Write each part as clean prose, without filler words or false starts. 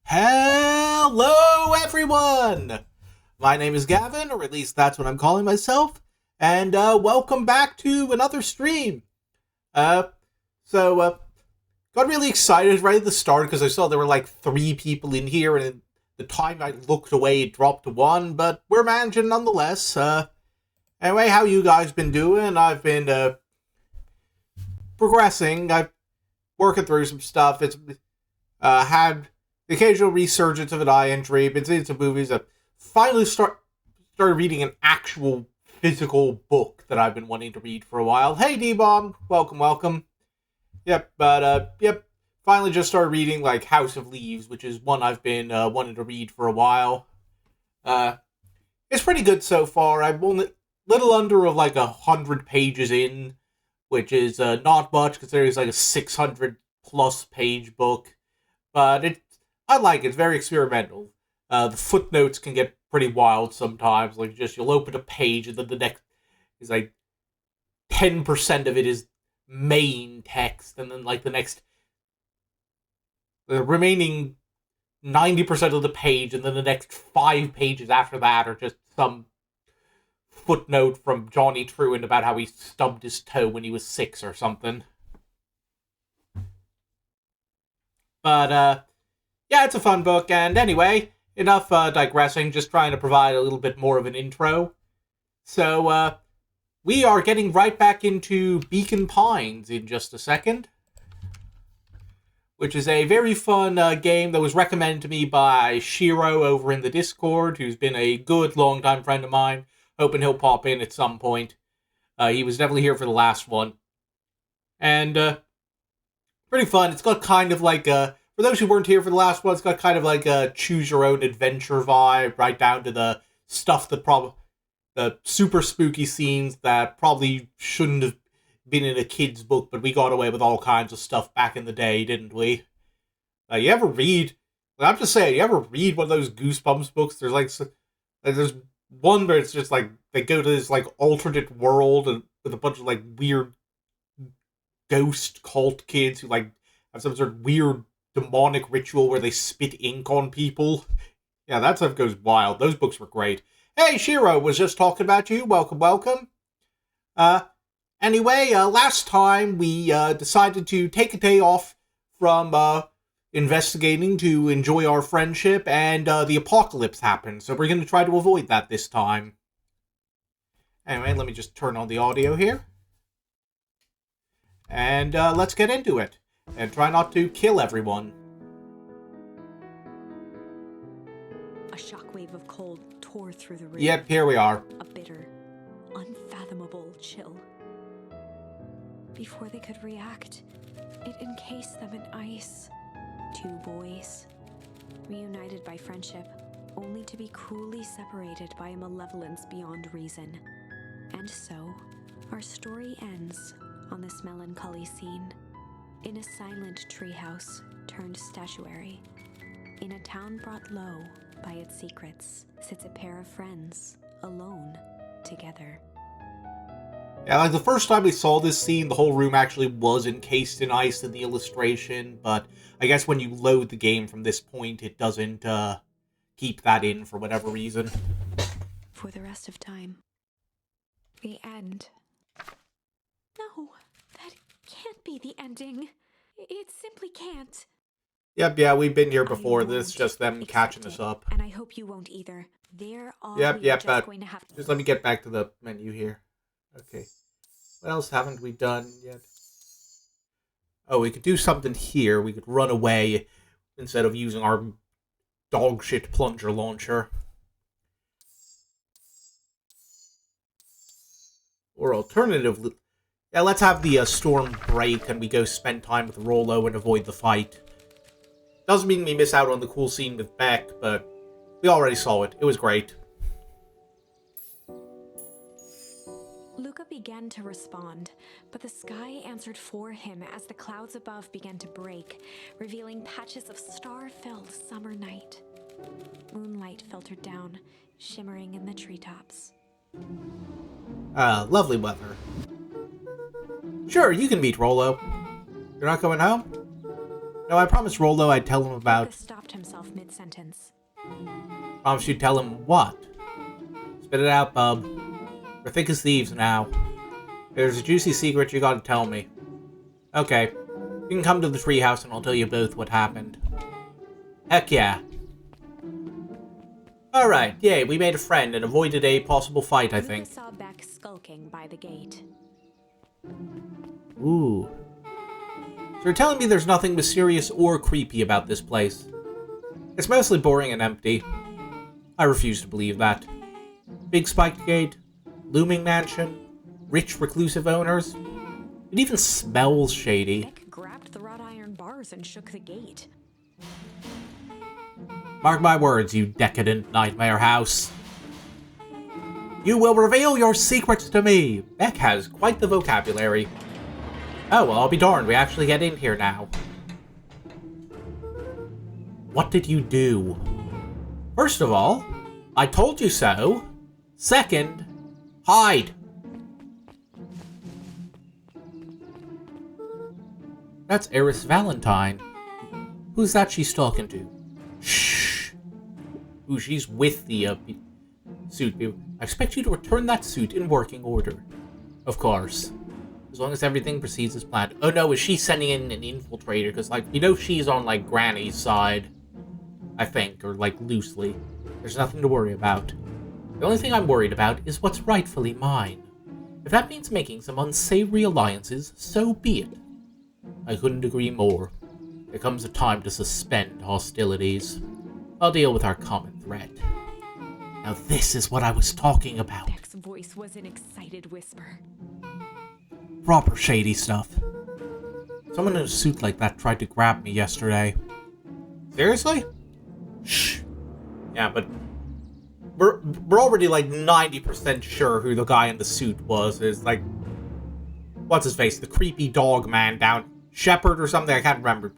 Hello, everyone! My name is Gavin, or at least that's what I'm calling myself, and welcome back to another stream. Got really excited right at the start because I saw there were like 3 people in here, and the time I looked away, it dropped to 1, but we're managing nonetheless. Anyway, how you guys been doing? I've been progressing. I'm working through some stuff. It's had the occasional resurgence of an eye injury, been seeing some movies. I finally started reading an actual physical book that I've been wanting to read for a while. Hey, D-Bomb! Welcome. Finally just started reading, like, House of Leaves, which is one I've been wanting to read for a while. It's pretty good so far. I'm only little under of, like, 100 pages in, which is not much, considering it's, like, a 600-plus page book. But I like it. It's very experimental. The footnotes can get pretty wild sometimes. Like, just you'll open a page and then the next is like 10% of it is main text, and then like the remaining 90% of the page, and then the next 5 pages after that are just some footnote from Johnny Truant about how he stubbed his toe when he was 6 or something. But yeah, it's a fun book, and anyway, enough digressing, just trying to provide a little bit more of an intro. So, we are getting right back into Beacon Pines in just a second, which is a very fun game that was recommended to me by Shiro over in the Discord, who's been a good long-time friend of mine, hoping he'll pop in at some point. He was definitely here for the last one. And, pretty fun. It's got kind of like a... For those who weren't here for the last one, it's got kind of like a choose-your-own-adventure vibe, right down to the stuff that the super spooky scenes that probably shouldn't have been in a kid's book, but we got away with all kinds of stuff back in the day, didn't we? You ever read... I'm just saying, you ever read one of those Goosebumps books? There's one where it's just like, they go to this like alternate world and with a bunch of like weird ghost cult kids who like have some sort of weird demonic ritual where they spit ink on people. Yeah, that stuff goes wild. Those books were great. Hey, Shiro, was just talking about you. Welcome. Anyway, last time we decided to take a day off from investigating to enjoy our friendship, and the apocalypse happened, so we're going to try to avoid that this time. Anyway, let me just turn on the audio here. And let's get into it. And try not to kill everyone. A shockwave of cold tore through the room. Yep, here we are. A bitter, unfathomable chill. Before they could react, it encased them in ice. 2 boys, reunited by friendship, only to be cruelly separated by a malevolence beyond reason. And so, our story ends on this melancholy scene. In a silent treehouse turned statuary, in a town brought low by its secrets, sits a pair of friends, alone, together. Yeah, like the first time we saw this scene, the whole room actually was encased in ice in the illustration, but I guess when you load the game from this point, it doesn't keep that in for whatever reason. For the rest of time. The end. No, that can't be the ending. It simply can't. Yep, yeah, we've been here before. This is just them catching us up. And I hope you won't either. They're all going to have to... Just let me get back to the menu here. Okay. What else haven't we done yet? Oh, we could do something here. We could run away instead of using our dogshit plunger launcher. Or alternatively... Yeah, let's have the storm break and we go spend time with Rollo and avoid the fight. Doesn't mean we miss out on the cool scene with Beck, but we already saw it. It was great. Luca began to respond, but the sky answered for him as the clouds above began to break, revealing patches of star-filled summer night. Moonlight filtered down, shimmering in the treetops. Lovely weather. Sure, you can meet Rollo. You're not going home? No, I promised Rollo I'd tell him about... Lucas stopped himself mid-sentence. Promise you'd tell him what? Spit it out, bub. We're thick as thieves now. If there's a juicy secret, you gotta tell me. Okay. You can come to the treehouse and I'll tell you both what happened. Heck yeah. Alright, yay, we made a friend and avoided a possible fight, I think. Lucas saw Beck skulking by the gate. Ooh. So you're telling me there's nothing mysterious or creepy about this place? It's mostly boring and empty. I refuse to believe that. Big spiked gate, looming mansion, rich reclusive owners. It even smells shady. Beck grabbed the wrought iron bars and shook the gate. Mark my words, you decadent nightmare house. You will reveal your secrets to me. Beck has quite the vocabulary. Oh, well, I'll be darned. We actually get in here now. What did you do? First of all, I told you so. Second, hide. That's Eris Valentine. Who's that she's talking to? Shh. Ooh, she's with the suit. I expect you to return that suit in working order. Of course. As long as everything proceeds as planned. Oh no, is she sending in an infiltrator? Because, like, you know she's on, like, Granny's side. I think, or, like, loosely. There's nothing to worry about. The only thing I'm worried about is what's rightfully mine. If that means making some unsavory alliances, so be it. I couldn't agree more. There comes a time to suspend hostilities. I'll deal with our common threat. Now this is what I was talking about. Beck's voice was an excited whisper. Proper shady stuff. Someone in a suit like that tried to grab me yesterday. Seriously? Shh. Yeah, but we're already like 90% sure who the guy in the suit was. Is like, what's his face? The creepy dog man down, Shepherd or something. I can't remember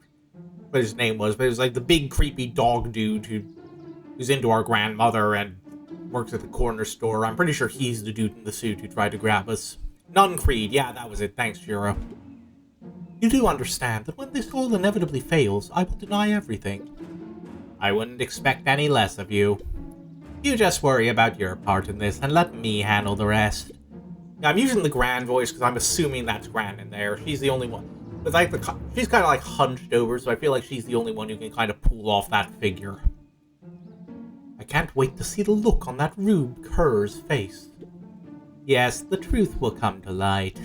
what his name was, but it was like the big creepy dog dude who's into our grandmother and works at the corner store. I'm pretty sure he's the dude in the suit who tried to grab us. Nuncreed, yeah, that was it. Thanks, Shiro. You do understand that when this all inevitably fails, I will deny everything. I wouldn't expect any less of you. You just worry about your part in this and let me handle the rest. Now, I'm using the Gran voice because I'm assuming that's Gran in there. She's the only one. But like she's kind of like hunched over, so I feel like she's the only one who can kind of pull off that figure. I can't wait to see the look on that Rube Kerr's face. Yes, the truth will come to light.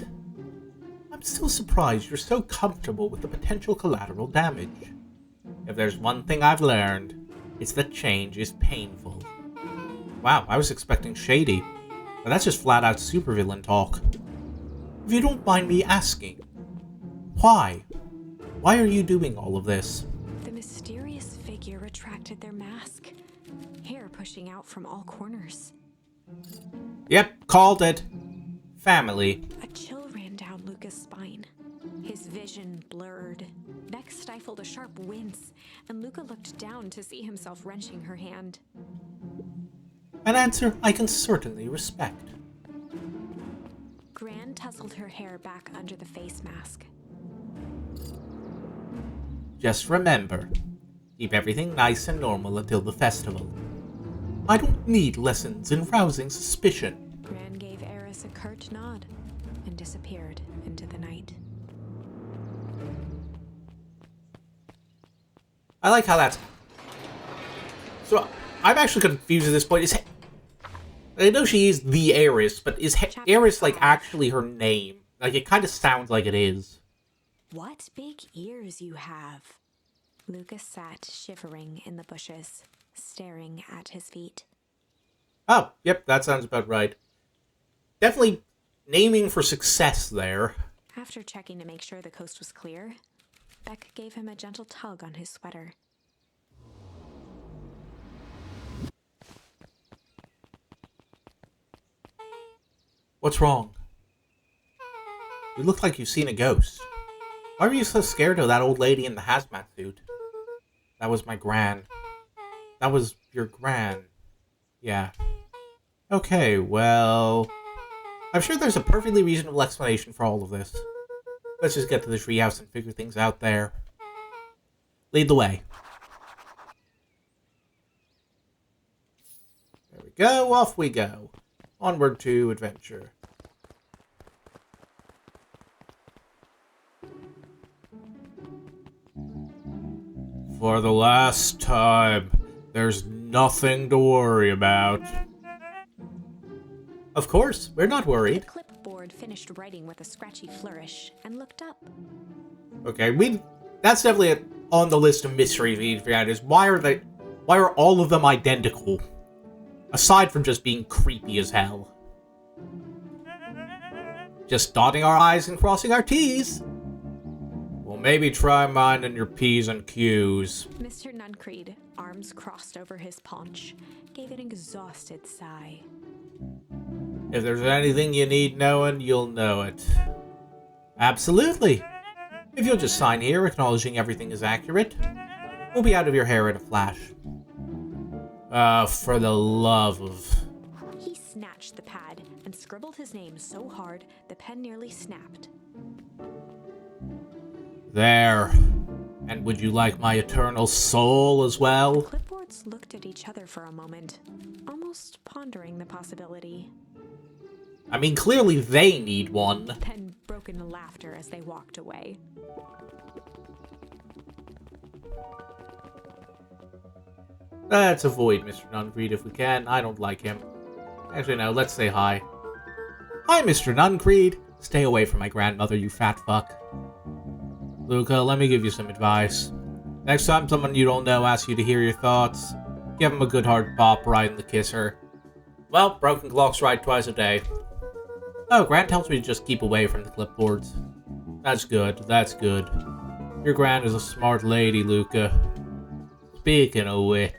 I'm still surprised you're so comfortable with the potential collateral damage. If there's one thing I've learned, it's that change is painful. Wow, I was expecting shady, but that's just flat-out supervillain talk. If you don't mind me asking, why? Why are you doing all of this? The mysterious figure retracted their mask, hair pushing out from all corners. Yep, called it. Family. A chill ran down Luca's spine. His vision blurred. Beck stifled a sharp wince, and Luca looked down to see himself wrenching her hand. An answer I can certainly respect. Gran tousled her hair back under the face mask. Just remember, keep everything nice and normal until the festival. I don't need lessons in rousing suspicion. Gran gave Eris a curt nod and disappeared into the night. I like how that's... So, I'm actually confused at this point. I know she is the Eris, but is Eris, like, actually her name? Like, it kind of sounds like it is. What big ears you have. Lucas sat shivering in the bushes, staring at his feet. Oh, yep, that sounds about right. Definitely naming for success there. After checking to make sure the coast was clear, Beck gave him a gentle tug on his sweater. What's wrong? You look like you've seen a ghost. Why were you so scared of that old lady in the hazmat suit? That was my Gran. That was your Gran. Yeah. Okay, well... I'm sure there's a perfectly reasonable explanation for all of this. Let's just get to the treehouse and figure things out there. Lead the way. There we go, off we go. Onward to adventure. For the last time, there's nothing to worry about. Of course, we're not worried. The clipboard finished writing with a scratchy flourish and looked up. Okay, that's definitely on the list of mysteries we need to figure out is why are all of them identical? Aside from just being creepy as hell. Just dotting our I's and crossing our T's. Well, maybe try minding your P's and Q's. Mr. Nuncreed, arms crossed over his paunch, gave an exhausted sigh. If there's anything you need knowing, you'll know it. Absolutely. If you'll just sign here, acknowledging everything is accurate, we'll be out of your hair in a flash. For the love of... He snatched the pad and scribbled his name so hard the pen nearly snapped. There. And would you like my eternal soul as well? The clipboards looked at each other for a moment, almost pondering the possibility. I mean, clearly they need one. The pen broke into laughter as they walked away. Let's avoid Mr. Nuncreed if we can. I don't like him. Actually, no, let's say hi. Hi, Mr. Nuncreed. Stay away from my grandmother, you fat fuck. Luca, let me give you some advice. Next time someone you don't know asks you to hear your thoughts, give them a good hard pop right in the kisser. Well, broken clocks right twice a day. Oh, Grant tells me to just keep away from the clipboards. That's good, that's good. Your Grant is a smart lady, Luca. Speaking of which,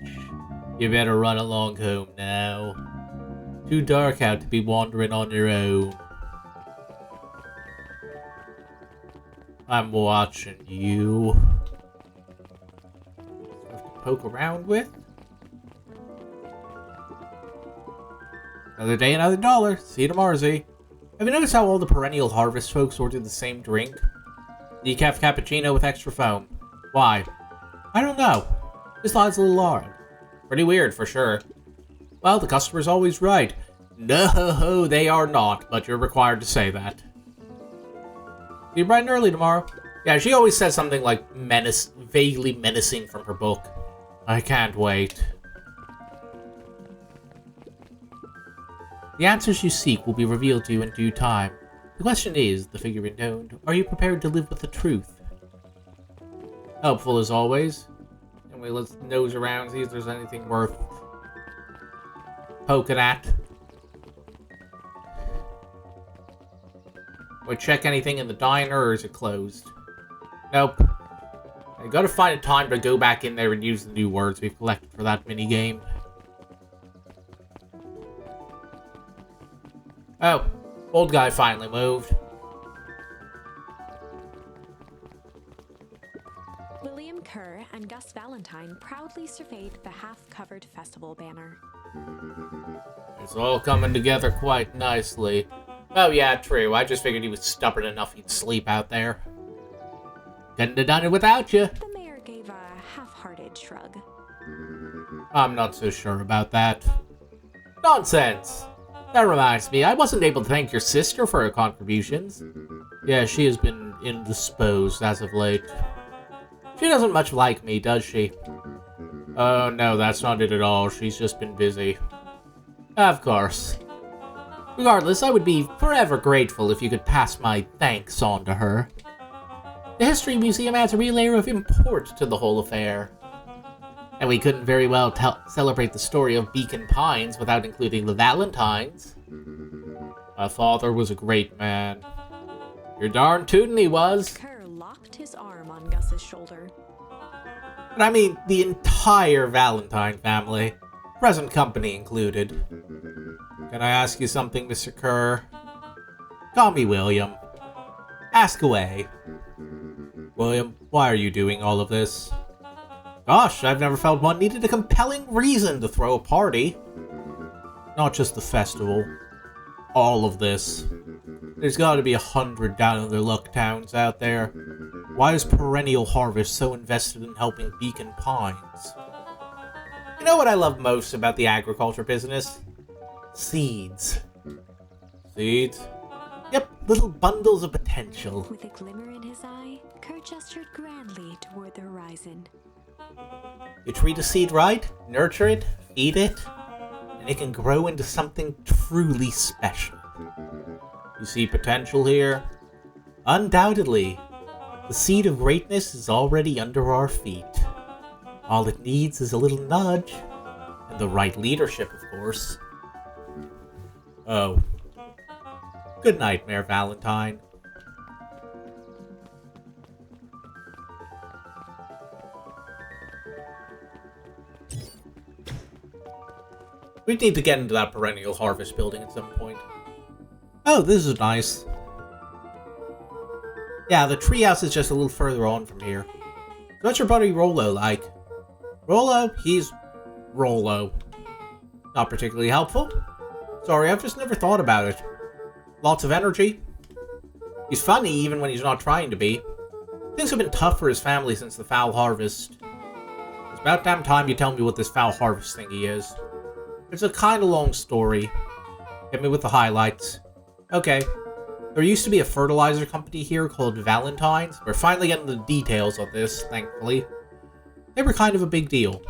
you better run along home now. Too dark out to be wandering on your own. I'm watching you. Stuff to poke around with. Another day, another dollar. See you tomorrow, Z. Have you noticed how all the perennial harvest folks order the same drink? Decaf cappuccino with extra foam. Why? I don't know. Just thought it's a little odd. Pretty weird, for sure. Well, the customer's always right. No, they are not, but you're required to say that. See you bright and early tomorrow. Yeah, she always says something like vaguely menacing from her book. I can't wait. The answers you seek will be revealed to you in due time. The question is, the figure intoned, are you prepared to live with the truth? Helpful as always. Anyway, let's nose around, see if there's anything worth poking at. Would check anything in the diner, or is it closed? Nope. I gotta find a time to go back in there and use the new words we've collected for that minigame. Oh, old guy finally moved. William Kerr and Gus Valentine proudly surveyed the half-covered festival banner. It's all coming together quite nicely. Oh yeah, true. I just figured he was stubborn enough he'd sleep out there. Couldn't have done it without you. The mayor gave a half-hearted shrug. I'm not so sure about that. Nonsense! That reminds me, I wasn't able to thank your sister for her contributions. Yeah, she has been indisposed as of late. She doesn't much like me, does she? Oh no, that's not it at all. She's just been busy. Of course. Regardless, I would be forever grateful if you could pass my thanks on to her. The History Museum adds a real layer of import to the whole affair. And we couldn't very well celebrate the story of Beacon Pines without including the Valentines. My father was a great man. You're darn tootin' he was. Kerr locked his arm on Gus's shoulder. And I mean the entire Valentine family, present company included. Can I ask you something, Mr. Kerr? Call me William. Ask away. William, why are you doing all of this? Gosh, I've never felt one needed a compelling reason to throw a party. Not just the festival. All of this. There's gotta be 100 down-on-their-luck towns out there. Why is Perennial Harvest so invested in helping Beacon Pines? You know what I love most about the agriculture business? Seeds. Seeds? Yep, little bundles of potential. With a glimmer in his eye, Kurt gestured grandly toward the horizon. You treat a seed right, nurture it, feed it, and it can grow into something truly special. You see potential here? Undoubtedly. The seed of greatness is already under our feet. All it needs is a little nudge, and the right leadership, of course. Oh. Good night, Mayor Valentine. We need to get into that Perennial Harvest building at some point. Oh, this is nice. Yeah, the treehouse is just a little further on from here. So what's your buddy Rollo like? Rollo? He's Rollo. Not particularly helpful. Sorry, I've just never thought about it. Lots of energy. He's funny even when he's not trying to be. Things have been tough for his family since the foul harvest. It's about damn time you tell me what this foul harvest thingy is. It's a kinda long story. Hit me with the highlights. Okay. There used to be a fertilizer company here called Valentine's. We're finally getting the details of this, thankfully. They were kind of a big deal.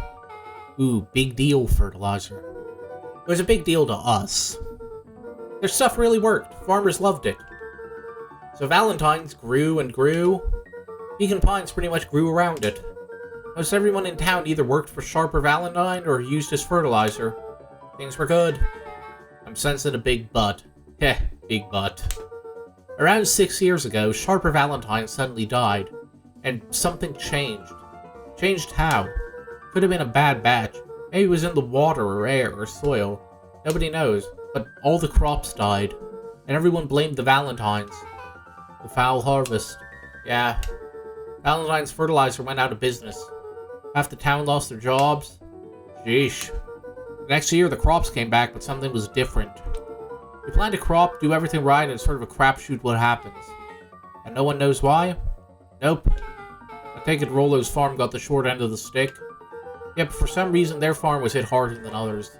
Ooh, big deal fertilizer. It was a big deal to us. Their stuff really worked. Farmers loved it. So Valentine's grew and grew. Beacon Pines pretty much grew around it. Most everyone in town either worked for Sharper Valentine or used his fertilizer. Things were good. I'm sensing a big but. Heh, big but. Around 6 years ago, Sharper Valentine suddenly died, and something changed. Changed how? Could have been a bad batch. Maybe it was in the water or air or soil. Nobody knows, but all the crops died, and everyone blamed the Valentines. The foul harvest. Yeah. Valentine's fertilizer went out of business. Half the town lost their jobs. Sheesh. Next year, the crops came back, but something was different. You plant a crop, do everything right, and it's sort of a crapshoot what happens. And no one knows why? Nope. I take it Rollo's farm got the short end of the stick. Yep, for some reason their farm was hit harder than others.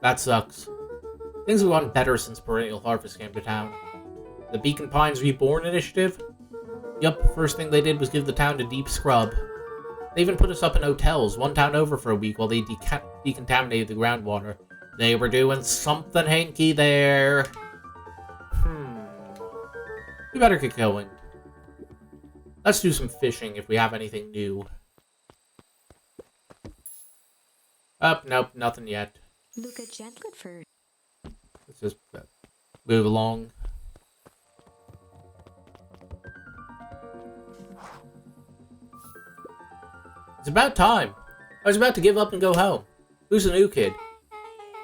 That sucks. Things have gotten better since Perennial Harvest came to town. The Beacon Pines Reborn initiative? Yup, first thing they did was give the town a deep scrub. They even put us up in hotels, one town over for a week while they decontaminated the groundwater. They were doing something hanky there. We better get going. Let's do some fishing if we have anything new. Nope, nothing yet. Look at Gentleman. Let's just move along. It's about time. I was about to give up and go home. Who's the new kid?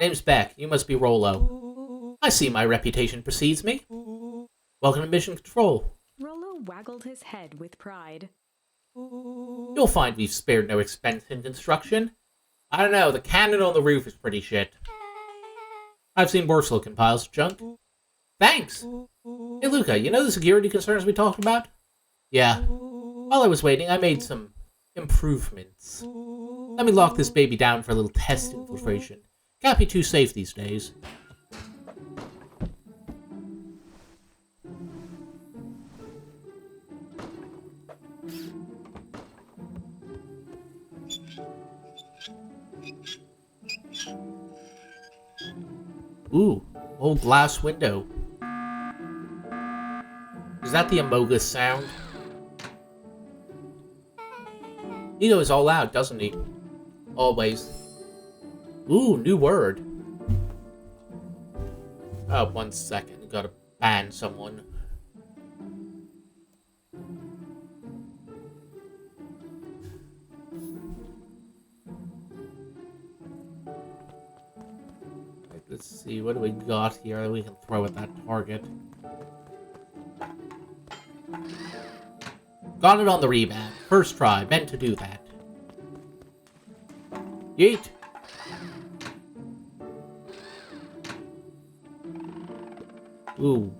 Name's Beck. You must be Rollo. I see my reputation precedes me. Welcome to Mission Control. Rollo waggled his head with pride. You'll find we've spared no expense in construction. I don't know, the cannon on the roof is pretty shit. I've seen worse looking piles of junk. Thanks! Hey Luca, you know the security concerns we talked about? Yeah. While I was waiting, I made some improvements. Let me lock this baby down for a little test infiltration. Can't be too safe these days. Ooh, old glass window. Is that the Amogus sound? He goes all out, doesn't he? Always. Ooh, new word. Oh, 1 second. Gotta ban someone. Let's see, what do we got here that we can throw at that target? Got it on the rebound. First try, meant to do that. Yeet! Ooh.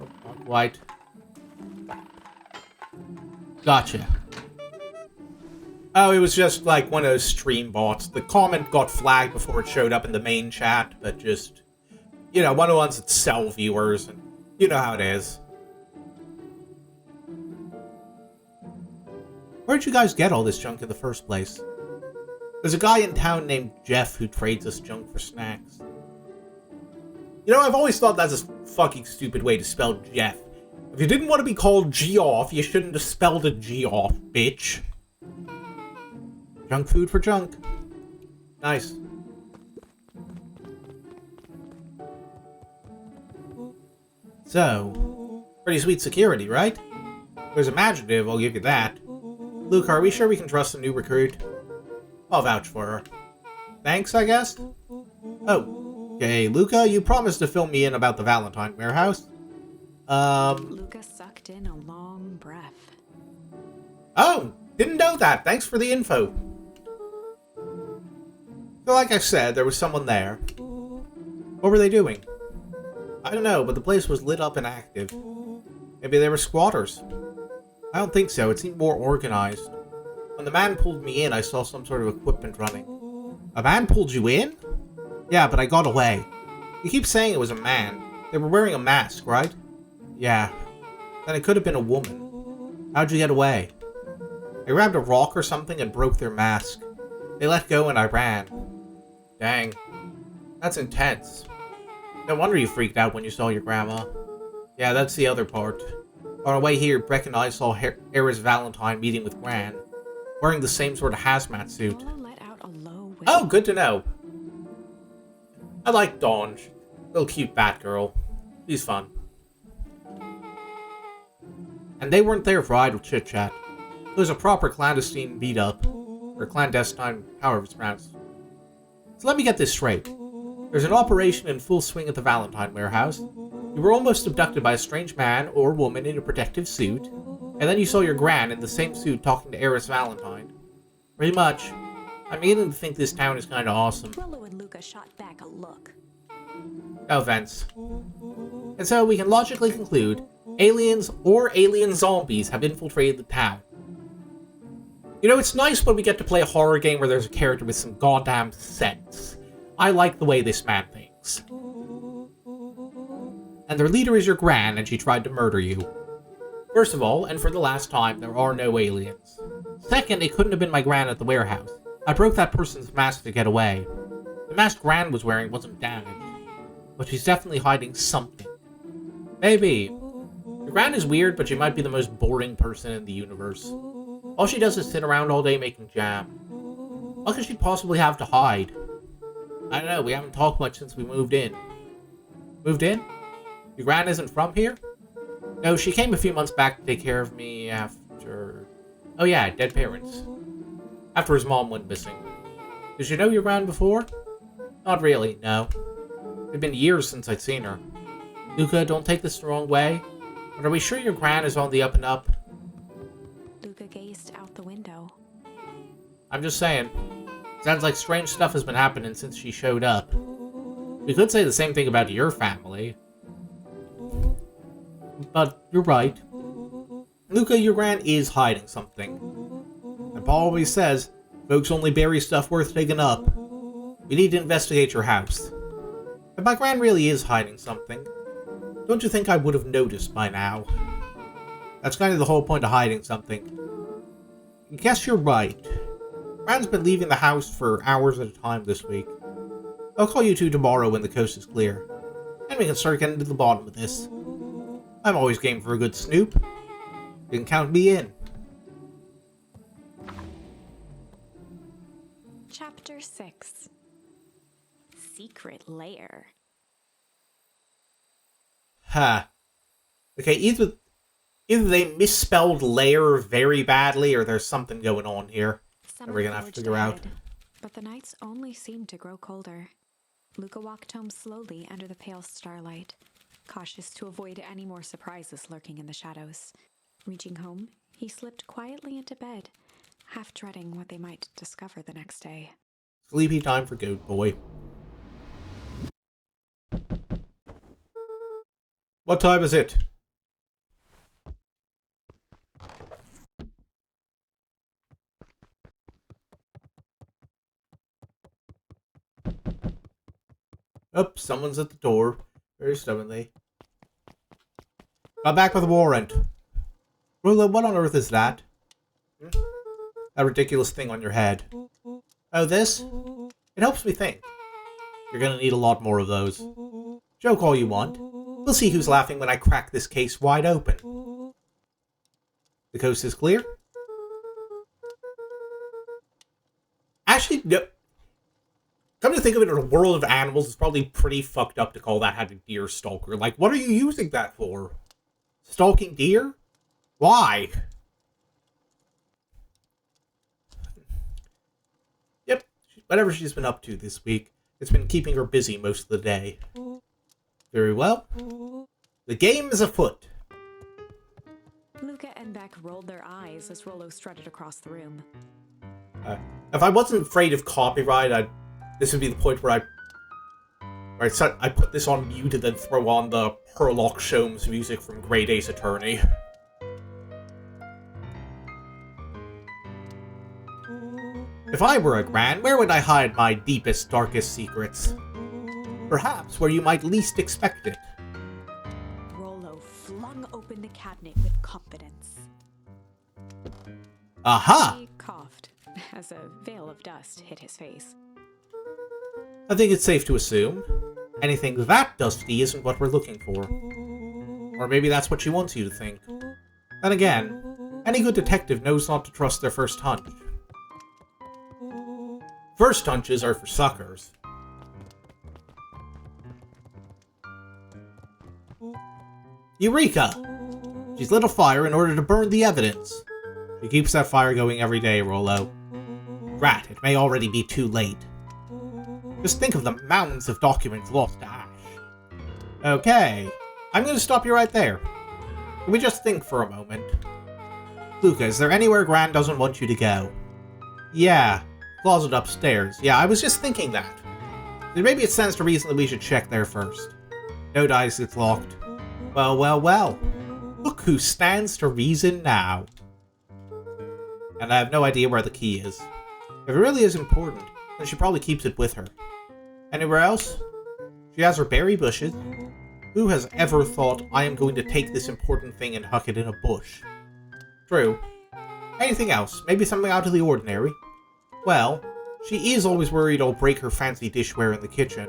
Oh, not quite. Gotcha. Oh, it was just like one of those stream bots. The comment got flagged before it showed up in the main chat, but just, you know, one of the ones that sell viewers, and you know how it is. Where'd you guys get all this junk in the first place? There's a guy in town named Jeff who trades us junk for snacks. You know, I've always thought that's a fucking stupid way to spell Jeff. If you didn't want to be called G-off, you shouldn't have spelled it G-off, bitch. Junk food for junk. Nice. So, pretty sweet security, right? There's imaginative, I'll give you that. Luke, are we sure we can trust the new recruit? I'll vouch for her. Thanks, I guess? Oh, okay, Luca, you promised to fill me in about the Valentine warehouse. Luca sucked in a long breath. Oh, didn't know that. Thanks for the info. So like I said, there was someone there. What were they doing? I don't know, but the place was lit up and active. Maybe they were squatters. I don't think so. It seemed more organized. When the man pulled me in, I saw some sort of equipment running. A man pulled you in? Yeah, but I got away. You keep saying it was a man. They were wearing a mask, right? Yeah. Then it could have been a woman. How'd you get away? I grabbed a rock or something and broke their mask. They let go and I ran. Dang. That's intense. No wonder you freaked out when you saw your grandma. Yeah, that's the other part. On our way here, Breck and I saw Eris Valentine meeting with Gran, wearing the same sort of hazmat suit. Let out a low Oh, good to know. I like Dawn. Little cute Batgirl. She's fun. And they weren't there for idle chit-chat. It was a proper clandestine beat-up. Or clandestine, however it's pronounced. So let me get this straight. There's an operation in full swing at the Valentine warehouse. You were almost abducted by a strange man or woman in a protective suit, and then you saw your Gran in the same suit talking to Eris Valentine. Pretty much. I'm beginning to think this town is kinda awesome. Willow and Luca shot back a look. No offense. And so we can logically conclude, aliens or alien zombies have infiltrated the town. You know, it's nice when we get to play a horror game where there's a character with some goddamn sense. I like the way this man thinks. And their leader is your Gran, and she tried to murder you. First of all, and for the last time, there are no aliens. Second, it couldn't have been my Gran at the warehouse. I broke that person's mask to get away. The mask Gran was wearing wasn't damaged. But she's definitely hiding something. Maybe. Your Gran is weird, but she might be the most boring person in the universe. All she does is sit around all day making jam. What could she possibly have to hide? I don't know, we haven't talked much since we moved in. Moved in? Your Gran isn't from here? No, she came a few months back to take care of me after... Oh yeah, dead parents. After his mom went missing. Did you know your Gran before? Not really, no. It'd been years since I'd seen her. Luca, don't take this the wrong way, but are we sure your Gran is on the up and up? Luca gazed out the window. I'm just saying. Sounds like strange stuff has been happening since she showed up. We could say the same thing about your family. But you're right. Luca, your Gran is hiding something. And Paul always says, folks only bury stuff worth digging up. We need to investigate your house. If my Gran really is hiding something, don't you think I would have noticed by now? That's kind of the whole point of hiding something. I guess you're right. Gran's been leaving the house for hours at a time this week. I'll call you two tomorrow when the coast is clear. And we can start getting to the bottom of this. I'm always game for a good snoop. You can count me in. Chapter 6. Secret Lair. Ha. Okay, either they misspelled lair very badly or there's something going on here that we're gonna have to figure out. But the nights only seemed to grow colder. Luca walked home slowly under the pale starlight, cautious to avoid any more surprises lurking in the shadows. Reaching home, he slipped quietly into bed, half dreading what they might discover the next day. Sleepy time for Goat Boy. What time is it? Oh, someone's at the door. Very stubbornly. Got back with a warrant. Rula, what on earth is that? That ridiculous thing on your head. Oh, this? It helps me think. You're gonna need a lot more of those. Joke all you want. We'll see who's laughing when I crack this case wide open. The coast is clear? Actually, no. Come to think of it, in a world of animals, it's probably pretty fucked up to call that having deer stalker. Like, what are you using that for? Stalking deer? Why? Yep, whatever she's been up to this week, it's been keeping her busy most of the day. Very well. The game is afoot. Luca and Beck rolled their eyes as Rollo strutted across the room. If I wasn't afraid of copyright, this would be the point where I put this on mute and then throw on the Herlock Sholmes music from Great Ace Attorney. If I were a Gran, where would I hide my deepest, darkest secrets? Perhaps where you might least expect it. Rollo flung open the cabinet with confidence. Aha! He coughed as a veil of dust hit his face. I think it's safe to assume anything that dusty isn't what we're looking for. Or maybe that's what she wants you to think. Then again, any good detective knows not to trust their first hunch. First hunches are for suckers. Eureka! She's lit a fire in order to burn the evidence. She keeps that fire going every day, Rollo. Rat, it may already be too late. Just think of the mountains of documents lost to ash. Okay, I'm going to stop you right there. Can we just think for a moment? Luca, is there anywhere Gran doesn't want you to go? Yeah, closet upstairs. Yeah, I was just thinking that. Maybe it stands to reason that we should check there first. No dice, it's locked. Well, well, well. Look who stands to reason now. And I have no idea where the key is. If it really is important, then she probably keeps it with her. Anywhere else? She has her berry bushes. Who has ever thought, I am going to take this important thing and huck it in a bush? True. Anything else? Maybe something out of the ordinary? Well, she is always worried I'll break her fancy dishware in the kitchen.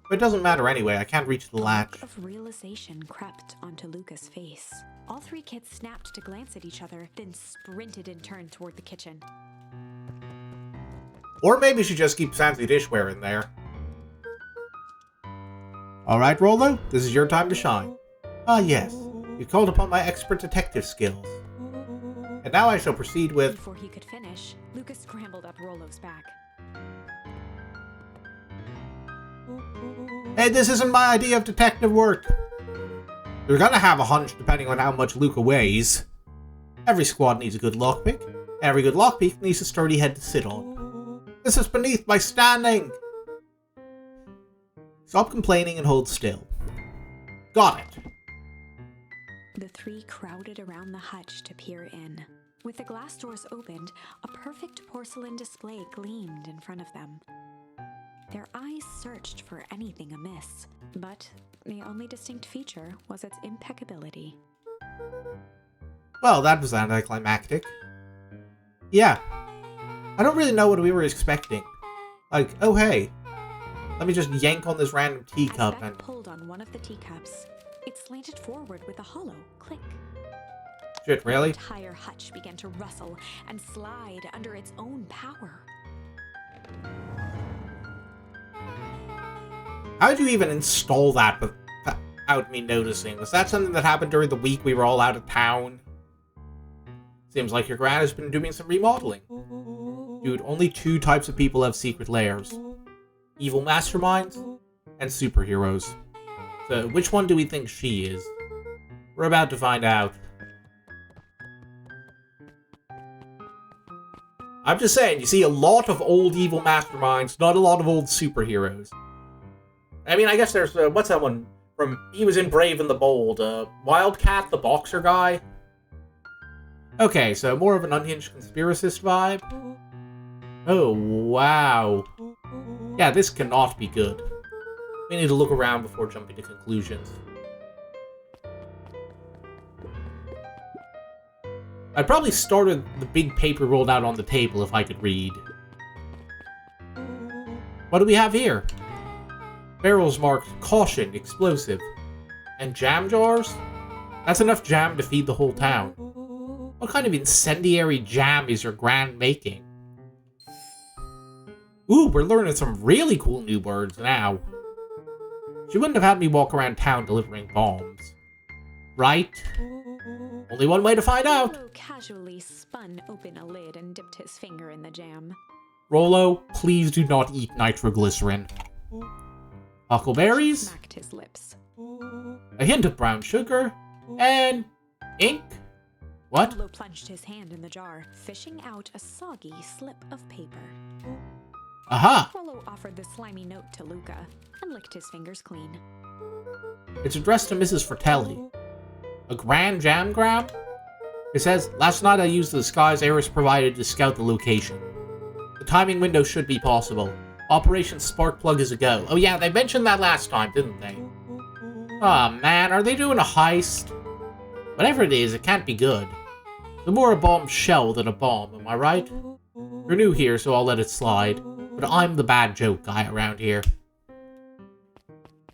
But it doesn't matter anyway, I can't reach the latch. A look of realization crept onto Luca's face. All three kids snapped to glance at each other, then sprinted and turned toward the kitchen. Or maybe she just keeps fancy dishware in there. Alright, Rollo, this is your time to shine. Ah, yes, you called upon my expert detective skills. And now I shall proceed with... Before he could finish, Luca scrambled up Rollo's back. Hey, this isn't my idea of detective work. You're gonna have a hunch depending on how much Luca weighs. Every squad needs a good lockpick. Every good lockpick needs a sturdy head to sit on. This is beneath my standing. Stop complaining and hold still. Got it. The three crowded around the hutch to peer in. With the glass doors opened, a perfect porcelain display gleamed in front of them. Their eyes searched for anything amiss, but the only distinct feature was its impeccability. Well, that was anticlimactic. Yeah. I don't really know what we were expecting. Like, oh hey, let me just yank on this random teacup Beck and... pulled on one of the teacups. It slanted forward with a hollow click. Shit, really? The entire hutch began to rustle and slide under its own power. How did you even install that without me noticing? Was that something that happened during the week we were all out of town? Seems like your Gran has been doing some remodeling. Dude, only two types of people have secret lairs. Evil masterminds and superheroes. So, which one do we think she is? We're about to find out. I'm just saying, you see a lot of old evil masterminds, not a lot of old superheroes. I mean, I guess there's, what's that one from, he was in Brave and the Bold, Wildcat, the boxer guy? Okay, so more of an unhinged conspiracist vibe? Oh, wow. Yeah, this cannot be good. We need to look around before jumping to conclusions. I'd probably start with the big paper rolled out on the table if I could read. What do we have here? Barrels marked caution, explosive. And jam jars? That's enough jam to feed the whole town. What kind of incendiary jam is your gran making? Ooh, we're learning some really cool new words now. She wouldn't have had me walk around town delivering bombs. Right? Only one way to find out. Rollo casually spun open a lid and dipped his finger in the jam. Rollo, please do not eat nitroglycerin. Huckleberries? Smacked his lips. A hint of brown sugar? And ink? What? Rollo plunged his hand in the jar, fishing out a soggy slip of paper. Aha! Rollo offered the slimy note to Luca and licked his fingers clean. It's addressed to Mrs. Fratelli. A grand jam grab? It says, last night I used the disguise Eris provided to scout the location. The timing window should be possible. Operation Sparkplug is a go. Oh yeah, they mentioned that last time, didn't they? Aw, man, are they doing a heist? Whatever it is, it can't be good. The more a bombshell than a bomb, am I right? You're new here, so I'll let it slide. But I'm the bad joke guy around here.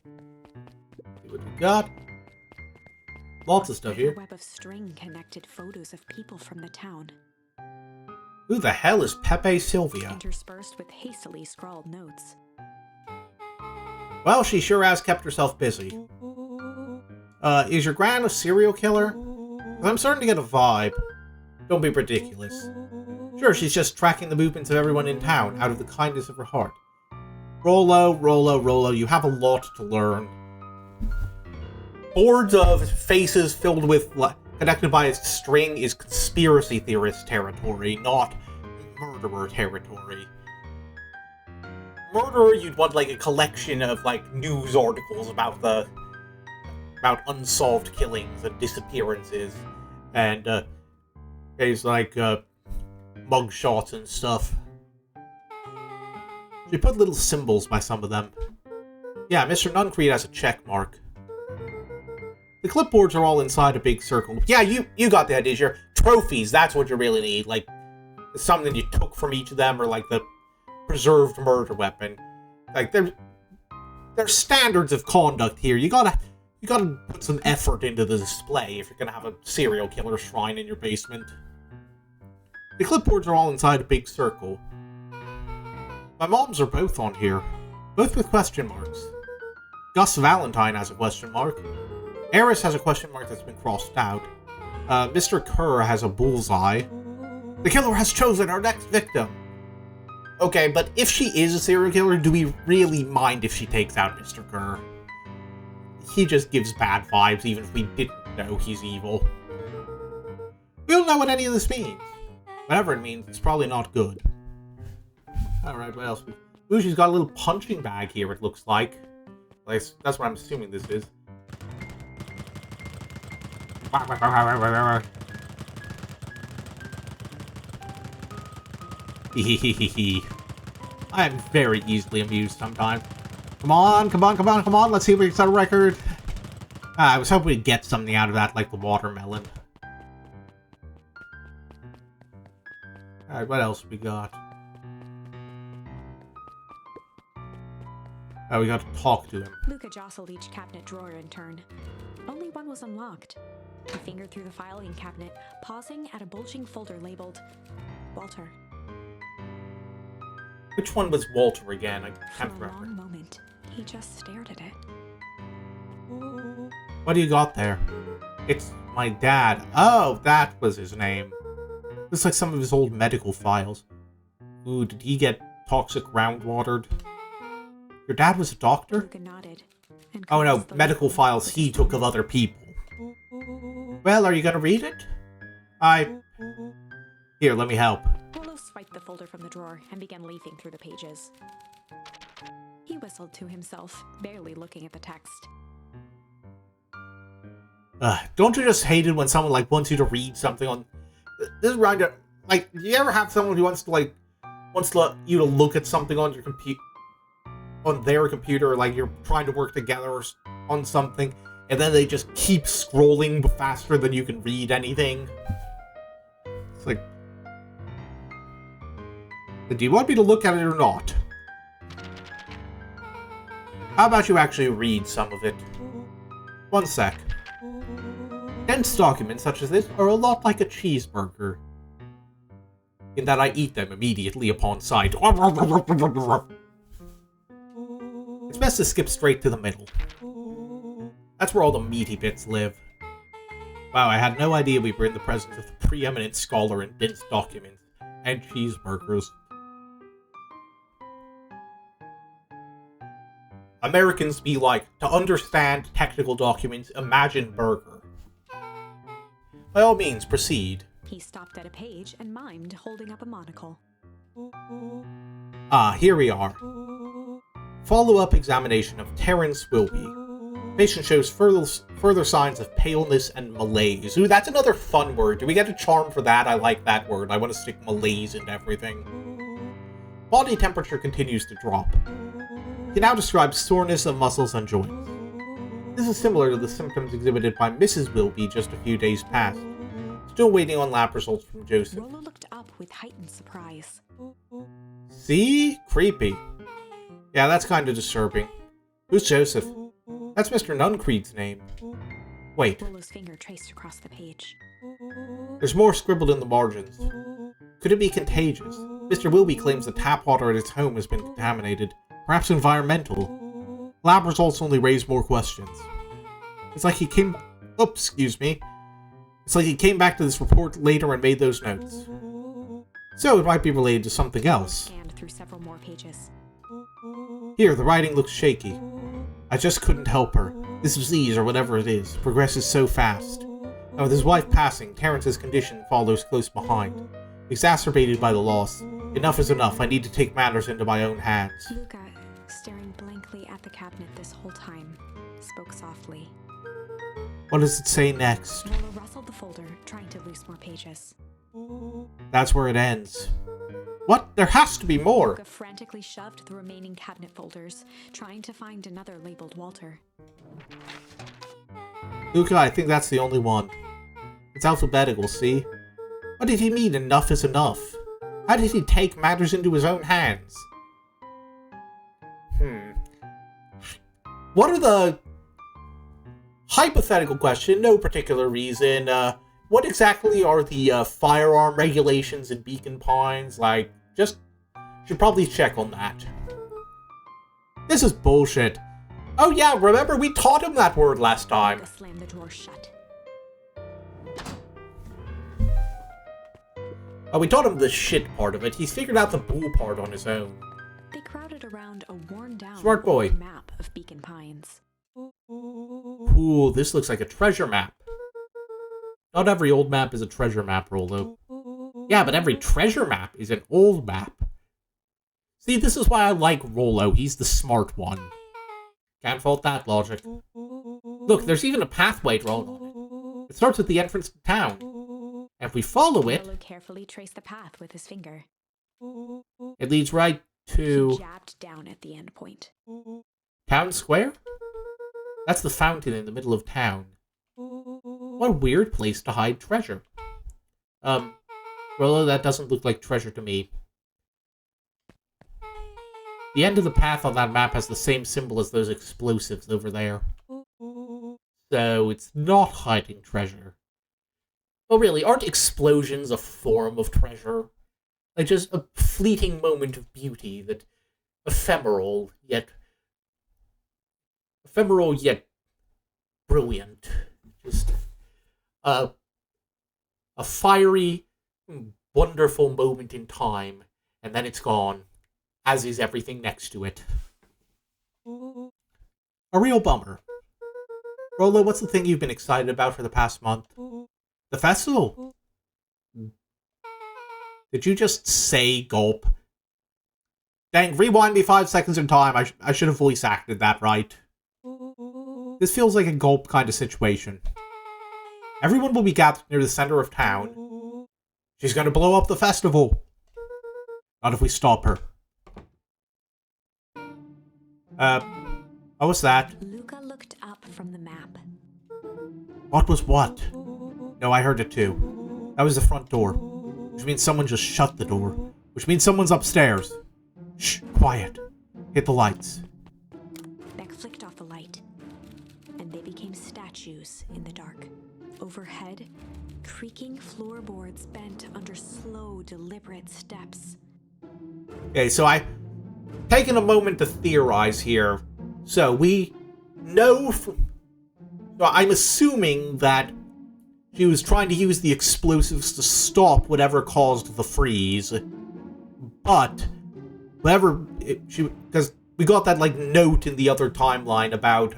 See what we got. Lots of stuff here. A web of string connected photos of people from the town, Who the hell is Pepe Sylvia? interspersed with hastily scrawled notes. Well, she sure has kept herself busy. Is your gran a serial killer? 'Cause I'm starting to get a vibe. Don't be ridiculous. Sure, she's just tracking the movements of everyone in town out of the kindness of her heart. Rollo, you have a lot to learn. Boards of faces filled with, connected by a string is conspiracy theorist territory, not murderer territory. Murderer, you'd want, like, a collection of, like, news articles about unsolved killings and disappearances, and, things like, mugshots and stuff. She put little symbols by some of them. Yeah, Mr. Nuncreed has a check mark. The clipboards are all inside a big circle. Yeah, you got the idea. Your trophies, that's what you really need. Like, something you took from each of them, or like the preserved murder weapon. Like, there's standards of conduct here. You gotta put some effort into the display if you're gonna have a serial killer shrine in your basement. The clipboards are all inside a big circle. My moms are both on here. Both with question marks. Gus Valentine has a question mark. Eris has a question mark that's been crossed out. Mr. Kerr has a bullseye. The killer has chosen our next victim. Okay, but if she is a serial killer, do we really mind if she takes out Mr. Kerr? He just gives bad vibes, even if we didn't know he's evil. We don't know what any of this means. Whatever it means, it's probably not good. Alright, what else? Ooh, she's got a little punching bag here, it looks like. That's what I'm assuming this is. I am very easily amused sometimes. Come on, let's see if we can set a record. I was hoping we'd get something out of that, like the watermelon. Alright, what else we got? Oh, we got to talk to him. Luca jostled each cabinet drawer in turn. Only one was unlocked. He fingered through the filing cabinet, pausing at a bulging folder labeled Walter. Which one was Walter again? I can't For a remember. long moment, he just stared at it. What do you got there? It's my dad. Oh, that was his name. Looks like some of his old medical files. Ooh, did he get toxic groundwatered? Your dad was a doctor? Luca nodded. And Oh no, caressed the medical label files with he his took thumb. of other people. Well, are you gonna read it? Here, let me help. Rollo swiped the folder from the drawer and began leafing through the pages. He whistled to himself, barely looking at the text. Don't you just hate it when someone, like, wants you to read something on... This is right, like, do you ever have someone who wants to you to look at something on your computer? on their computer, like you're trying to work together on something, and then they just keep scrolling faster than you can read anything. It's like, do you want me to look at it or not? How about you actually read some of it? One sec. Dense documents such as this are a lot like a cheeseburger, in that I eat them immediately upon sight. It's best to skip straight to the middle. That's where all the meaty bits live. Wow, I had no idea we were in the presence of the preeminent scholar in dense documents and cheeseburgers. Americans be like, to understand technical documents, imagine burger. By all means, proceed. He stopped at a page and mimed holding up a monocle. Ah, here we are. Follow-up examination of Terrence Wilby. Patient shows further signs of paleness and malaise. Ooh, that's another fun word. Do we get a charm for that? I like that word. I want to stick malaise into everything. Body temperature continues to drop. He now describes soreness of muscles and joints. This is similar to the symptoms exhibited by Mrs. Wilby just a few days past. Still waiting on lab results from Joseph. Rollo looked up with heightened surprise. See? Creepy. Yeah, that's kind of disturbing. Who's Joseph? That's Mr. Nuncreed's name. Wait. Rollo's finger traced across the page. There's more scribbled in the margins. Could it be contagious? Mr. Wilby claims the tap water at his home has been contaminated. Perhaps environmental. Lab results only raise more questions. It's like he came... Oops, excuse me. It's like he came back to this report later and made those notes. So it might be related to something else. Scanned through several more pages. Here, the writing looks shaky. I just couldn't help her. This disease, or whatever it is, progresses so fast. And with his wife passing, Terrence's condition follows close behind. Exacerbated by the loss. Enough is enough. I need to take matters into my own hands. Luca, staring blankly at the cabinet this whole time, spoke softly. What does it say next? Rollo rustled the folder, trying to loose more pages. That's where it ends. What? There has to be more! Luca frantically shoved the remaining cabinet folders, trying to find another labeled Walter. Luca, I think that's the only one. It's alphabetical, see? What did he mean, enough is enough? How did he take matters into his own hands? What are the... Hypothetical question, no particular reason. What exactly are the firearm regulations in Beacon Pines? Like, just... Should probably check on that. This is bullshit. Oh yeah, remember we taught him that word last time. Luca slammed the drawer shut. Oh, we taught him the shit part of it. He's figured out the bull part on his own. They crowded around a worn-down Smart boy. map of Beacon Pines. Ooh, this looks like a treasure map. Not every old map is a treasure map, Rollo. Yeah, but every treasure map is an old map. See, this is why I like Rollo. He's the smart one. Can't fault that logic. Look, there's even a pathway drawn on it. It starts with the entrance to town. And if we follow it... Rollo carefully traced the path with his finger. It leads right to... He jabbed down at the end point. Town Square? That's the fountain in the middle of town. What a weird place to hide treasure. Rollo, that doesn't look like treasure to me. The end of the path on that map has the same symbol as those explosives over there. So it's not hiding treasure. Well, really, aren't explosions a form of treasure? Like just a fleeting moment of beauty that ephemeral yet brilliant. Just a fiery, wonderful moment in time, and then it's gone, as is everything next to it. A real bummer. Rollo, what's the thing you've been excited about for the past month? The festival? Did you just say gulp? Dang, rewind me 5 seconds in time. I should have voice acted that right. This feels like a gulp kind of situation. Everyone will be gathered near the center of town. She's going to blow up the festival. Not if we stop her. What was that? Luca looked up from the map. What was what? No, I heard it too. That was the front door. Which means someone just shut the door. Which means someone's upstairs. Shh, quiet. Hit the lights. Beck flicked off the light, and they became statues in the dark. Overhead, creaking floorboards bent under slow, deliberate steps. Okay, so I've taken a moment to theorize here. So we know so I'm assuming that she was trying to use the explosives to stop whatever caused the freeze. But because we got that like note in the other timeline about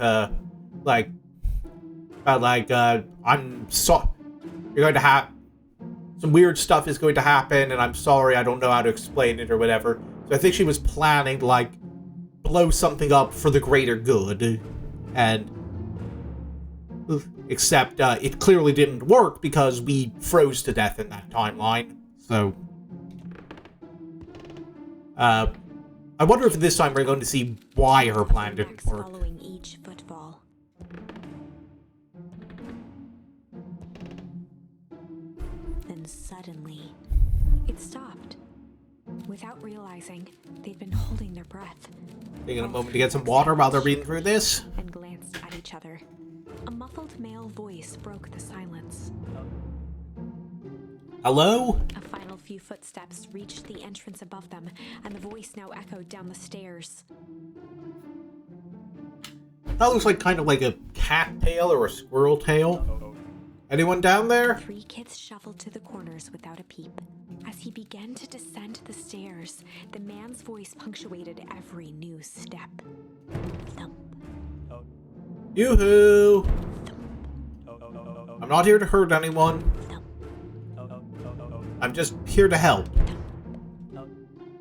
you're going to have some weird stuff is going to happen, and I'm sorry, I don't know how to explain it or whatever. So I think she was planning to like blow something up for the greater good, and except it clearly didn't work because we froze to death in that timeline. So I wonder if this time we're going to see why her plan didn't work. Following each footfall. Then suddenly, it stopped. Without realizing, they'd been holding their breath. Taking a moment to get some water while they're reading through this. And glanced at each other. A muffled male voice broke the silence. Hello? A final few footsteps reached the entrance above them, and the voice now echoed down the stairs. That looks like kind of like a cat tail or a squirrel tail. Anyone down there? Three kids shuffled to the corners without a peep. As he began to descend the stairs, the man's voice punctuated every new step. Thump. Yoo-hoo! Thump. I'm not here to hurt anyone. Thump. I'm just here to help.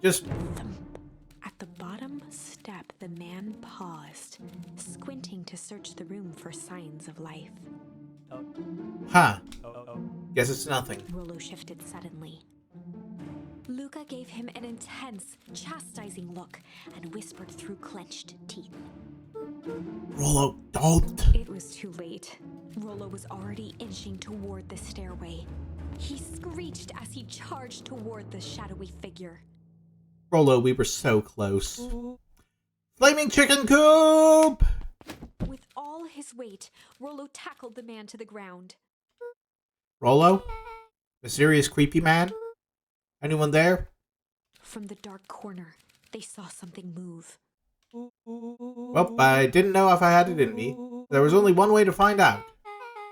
Just... Thump. At the bottom step, the man paused, squinting to search the room for signs of life. Huh. Guess it's nothing. Rollo shifted suddenly. Luca gave him an intense, chastising look and whispered through clenched teeth. Rollo, don't! It was too late. Rollo was already inching toward the stairway. He screeched as he charged toward the shadowy figure. Rollo, we were so close. Flaming chicken coop! With all his weight, Rollo tackled the man to the ground. Rollo? Mysterious creepy man? Anyone there? From the dark corner, they saw something move. Well, I didn't know if I had it in me. There was only one way to find out.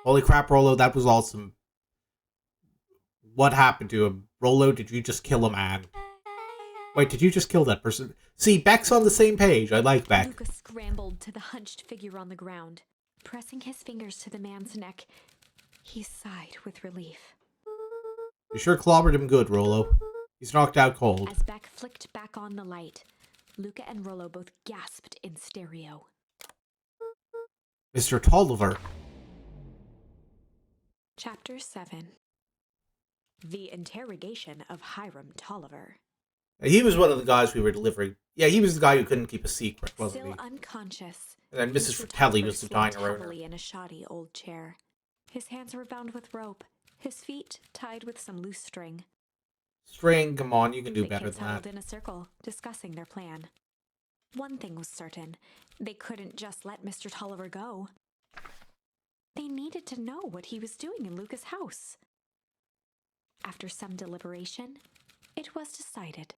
Holy crap, Rollo, that was awesome. What happened to him? Rollo, did you just kill a man? Wait, did you just kill that person? See, Beck's on the same page. I like Beck. Luca scrambled to the hunched figure on the ground. Pressing his fingers to the man's neck, he sighed with relief. You sure clobbered him good, Rollo. He's knocked out cold. As Beck flicked back on the light, Luca and Rollo both gasped in stereo. Mr. Tolliver. Chapter 7. The Interrogation of Hiram Tolliver. He was one of the guys we were delivering. Yeah, he was the guy who couldn't keep a secret, wasn't Still he? unconscious, And then Mrs. Fratelli was the slumped diner owner. heavily in a shoddy old chair. His hands were bound with rope, his feet tied with some loose string. String, come on, you can do The better kids than huddled that. in a circle, discussing their plan. One thing was certain. They couldn't just let Mr. Tolliver go. They needed to know what he was doing in Luca's house. After some deliberation, it was decided.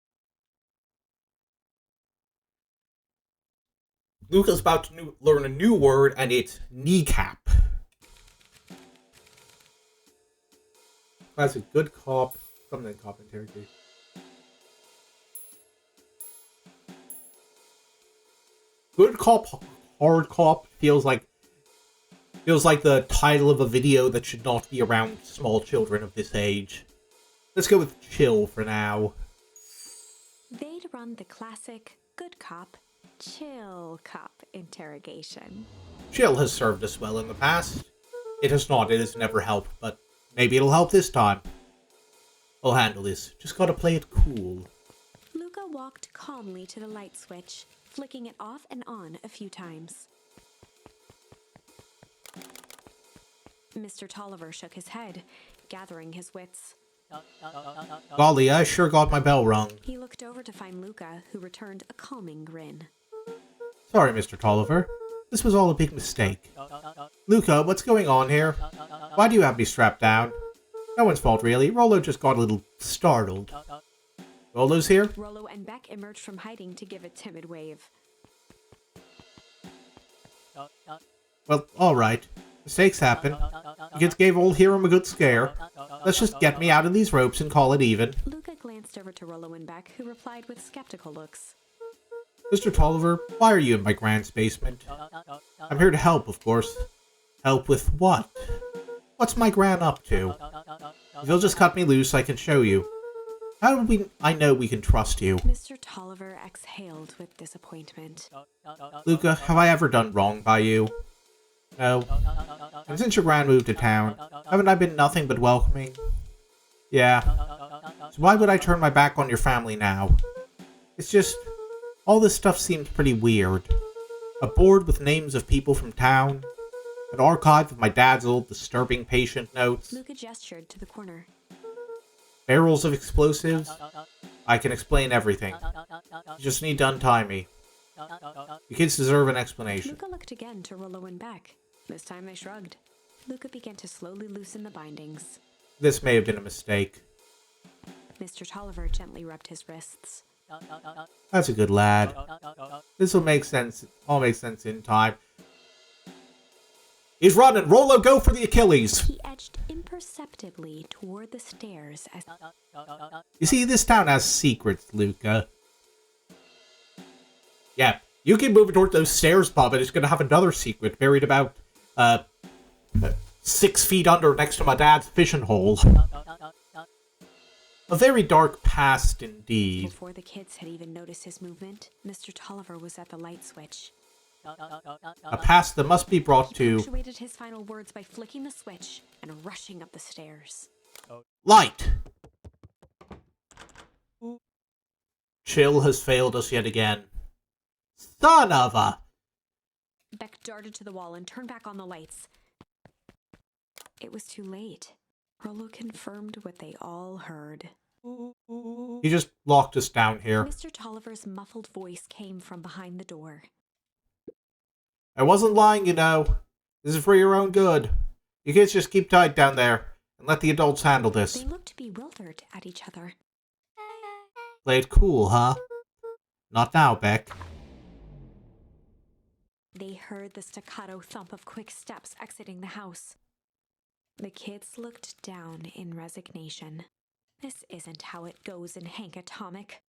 Luca's about to learn a new word, and it's kneecap. Classic good cop, something cop interrogation. Good cop, hard cop feels like the title of a video that should not be around small children of this age. Let's go with chill for now. They'd run the classic good cop, chill cop interrogation. Chill has served us well in the past. It has not, it has never helped, but maybe it'll help this time. I'll handle this. Just gotta play it cool. Luca walked calmly to the light switch, flicking it off and on a few times. Mr. Tolliver shook his head, gathering his wits. Golly, I sure got my bell rung. He looked over to find Luca, who returned a calming grin. Sorry, Mr. Tolliver. This was all a big mistake. Luca, what's going on here? Why do you have me strapped down? No one's fault, really. Rollo just got a little startled. Rollo's here? Rollo and Beck emerged from hiding to give a timid wave. Well, alright. Mistakes happen. You kids gave old Hiram a good scare. Let's just get me out of these ropes and call it even. Luca glanced over to Rollo and Beck, who replied with skeptical looks. Mr. Tolliver, why are you in my grand's basement? I'm here to help, of course. Help with what? What's my gran up to? If you'll just cut me loose, I can show you. How do I know we can trust you? Mr. Tolliver exhaled with disappointment. Luca, have I ever done wrong by you? No. And since your gran moved to town, haven't I been nothing but welcoming? Yeah. So why would I turn my back on your family now? It's just, all this stuff seems pretty weird. A board with names of people from town. An archive of my dad's old disturbing patient notes. Luca gestured to the corner. Barrels of explosives. I can explain everything. You just need to untie me. You kids deserve an explanation. Luca looked again to Rollo and Beck. This time they shrugged. Luca began to slowly loosen the bindings. This may have been a mistake. Mr. Tolliver gently rubbed his wrists. That's a good lad. This will make sense. All makes sense in time. He's running! Rollo, go for the Achilles! He edged imperceptibly toward the stairs as... You see, this town has secrets, Luca. Yeah, you keep moving toward those stairs, Bob, and it's gonna have another secret buried about, 6 feet under next to my dad's fishing hole. A very dark past indeed. Before the kids had even noticed his movement, Mr. Tolliver was at the light switch. A past that must be brought He to... punctuated his final words by flicking the switch and rushing up the stairs. Light! Chill has failed us yet again. Son of a... Beck darted to the wall and turned back on the lights. It was too late. Rollo confirmed what they all heard. He just locked us down here. Mr. Tolliver's muffled voice came from behind the door. I wasn't lying, you know. This is for your own good. You kids just keep tight down there, and let the adults handle this. They looked bewildered at each other. Play it cool, huh? Not now, Beck. They heard the staccato thump of quick steps exiting the house. The kids looked down in resignation. This isn't how it goes in Hank Atomic.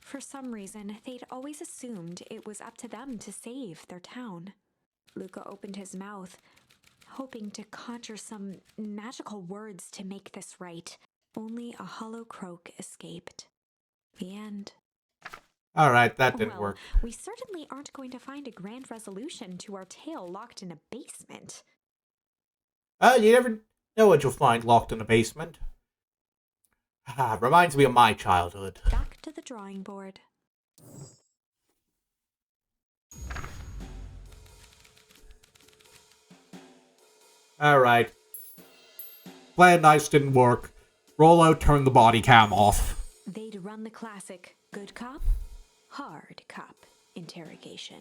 For some reason, they'd always assumed it was up to them to save their town. Luca opened his mouth, hoping to conjure some magical words to make this right. Only a hollow croak escaped. The end. Alright, that didn't work. We certainly aren't going to find a grand resolution to our tale locked in a basement. You never know what you'll find locked in a basement. Reminds me of my childhood. Back to the drawing board. Alright. Plan nice didn't work. Rollo turned the body cam off. They'd run the classic good cop, hard cop interrogation.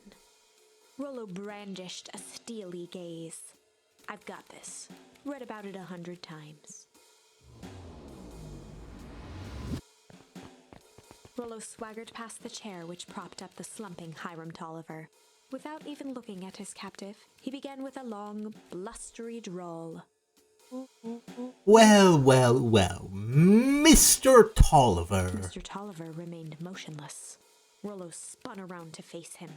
Rollo brandished a steely gaze. I've got this. Read about it 100 times. Rollo swaggered past the chair which propped up the slumping Hiram Tolliver. Without even looking at his captive, he began with a long, blustery drawl. Well, well, well, Mr. Tolliver. Mr. Tolliver remained motionless. Rollo spun around to face him.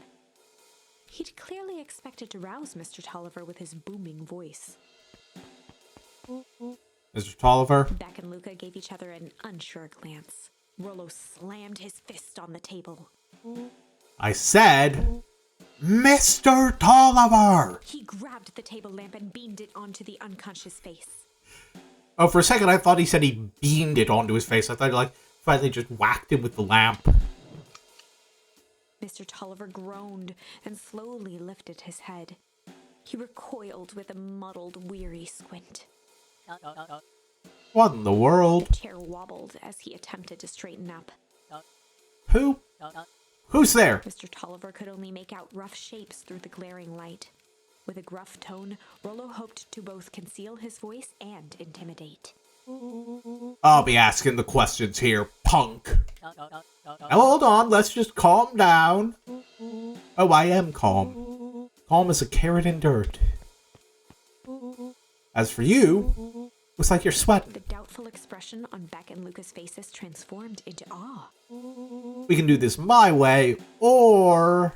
He'd clearly expected to rouse Mr. Tolliver with his booming voice. Mr. Tolliver? Beck and Luca gave each other an unsure glance. Rollo slammed his fist on the table. I said, Mr. Tolliver! He grabbed the table lamp and beamed it onto the unconscious face. Oh, for a second I thought he said he beamed it onto his face. I thought he, finally just whacked him with the lamp. Mr. Tolliver groaned and slowly lifted his head. He recoiled with a muddled, weary squint. What in the world? The chair wobbled as he attempted to straighten up. Who? Who's there? Mr. Tolliver could only make out rough shapes through the glaring light. With a gruff tone, Rollo hoped to both conceal his voice and intimidate. I'll be asking the questions here, punk. Now hold on, let's just calm down. Oh, I am calm. Calm as a carrot in dirt. As for you, looks like you're sweating. The doubtful expression on Beck and Luca's faces transformed into awe. We can do this my way, or...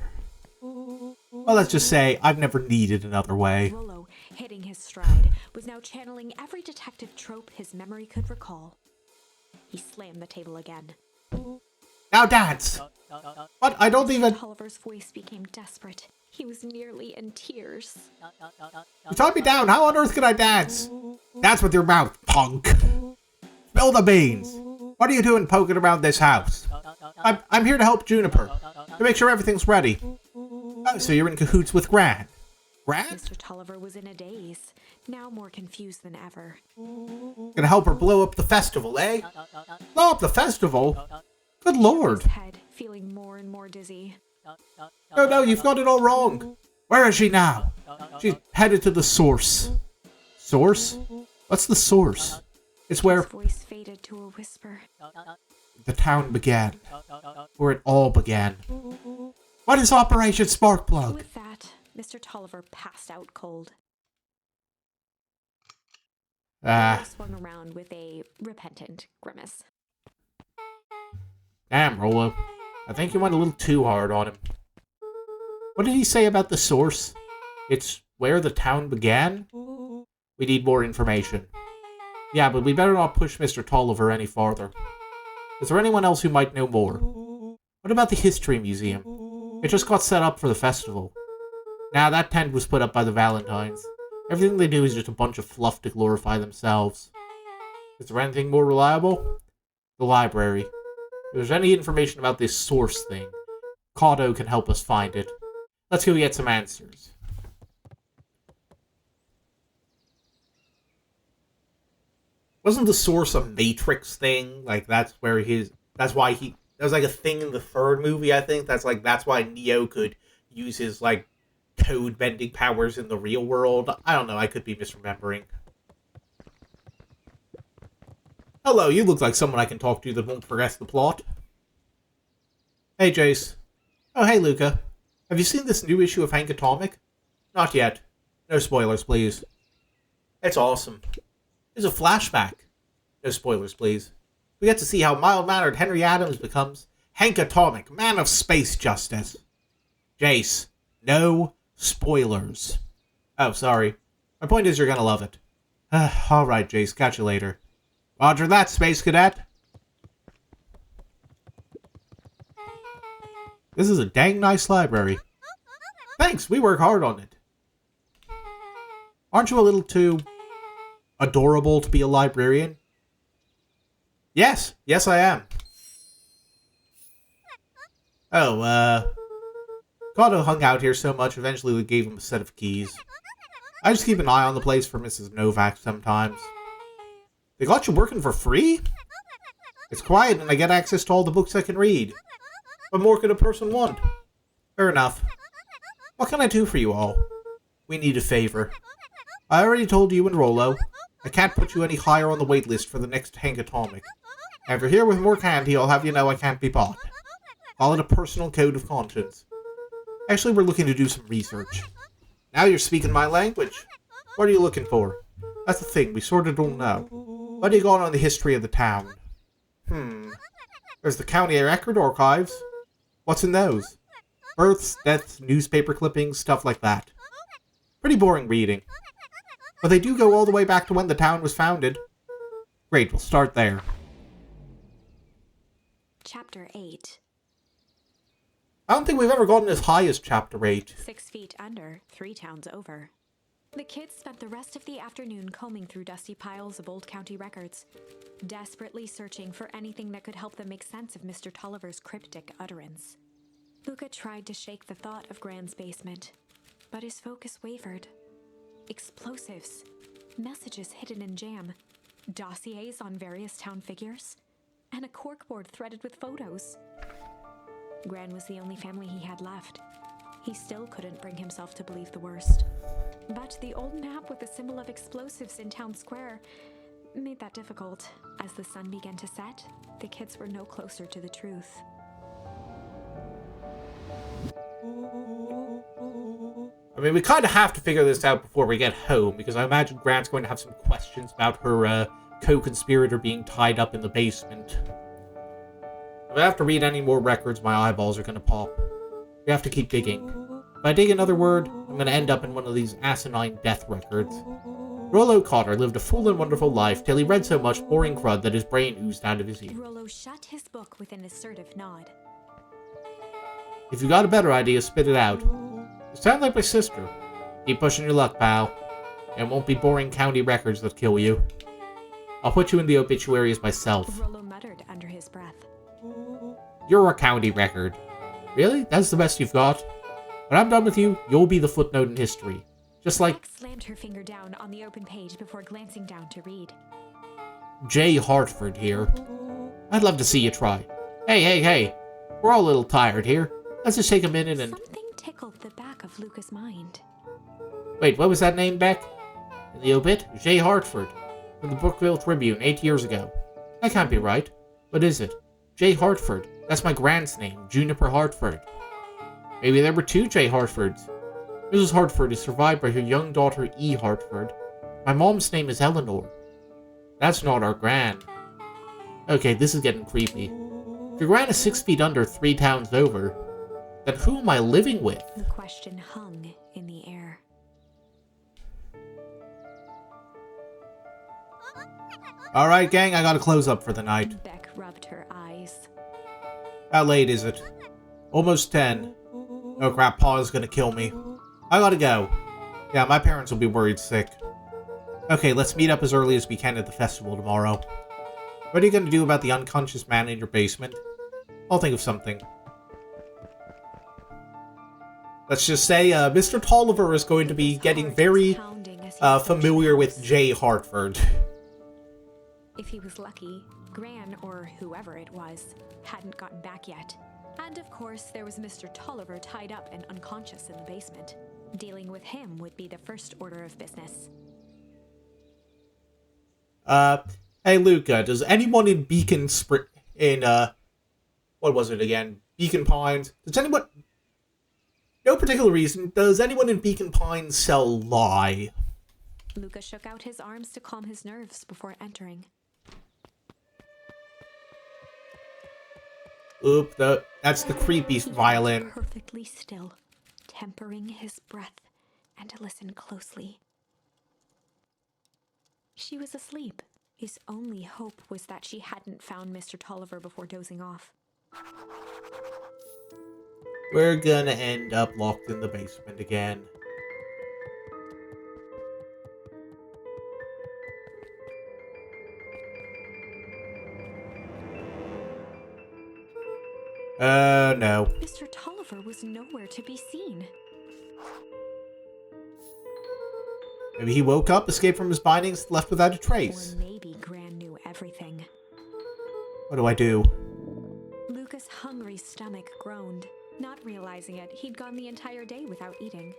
well, let's just say I've never needed another way. Rollo, hitting his stride, was now channeling every detective trope his memory could recall. He slammed the table again. Now dance! What? I don't even... Tolliver's voice became desperate. He was nearly in tears. You tied me down. How on earth can I dance? Dance with your mouth, punk. Spill the beans. What are you doing poking around this house? I'm here to help Juniper. To make sure everything's ready. Oh, so you're in cahoots with Gran. Gran? Mr. Tolliver was in a daze, now more confused than ever. Gonna help her blow up the festival, eh? Blow up the festival? Good lord. His head, feeling more and more dizzy. No, you've got it all wrong. Where is she now? She's headed to the source. Source? What's the source? It's where His voice faded to a whisper. the town began. Where it all began. What is Operation Sparkplug? With that, Mr. Tolliver passed out cold. He swung around with a repentant grimace. Damn, Rollo. I think you went a little too hard on him. What did he say about the source? It's where the town began? We need more information. Yeah, but we better not push Mr. Tolliver any farther. Is there anyone else who might know more? What about the History Museum? It just got set up for the festival. Nah, that tent was put up by the Valentines. Everything they do is just a bunch of fluff to glorify themselves. Is there anything more reliable? The library. If there's any information about this source thing, Cotto can help us find it. Let's go get some answers. Wasn't the source a Matrix thing? Like, that's why that was like a thing in the third movie, I think. That's why Neo could use his, like, code bending powers in the real world. I don't know, I could be misremembering. Hello, you look like someone I can talk to that won't progress the plot. Hey, Jace. Oh, hey, Luca. Have you seen this new issue of Hank Atomic? Not yet. No spoilers, please. It's awesome. It's a flashback. No spoilers, please. We get to see how mild-mannered Henry Adams becomes Hank Atomic, man of space justice. Jace, no spoilers. Oh, sorry. My point is you're gonna love it. Alright, Jace, catch you later. Roger that, Space Cadet. This is a dang nice library. Thanks, we work hard on it. Aren't you a little too adorable to be a librarian? Yes, I am. Oh, Cotto hung out here so much, eventually we gave him a set of keys. I just keep an eye on the place for Mrs. Novak sometimes. They got you working for free? It's quiet and I get access to all the books I can read. What more could a person want? Fair enough. What can I do for you all? We need a favor. I already told you and Rollo. I can't put you any higher on the wait list for the next Hank Atomic. Now, if you're here with more candy, I'll have you know I can't be bought. Call it a personal code of conscience. Actually, we're looking to do some research. Now you're speaking my language. What are you looking for? That's the thing, we sort of don't know. What do you got on the history of the town? There's the county record archives. What's in those? Births, deaths, newspaper clippings, stuff like that. Pretty boring reading. But they do go all the way back to when the town was founded. Great, we'll start there. Chapter 8. I don't think we've ever gotten as high as Chapter 8. 6 feet under, 3 towns over. The kids spent the rest of the afternoon combing through dusty piles of old county records, desperately searching for anything that could help them make sense of Mr. Tolliver's cryptic utterance. Luca tried to shake the thought of Gran's basement, but his focus wavered. Explosives, messages hidden in jam, dossiers on various town figures, and a corkboard threaded with photos. Gran was the only family he had left. He still couldn't bring himself to believe the worst. But the old map with the symbol of explosives in town square made that difficult. As the sun began to set, the kids were no closer to the truth. I mean, we kind of have to figure this out before we get home, because I imagine Grant's going to have some questions about her co-conspirator being tied up in the basement. If I have to read any more records, my eyeballs are going to pop. We have to keep digging. If I dig another word, I'm going to end up in one of these asinine death records. Rollo Cotter lived a full and wonderful life till he read so much boring crud that his brain oozed out of his ear. Rollo shut his book with an assertive nod. If you got a better idea, spit it out. You sound like my sister. Keep pushing your luck, pal. It won't be boring county records that kill you. I'll put you in the obituaries myself. Rollo muttered under his breath. You're a county record. Really? That's the best you've got? When I'm done with you, you'll be the footnote in history. Just like... Beck slammed her finger down on the open page before glancing down to read. J. Hartford here. I'd love to see you try. Hey. We're all a little tired here. Let's just take a minute and... Something tickled the back of Luca's mind. Wait, what was that name, Beck? In the obit? J. Hartford. From the Brookville Tribune, 8 years ago. That can't be right. What is it? J. Hartford. That's my grand's name, Juniper Hartford. Maybe there were two J. Hartfords. Mrs. Hartford is survived by her young daughter, E. Hartford. My mom's name is Eleanor. That's not our gran. Okay, this is getting creepy. If your gran is 6 feet under 3 towns over, then who am I living with? The question hung in the air. Alright, gang, I gotta close up for the night. Beck rubbed her eyes. How late is it? Almost 10. Oh crap, Pa's gonna kill me. I gotta go. Yeah, my parents will be worried sick. Okay, let's meet up as early as we can at the festival tomorrow. What are you gonna do about the unconscious man in your basement? I'll think of something. Let's just say, Mr. Tolliver is going to be getting very familiar with J. Hartford. If he was lucky, Gran, or whoever it was, hadn't gotten back yet. And of course, there was Mr. Tolliver tied up and unconscious in the basement. Dealing with him would be the first order of business. Hey Luca, does anyone in what was it again? Beacon Pines? Does anyone... No particular reason, does anyone in Beacon Pines sell lye? Luca shook out his arms to calm his nerves before entering. Oop, that's the creepy violin. Perfectly still, tempering his breath, and to listen closely. She was asleep. His only hope was that she hadn't found Mr. Tolliver before dozing off. We're gonna end up locked in the basement again. No. Mr. Tolliver was nowhere to be seen. Maybe he woke up, escaped from his bindings, left without a trace. Or maybe Gran knew everything. What do I do? Luca's hungry stomach groaned. Not realizing it, he'd gone the entire day without eating.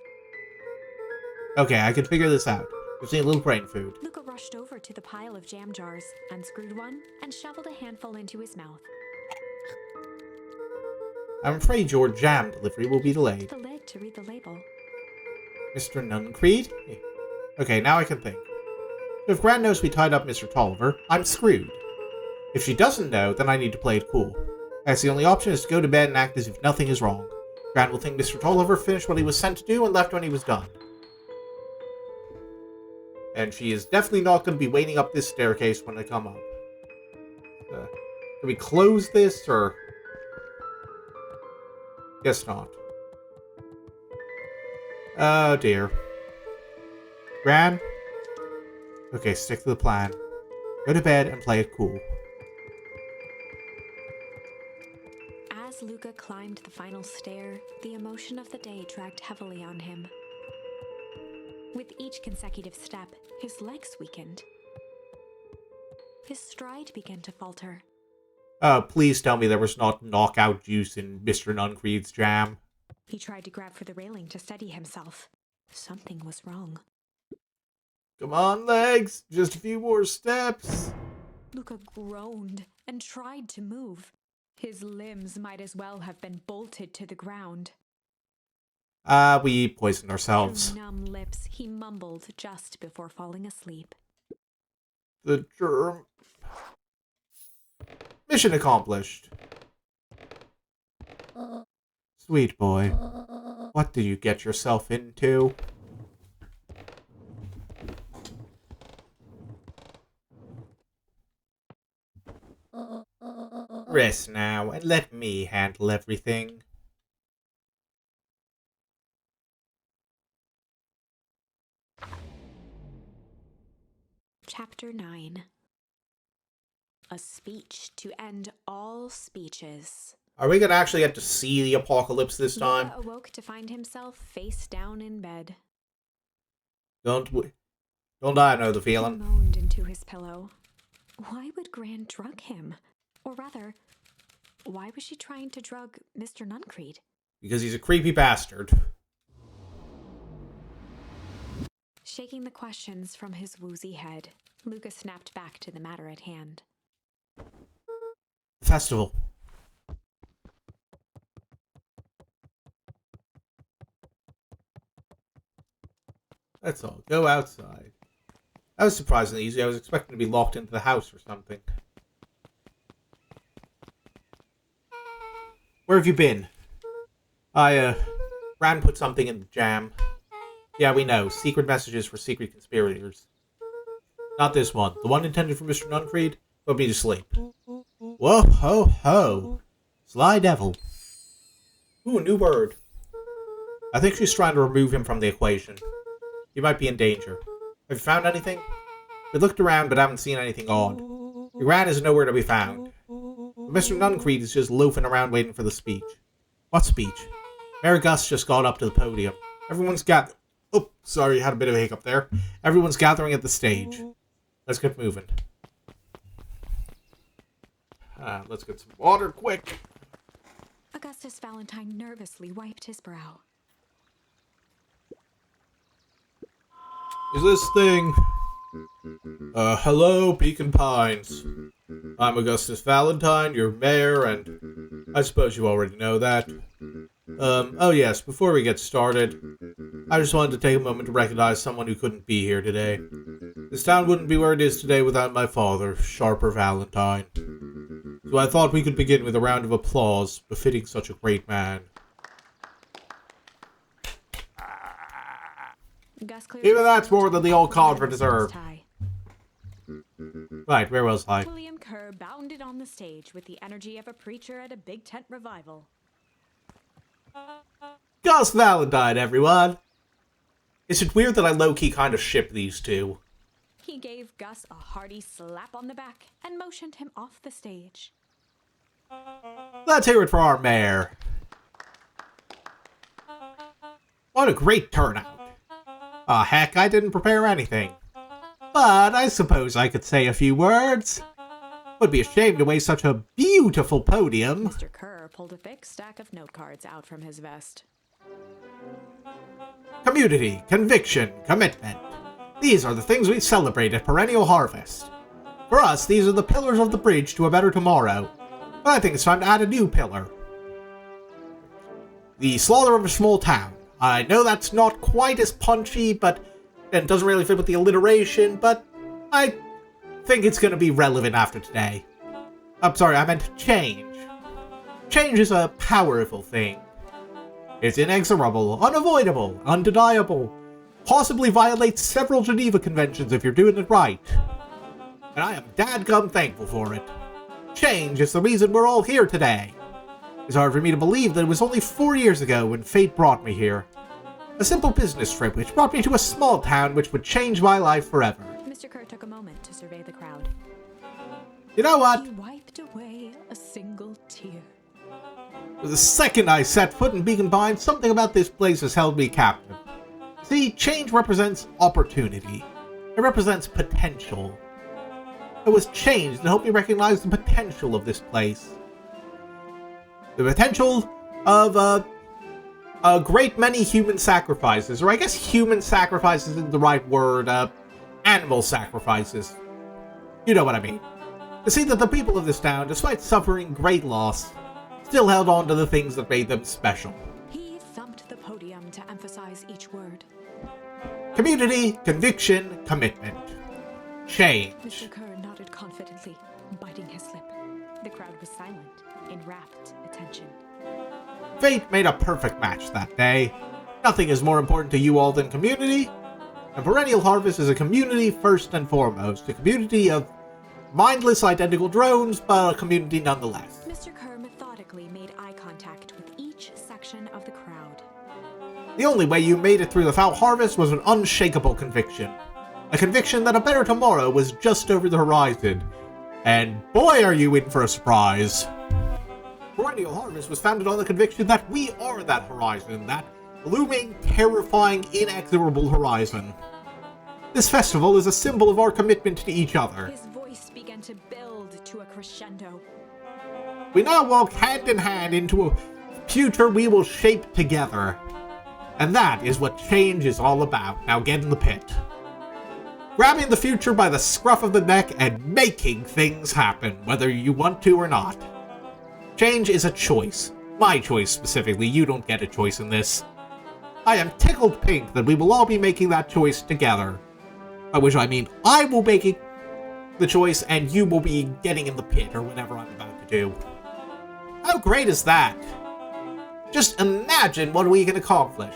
Okay, I can figure this out. Just need a little brain food. Luca rushed over to the pile of jam jars, unscrewed one, and shoveled a handful into his mouth. I'm afraid your jam delivery will be delayed. The lid to read the label. Mr. Nuncreed? Okay, now I can think. If Gran knows we tied up Mr. Tolliver, I'm screwed. If she doesn't know, then I need to play it cool. That's the only option, is to go to bed and act as if nothing is wrong. Gran will think Mr. Tolliver finished what he was sent to do and left when he was done. And she is definitely not going to be waiting up this staircase when I come up. Can we close this, or... Guess not. Oh dear. Gran? Okay, stick to the plan. Go to bed and play it cool. As Luca climbed the final stair, the emotion of the day dragged heavily on him. With each consecutive step, his legs weakened. His stride began to falter. Please tell me there was not knockout juice in Mr. Nuncreed's jam. He tried to grab for the railing to steady himself. Something was wrong. Come on, legs. Just a few more steps. Luca groaned and tried to move. His limbs might as well have been bolted to the ground. We poisoned ourselves. Through numb lips, he mumbled just before falling asleep. The germ. Mission accomplished. Sweet boy. What did you get yourself into? Rest now, and let me handle everything. Chapter 9. A speech to end all speeches. Are we gonna actually get to see the apocalypse this time? Luca awoke to find himself face down in bed. Don't I know the He feeling? moaned into his pillow. Why would Gran drug him? Or rather, why was she trying to drug Mr. Nuncreed? Because he's a creepy bastard. Shaking the questions from his woozy head, Luca snapped back to the matter at hand. Festival. Let's all go outside. That was surprisingly easy. I was expecting to be locked into the house or something. Where have you been? Ran put something in the jam. Yeah, we know. Secret messages for secret conspirators. Not this one. The one intended for Mr. Nuncreed put me to sleep. Whoa, ho, ho. Sly devil. Ooh, a new word. I think she's trying to remove him from the equation. He might be in danger. Have you found anything? We looked around but haven't seen anything odd. Your Gran is nowhere to be found. But Mr. Nuncreed is just loafing around waiting for the speech. What speech? Mayor Gus just got up to the podium. Everyone's gathered. Oh, sorry, had a bit of a hiccup there. Everyone's gathering at the stage. Let's get moving. Let's get some water, quick. Augustus Valentine nervously wiped his brow. Is this thing... hello, Beacon Pines. I'm Augustus Valentine, your mayor, and I suppose you already know that. Oh yes, before we get started, I just wanted to take a moment to recognize someone who couldn't be here today. This town wouldn't be where it is today without my father, Sharper Valentine. So I thought we could begin with a round of applause, befitting such a great man. Even that's more than the old codger deserved. Right, where was I? William Kerr bounded on the stage with the energy of a preacher at a big tent revival. Gus Valentine, everyone! Is it weird that I low-key kind of ship these two? He gave Gus a hearty slap on the back and motioned him off the stage. Let's hear it for our mayor. What a great turnout. Aw, heck, I didn't prepare anything. But I suppose I could say a few words. Would be a shame to waste such a beautiful podium. Mr. Kerr pulled a thick stack of note cards out from his vest. Community, conviction, commitment. These are the things we celebrate at Perennial Harvest. For us, these are the pillars of the bridge to a better tomorrow. But I think it's time to add a new pillar. The slaughter of a small town. I know that's not quite as punchy, and doesn't really fit with the alliteration, but I think it's going to be relevant after today. I'm sorry, I meant change. Change is a powerful thing. It's inexorable, unavoidable, undeniable. Possibly violates several Geneva Conventions if you're doing it right. And I am dadgum thankful for it. Change is the reason we're all here today. It's hard for me to believe that it was only 4 years ago when fate brought me here. A simple business trip which brought me to a small town which would change my life forever. Mr. Kerr took a moment to survey the crowd. You know what? He wiped away a single tear. The second I set foot in Beacon Bind, something about this place has held me captive. See, change represents opportunity. It represents potential. It was changed to help me recognize the potential of this place. The potential of a great many human sacrifices, or I guess human sacrifices isn't the right word, animal sacrifices. You know what I mean. To see that the people of this town, despite suffering great loss, still held on to the things that made them special. He thumped the podium to emphasize each word. Community, conviction, commitment. Change. Mr. Kerr nodded confidently, biting his lip. The crowd was silent, in rapt attention. Fate made a perfect match that day. Nothing is more important to you all than community. And Perennial Harvest is a community first and foremost. A community of mindless identical drones, but a community nonetheless. Mr. Kerr methodically made eye contact with each section of the crowd. The only way you made it through the foul harvest was an unshakable conviction. A conviction that a better tomorrow was just over the horizon. And boy, are you in for a surprise. Perennial Harvest was founded on the conviction that we are that horizon, that looming, terrifying, inexorable horizon. This festival is a symbol of our commitment to each other. His voice began to build to a crescendo. We now walk hand in hand into a future we will shape together. And that is what change is all about. Now get in the pit. Grabbing the future by the scruff of the neck and making things happen, whether you want to or not. Change is a choice. My choice specifically. You don't get a choice in this. I am tickled pink that we will all be making that choice together. By which I mean I will make the choice and you will be getting in the pit or whatever I'm about to do. How great is that? Just imagine what we can accomplish.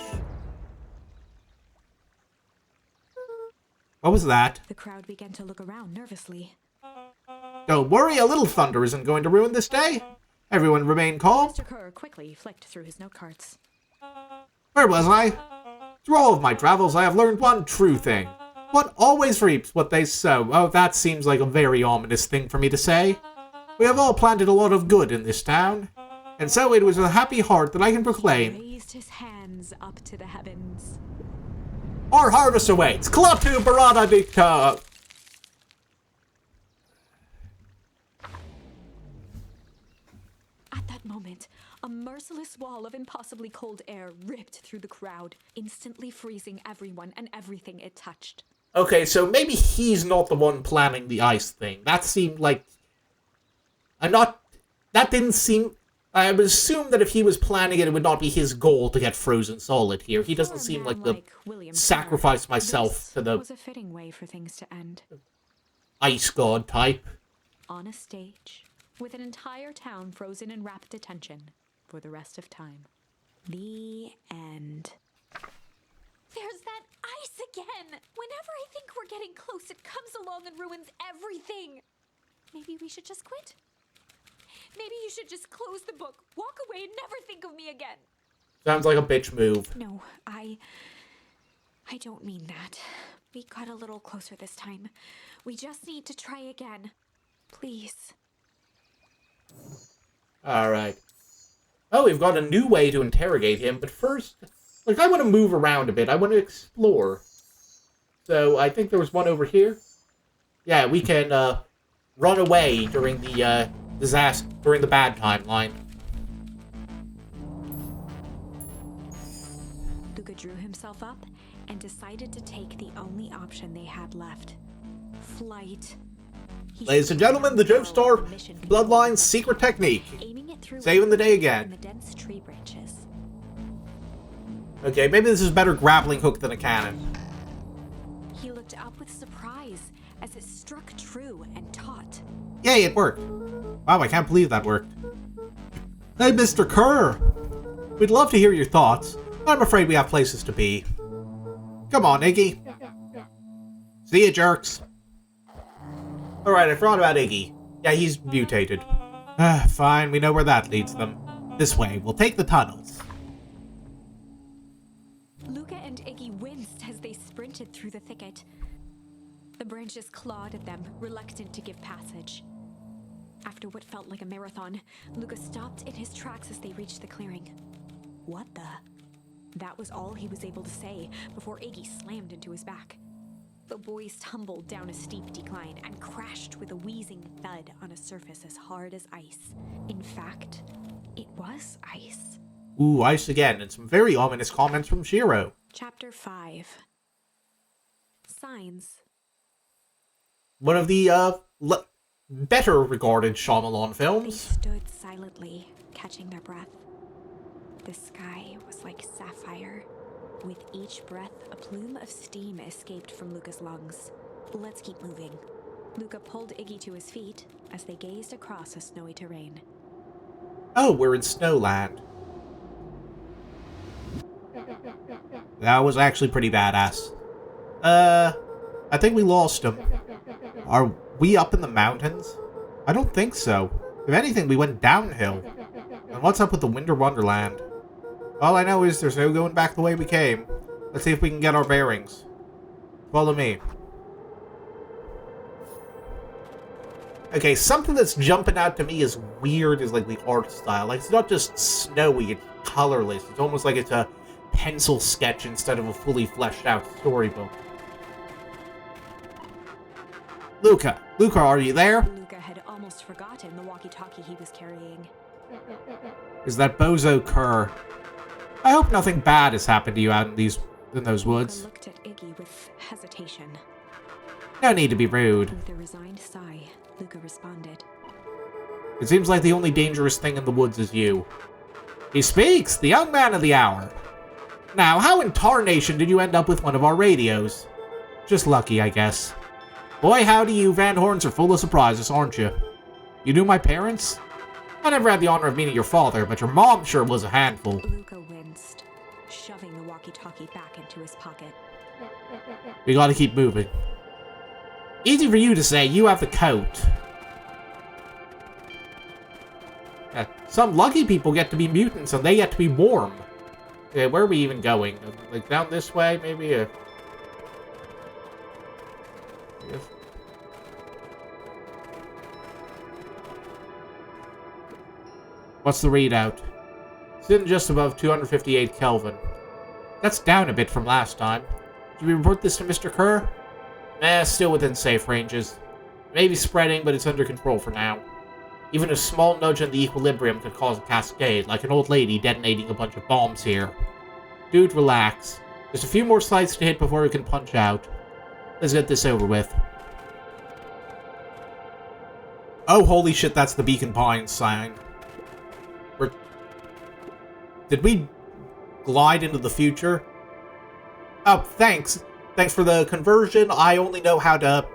What was that? The crowd began to look around nervously. Don't worry, a little thunder isn't going to ruin this day. Everyone remain calm. Mr. Kerr quickly flicked through his note cards. Where was I? Through all of my travels, I have learned one true thing. One always reaps what they sow. Oh, that seems like a very ominous thing for me to say. We have all planted a lot of good in this town. And so it was with a happy heart that I can proclaim. He raised his hands up to the heavens. Our harvest awaits. Klaatu Barada Dikta. At that moment, a merciless wall of impossibly cold air ripped through the crowd, instantly freezing everyone and everything it touched. Okay, so maybe he's not the one planning the ice thing. That seemed like... That didn't seem... I would assume that if he was planning it, it would not be his goal to get frozen solid here. He doesn't seem like the sacrifice myself to the was a fitting way for things to end. ice god type. On a stage, with an entire town frozen in rapt attention for the rest of time. The end. There's that ice again! Whenever I think we're getting close, it comes along and ruins everything! Maybe we should just quit? Maybe you should just close the book, walk away, and never think of me again. Sounds like a bitch move. No, I don't mean that. We got a little closer this time. We just need to try again. Please. Alright. Oh, we've got a new way to interrogate him, but first, like, I want to move around a bit. I want to explore. So, I think there was one over here. Yeah, we can, run away during the, disaster, during the bad timeline. Luca drew himself up and decided to take the only option they had left. Flight. Ladies and gentlemen, the Joestar Bloodline's secret technique. Saving the day again. The dense tree branches. Okay, maybe this is a better grappling hook than a cannon. He looked up with surprise as it struck true and taut. Yay, it worked. Wow, I can't believe that worked. Hey, Mr. Kerr. We'd love to hear your thoughts. I'm afraid we have places to be. Come on, Iggy. See ya, jerks. Alright, I forgot about Iggy. Yeah, he's mutated. Fine, we know where that leads them. This way, we'll take the tunnels. Luca and Iggy winced as they sprinted through the thicket. The branches clawed at them, reluctant to give passage. After what felt like a marathon, Luca stopped in his tracks as they reached the clearing. What the? That was all he was able to say before Iggy slammed into his back. The boys tumbled down a steep decline and crashed with a wheezing thud on a surface as hard as ice. In fact, it was ice. Ooh, ice again, and some very ominous comments from Shiro. Chapter 5. Signs. One of the, better regarded Shyamalan They films. stood silently, catching their breath. The sky was like sapphire. With each breath, a plume of steam escaped from Luca's lungs. Let's keep moving. Luca pulled Iggy to his feet as they gazed across a snowy terrain. Oh, we're in Snowland. That was actually pretty badass. I think we lost him. Are we up in the mountains? I don't think so. If anything, we went downhill. And what's up with the Winter Wonderland? All I know is there's no going back the way we came. Let's see if we can get our bearings. Follow me. Okay, something that's jumping out to me as weird is like the art style. Like, it's not just snowy, it's colorless. It's almost like it's a pencil sketch instead of a fully fleshed out storybook. Luca, are you there? Luca had almost forgotten the walkie-talkie he was carrying. Is that bozo Kerr? I hope nothing bad has happened to you out in those woods. Luca looked at Iggy with hesitation. No need to be rude. With a resigned sigh, Luca responded. It seems like the only dangerous thing in the woods is you. He speaks, the young man of the hour. Now, how in tarnation did you end up with one of our radios? Just lucky, I guess. Boy, howdy, you Van Horns are full of surprises, aren't you? You knew my parents? I never had the honor of meeting your father, but your mom sure was a handful. Luca winced, shoving the walkie-talkie back into his pocket. We gotta keep moving. Easy for you to say, you have the coat. Some lucky people get to be mutants and they get to be warm. Where are we even going? Like down this way, maybe? I guess. What's the readout? Sitting just above 258 Kelvin. That's down a bit from last time. Did we report this to Mr. Kerr? Still within safe ranges. Maybe spreading, but it's under control for now. Even a small nudge in the equilibrium could cause a cascade, like an old lady detonating a bunch of bombs here. Dude, relax. Just a few more sites to hit before we can punch out. Let's get this over with. Oh, holy shit, that's the Beacon Pines sign. Did we glide into the future? Oh, thanks. Thanks for the conversion. I only know how to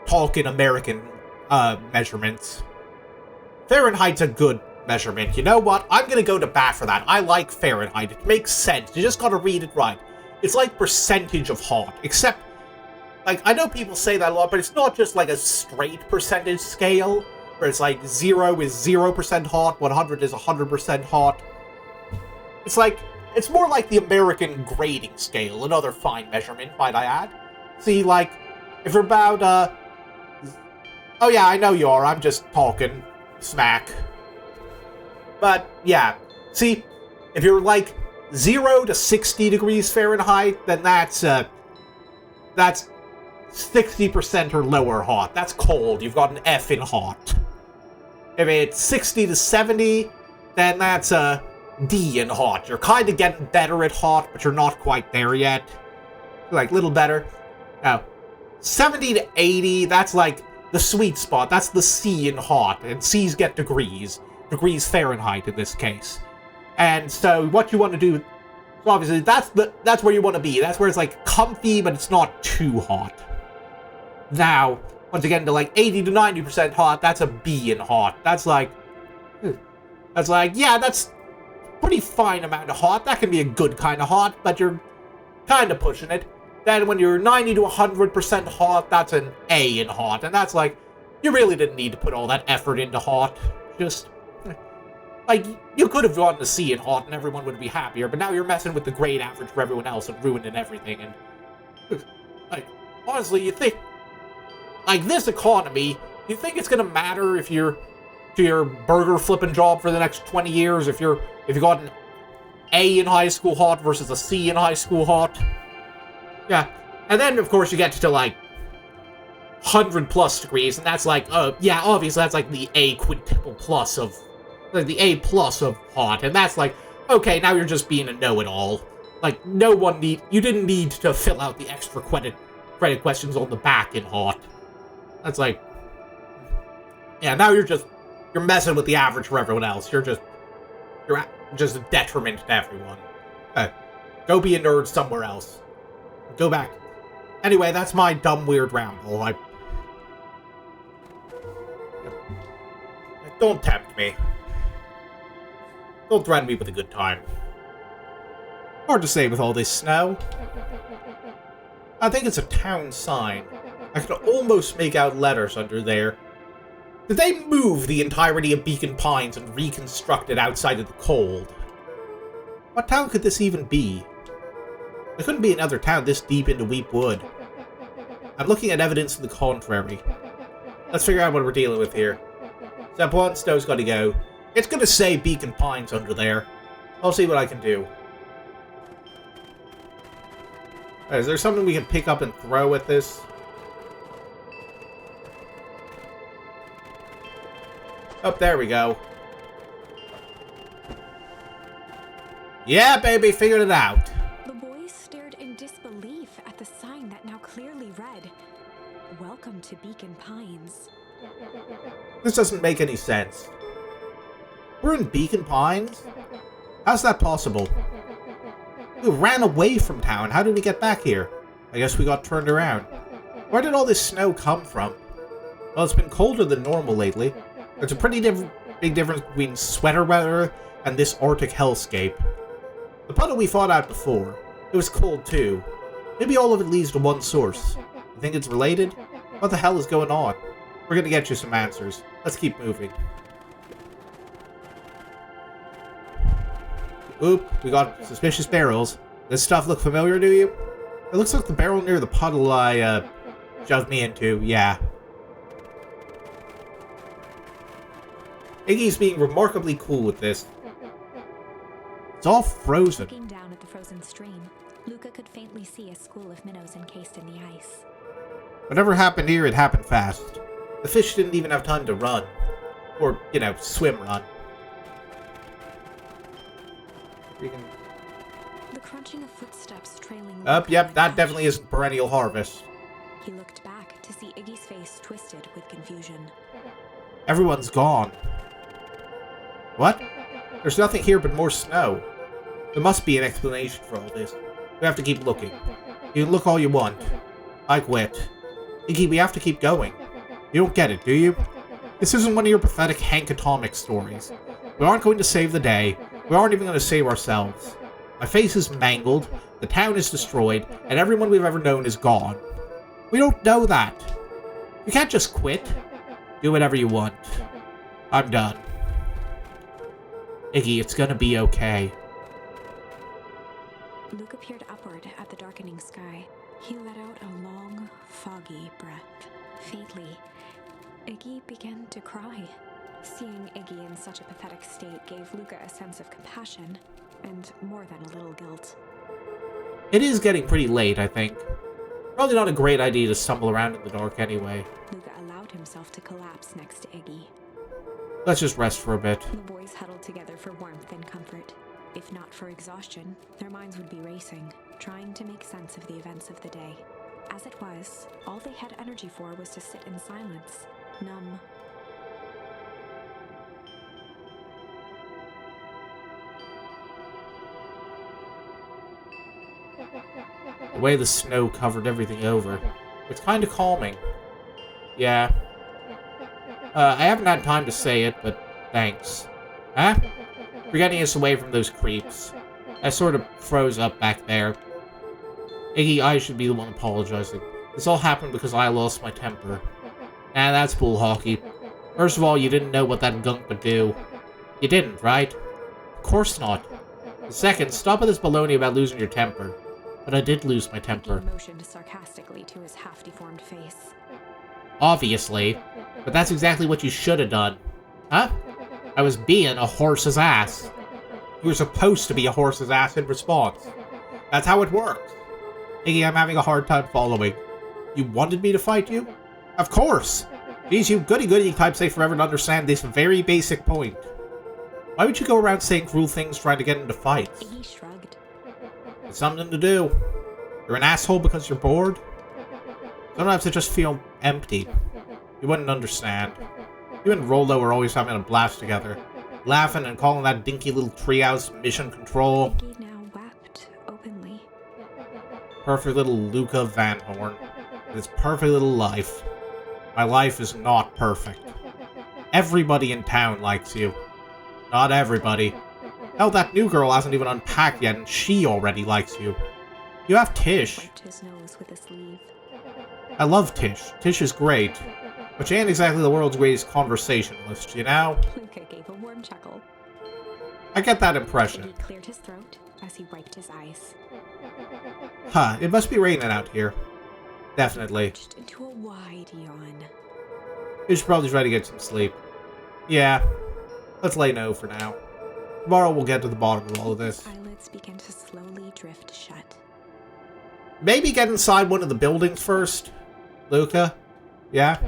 talk in American measurements. Fahrenheit's a good measurement. You know what? I'm gonna go to bat for that. I like Fahrenheit. It makes sense. You just gotta read it right. It's like percentage of hot. Except, like, I know people say that a lot, but it's not just like a straight percentage scale, where it's like 0 is 0% hot, 100 is 100% hot. It's like, it's more like the American grading scale, another fine measurement, might I add. See, like, if you're about, oh yeah, I know you are, I'm just talking smack. But, yeah, see, if you're like 0 to 60 degrees Fahrenheit, then that's 60% or lower hot. That's cold, you've got an F in hot. If it's 60 to 70, then that's a D in hot. You're kind of getting better at hot, but you're not quite there yet. Like, little better. Now, 70 to 80, that's like the sweet spot. That's the C in hot, and C's get degrees. Degrees Fahrenheit in this case. And so what you want to do, so obviously that's where you want to be. That's where it's like comfy, but it's not too hot. Now, once you get into like 80 to 90% hot, that's a B in hot. That's like, yeah, that's pretty fine amount of hot. That can be a good kind of hot, but you're kind of pushing it. Then when you're 90 to 100% hot, that's an A in hot. And that's like, you really didn't need to put all that effort into hot. Just, like, you could have gone to C in hot and everyone would be happier, but now you're messing with the grade average for everyone else and ruining everything. And, like, honestly, you think, like, this economy, you think it's gonna matter if you're to your burger flipping job for the next 20 years if you got an A in high school hot versus a C in high school hot. Yeah. And then, of course, you get to, like, 100 plus degrees, and that's like, yeah, obviously that's like the A quintuple plus of, like, the A plus of hot, and that's like, okay, now you're just being a know-it-all. Like, you didn't need to fill out the extra credit questions on the back in hot. That's like, yeah, now you're messing with the average for everyone else. You're just a detriment to everyone. Go be a nerd somewhere else. Go back. Anyway, that's my dumb, weird ramble. Don't tempt me. Don't threaten me with a good time. Hard to say with all this snow. I think it's a town sign. I could almost make out letters under there. Did they move the entirety of Beacon Pines and reconstruct it outside of the cold? What town could this even be? There couldn't be another town this deep into Weep Wood. I'm looking at evidence to the contrary. Let's figure out what we're dealing with here. Step 1, snow's gotta go. It's gonna say Beacon Pines under there. I'll see what I can do. Is there something we can pick up and throw at this? Oh, there we go. Yeah, baby, figured it out. The boys stared in disbelief at the sign that now clearly read, "Welcome to Beacon Pines." This doesn't make any sense. We're in Beacon Pines? How's that possible? We ran away from town. How did we get back here? I guess we got turned around. Where did all this snow come from? Well, it's been colder than normal lately. There's a pretty big difference between sweater weather and this Arctic hellscape. The puddle we fought out before, it was cold too. Maybe all of it leads to one source. You think it's related? What the hell is going on? We're gonna get you some answers. Let's keep moving. Oop, we got suspicious barrels. This stuff look familiar to you? It looks like the barrel near the puddle I, shoved me into, yeah. Iggy's being remarkably cool with this. It's all frozen. Looking down at the frozen stream, Luca could faintly see a school of minnows encased in the ice. Whatever happened here, it happened fast. The fish didn't even have time to run. Or, you know, swim run. The crunching of footsteps trailing... Yep, that definitely isn't perennial harvest. He looked back to see Iggy's face twisted with confusion. Everyone's gone. What? There's nothing here but more snow. There must be an explanation for all this. We have to keep looking. You can look all you want. I quit. Iggy, we have to keep going. You don't get it, do you? This isn't one of your pathetic Hank Atomic stories. We aren't going to save the day. We aren't even going to save ourselves. My face is mangled, the town is destroyed, and everyone we've ever known is gone. We don't know that. You can't just quit. Do whatever you want. I'm done. Iggy, it's gonna be okay. Luca peered upward at the darkening sky. He let out a long, foggy breath. Faintly, Iggy began to cry. Seeing Iggy in such a pathetic state gave Luca a sense of compassion, and more than a little guilt. It is getting pretty late, I think. Probably not a great idea to stumble around in the dark anyway. Luca allowed himself to collapse next to Iggy. Let's just rest for a bit. The boys huddled together for warmth and comfort. If not for exhaustion, their minds would be racing, trying to make sense of the events of the day. As it was, all they had energy for was to sit in silence, numb. The way the snow covered everything over. It's kind of calming. Yeah. I haven't had time to say it, but thanks. Huh? For getting us away from those creeps. I sort of froze up back there. Iggy, I should be the one apologizing. This all happened because I lost my temper. Nah, that's bull hockey. First of all, you didn't know what that gunk would do. You didn't, right? Of course not. Second, stop with this baloney about losing your temper. But I did lose my temper. He motioned sarcastically to his half-deformed face. Obviously. But that's exactly what you should have done. Huh? I was being a horse's ass. You were supposed to be a horse's ass in response. That's how it works. Iggy, I'm having a hard time following. You wanted me to fight you? Of course! Geez, you goody-goody types take forever to understand this very basic point. Why would you go around saying cruel things trying to get into fights? Iggy shrugged. It's something to do. You're an asshole because you're bored? Sometimes I just feel empty. You wouldn't understand. You and Rollo were always having a blast together. Laughing and calling that dinky little treehouse mission control. Iggy now wept openly. Perfect little Luca Van Horn. With his perfect little life. My life is not perfect. Everybody in town likes you. Not everybody. Hell, that new girl hasn't even unpacked yet and she already likes you. You have Tish. Wiped his nose with a sleeve. I love Tish. Tish is great. But she ain't exactly the world's greatest conversationalist, you know? Luca gave a warm chuckle. I get that impression. Iggy cleared his throat as he wiped his eyes. Huh, it must be raining out here. Definitely. Launched into a wide yawn. You should probably try to get some sleep. Yeah. Let's lay low for now. Tomorrow we'll get to the bottom of all of this. His eyelids began to slowly drift shut. Maybe get inside one of the buildings first, Luca? Yeah?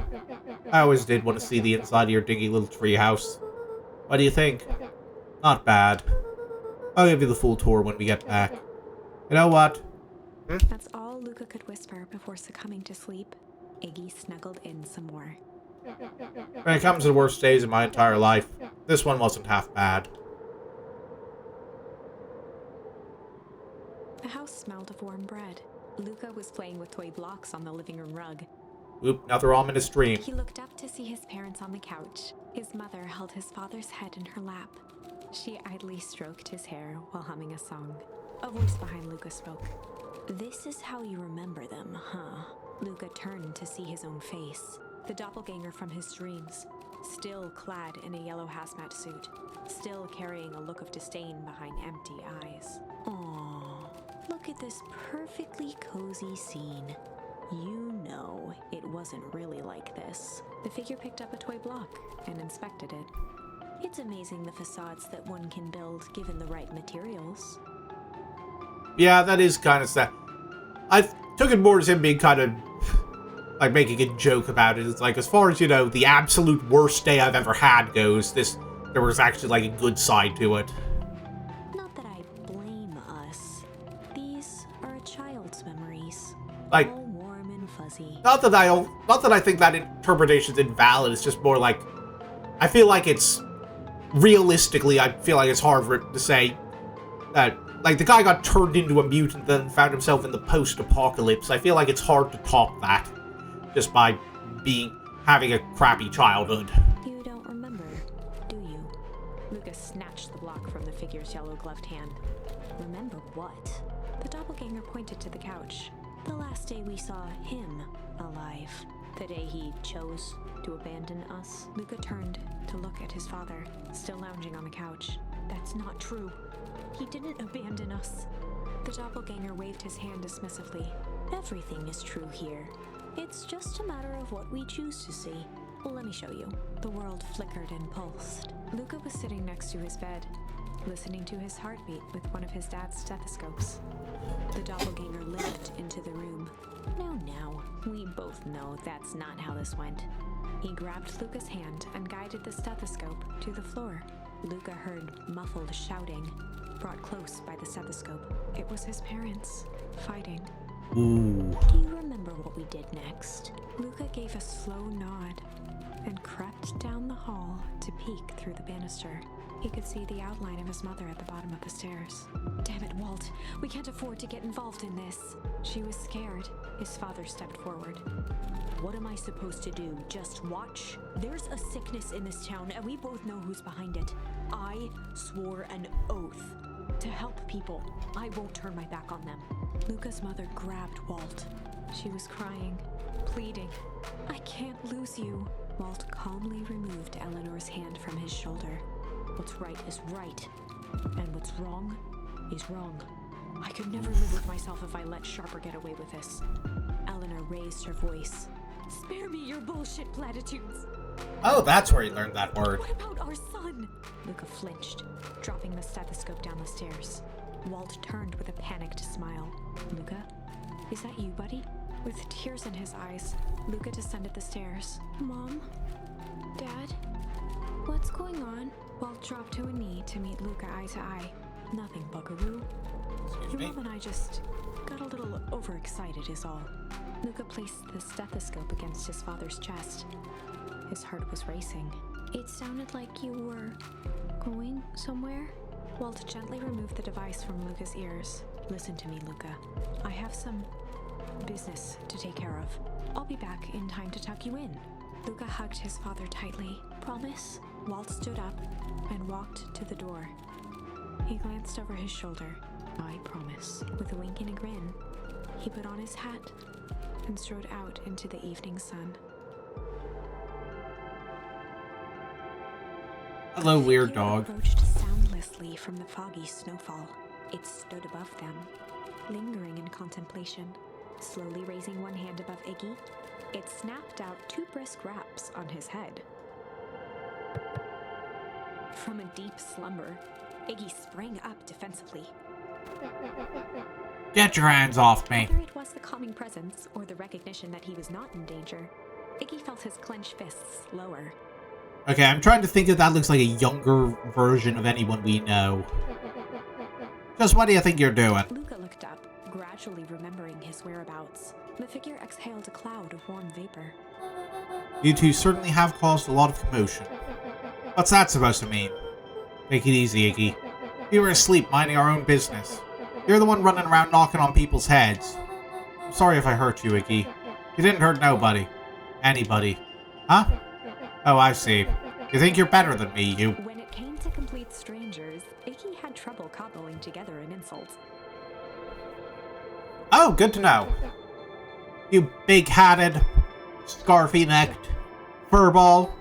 I always did want to see the inside of your dingy little treehouse. What do you think? Not bad. I'll give you the full tour when we get back. You know what? That's all Luca could whisper before succumbing to sleep. Iggy snuggled in some more. When it comes to the worst days of my entire life, this one wasn't half bad. The house smelled of warm bread. Luca was playing with toy blocks on the living room rug. Oop, another ominous dream. He looked up to see his parents on the couch. His mother held his father's head in her lap. She idly stroked his hair while humming a song. A voice behind Luca spoke. "This is how you remember them, huh?" Luca turned to see his own face. The doppelganger from his dreams. Still clad in a yellow hazmat suit. Still carrying a look of disdain behind empty eyes. Aww, look at this perfectly cozy scene. You know, it wasn't really like this. The figure picked up a toy block and inspected it. It's amazing the facades that one can build given the right materials. Yeah, that is kind of sad. I took it more as him being kind of, like, making a joke about it. It's like, as far as, you know, the absolute worst day I've ever had goes, there was actually, like, a good side to it. Not that I blame us. These are a child's memories. Like, all warm and fuzzy. not that I think that interpretation's invalid, it's just more like, I feel like it's, realistically, I feel like it's hard for it to say that, like, the guy got turned into a mutant, then found himself in the post-apocalypse. I feel like it's hard to top that, just by having a crappy childhood. You don't remember, do you? Lucas snatched the block from the figure's yellow-gloved hand. Remember what? The doppelganger pointed to the couch. The last day we saw him alive. The day he chose to abandon us. Luca turned to look at his father, still lounging on the couch. That's not true. He didn't abandon us. The doppelganger waved his hand dismissively. Everything is true here. It's just a matter of what we choose to see. Well, let me show you. The world flickered and pulsed. Luca was sitting next to his bed, listening to his heartbeat with one of his dad's stethoscopes. The doppelganger limped into the room. Now, we both know that's not how this went. He grabbed Luca's hand and guided the stethoscope to the floor. Luca heard muffled shouting, brought close by the stethoscope. It was his parents, fighting. Ooh. Do you remember what we did next? Luca gave a slow nod and crept down the hall to peek through the banister. He could see the outline of his mother at the bottom of the stairs. Damn it, Walt. We can't afford to get involved in this. She was scared. His father stepped forward. What am I supposed to do? Just watch? There's a sickness in this town, and we both know who's behind it. I swore an oath to help people. I won't turn my back on them. Luca's mother grabbed Walt. She was crying, pleading. I can't lose you. Walt calmly removed Eleanor's hand from his shoulder. What's right is right, and what's wrong is wrong. I could never live with myself if I let Sharper get away with this. Eleanor raised her voice. Spare me your bullshit platitudes. Oh, that's where he learned that word. What about our son? Luca flinched, dropping the stethoscope down the stairs. Walt turned with a panicked smile. Luca, is that you, buddy? With tears in his eyes, Luca descended the stairs. Mom? Dad? What's going on? Walt dropped to a knee to meet Luca eye to eye. Nothing, buckaroo. Your mom and I just got a little overexcited is all. Luca placed the stethoscope against his father's chest. His heart was racing. It sounded like you were going somewhere? Walt gently removed the device from Luca's ears. Listen to me, Luca. I have some business to take care of. I'll be back in time to tuck you in. Luca hugged his father tightly. Promise? Walt stood up and walked to the door. He glanced over his shoulder. I promise. With a wink and a grin, he put on his hat and strode out into the evening sun. Hello, weird dog. Approached soundlessly from the foggy snowfall. It stood above them, lingering in contemplation. Slowly raising one hand above Iggy, it snapped out 2 brisk raps on his head. From a deep slumber, Iggy sprang up defensively. Get your hands off me. Whether it was the calming presence or the recognition that he was not in danger, Iggy felt his clenched fists lower. Okay, I'm trying to think if that looks like a younger version of anyone we know. Just what do you think you're doing? Luca looked up, gradually remembering his whereabouts. The figure exhaled a cloud of warm vapor. You two certainly have caused a lot of commotion. What's that supposed to mean? Take it easy, Iggy. We were asleep, minding our own business. You're the one running around knocking on people's heads. I'm sorry if I hurt you, Iggy. You didn't hurt nobody. Anybody. Huh? Oh, I see. You think you're better than me, you... When it came to complete strangers, Iggy had trouble cobbling together an insult. Oh, good to know. You big-hatted, scarfy-necked furball.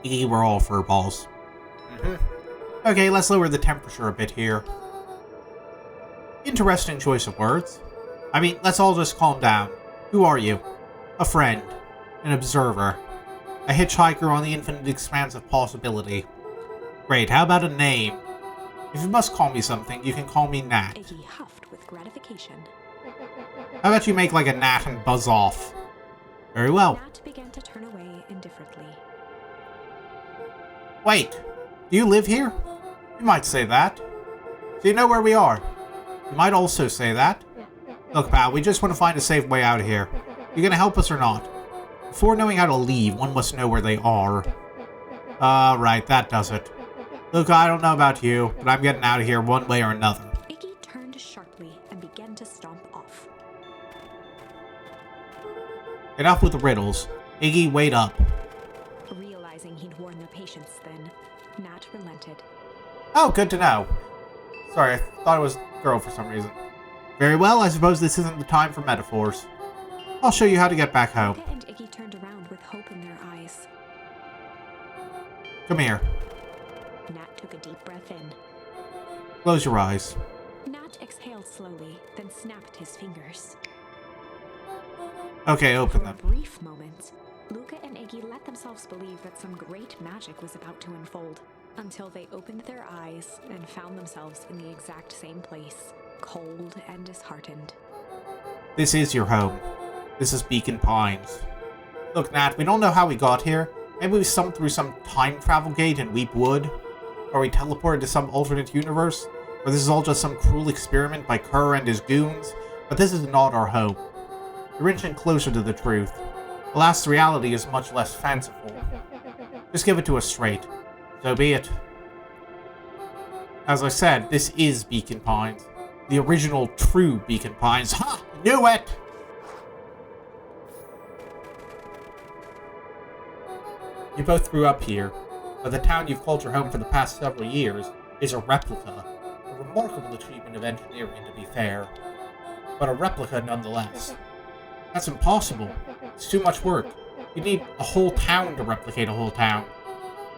Iggy, we're all furballs. Okay, let's lower the temperature a bit here. Interesting choice of words. I mean, let's all just calm down. Who are you? A friend. An observer. A hitchhiker on the infinite expanse of possibility. Great, how about a name? If you must call me something, you can call me Nat. Iggy huffed with gratification. How about you make like a gnat and buzz off? Very well. Nat began to turn away indifferently. Wait, do you live here? You might say that. Do you know where we are? You might also say that. Look, pal, we just want to find a safe way out of here. You gonna help us or not? Before knowing how to leave, one must know where they are. Right, that does it. Look, I don't know about you, but I'm getting out of here one way or another. Iggy turned sharply and began to stomp off. Enough with the riddles. Iggy, wait up. Realizing he'd worn their patience then, Nat relented. Oh, good to know. Sorry, I thought it was a girl for some reason. Very well, I suppose this isn't the time for metaphors. I'll show you how to get back home. Luca and Iggy turned around with hope in their eyes. Come here. Nat took a deep breath in. Close your eyes. Nat exhaled slowly, then snapped his fingers. Okay, open For them. a brief moment, Luca and Iggy let themselves believe that some great magic was about to unfold, until they opened their eyes and found themselves in the exact same place, cold and disheartened. This is your home. This is Beacon Pines. Look, Nat, we don't know how we got here. Maybe we summed through some time travel gate in Weep Wood, or we teleported to some alternate universe, or this is all just some cruel experiment by Kerr and his goons, but this is not our home. You're inching closer to the truth. Alas, the reality is much less fanciful. Just give it to us straight. So be it. As I said, this is Beacon Pines. The original true Beacon Pines. Ha! Knew it! You both grew up here, but the town you've called your home for the past several years is a replica. A remarkable achievement of engineering, to be fair. But a replica nonetheless. That's impossible. It's too much work. You'd need a whole town to replicate a whole town.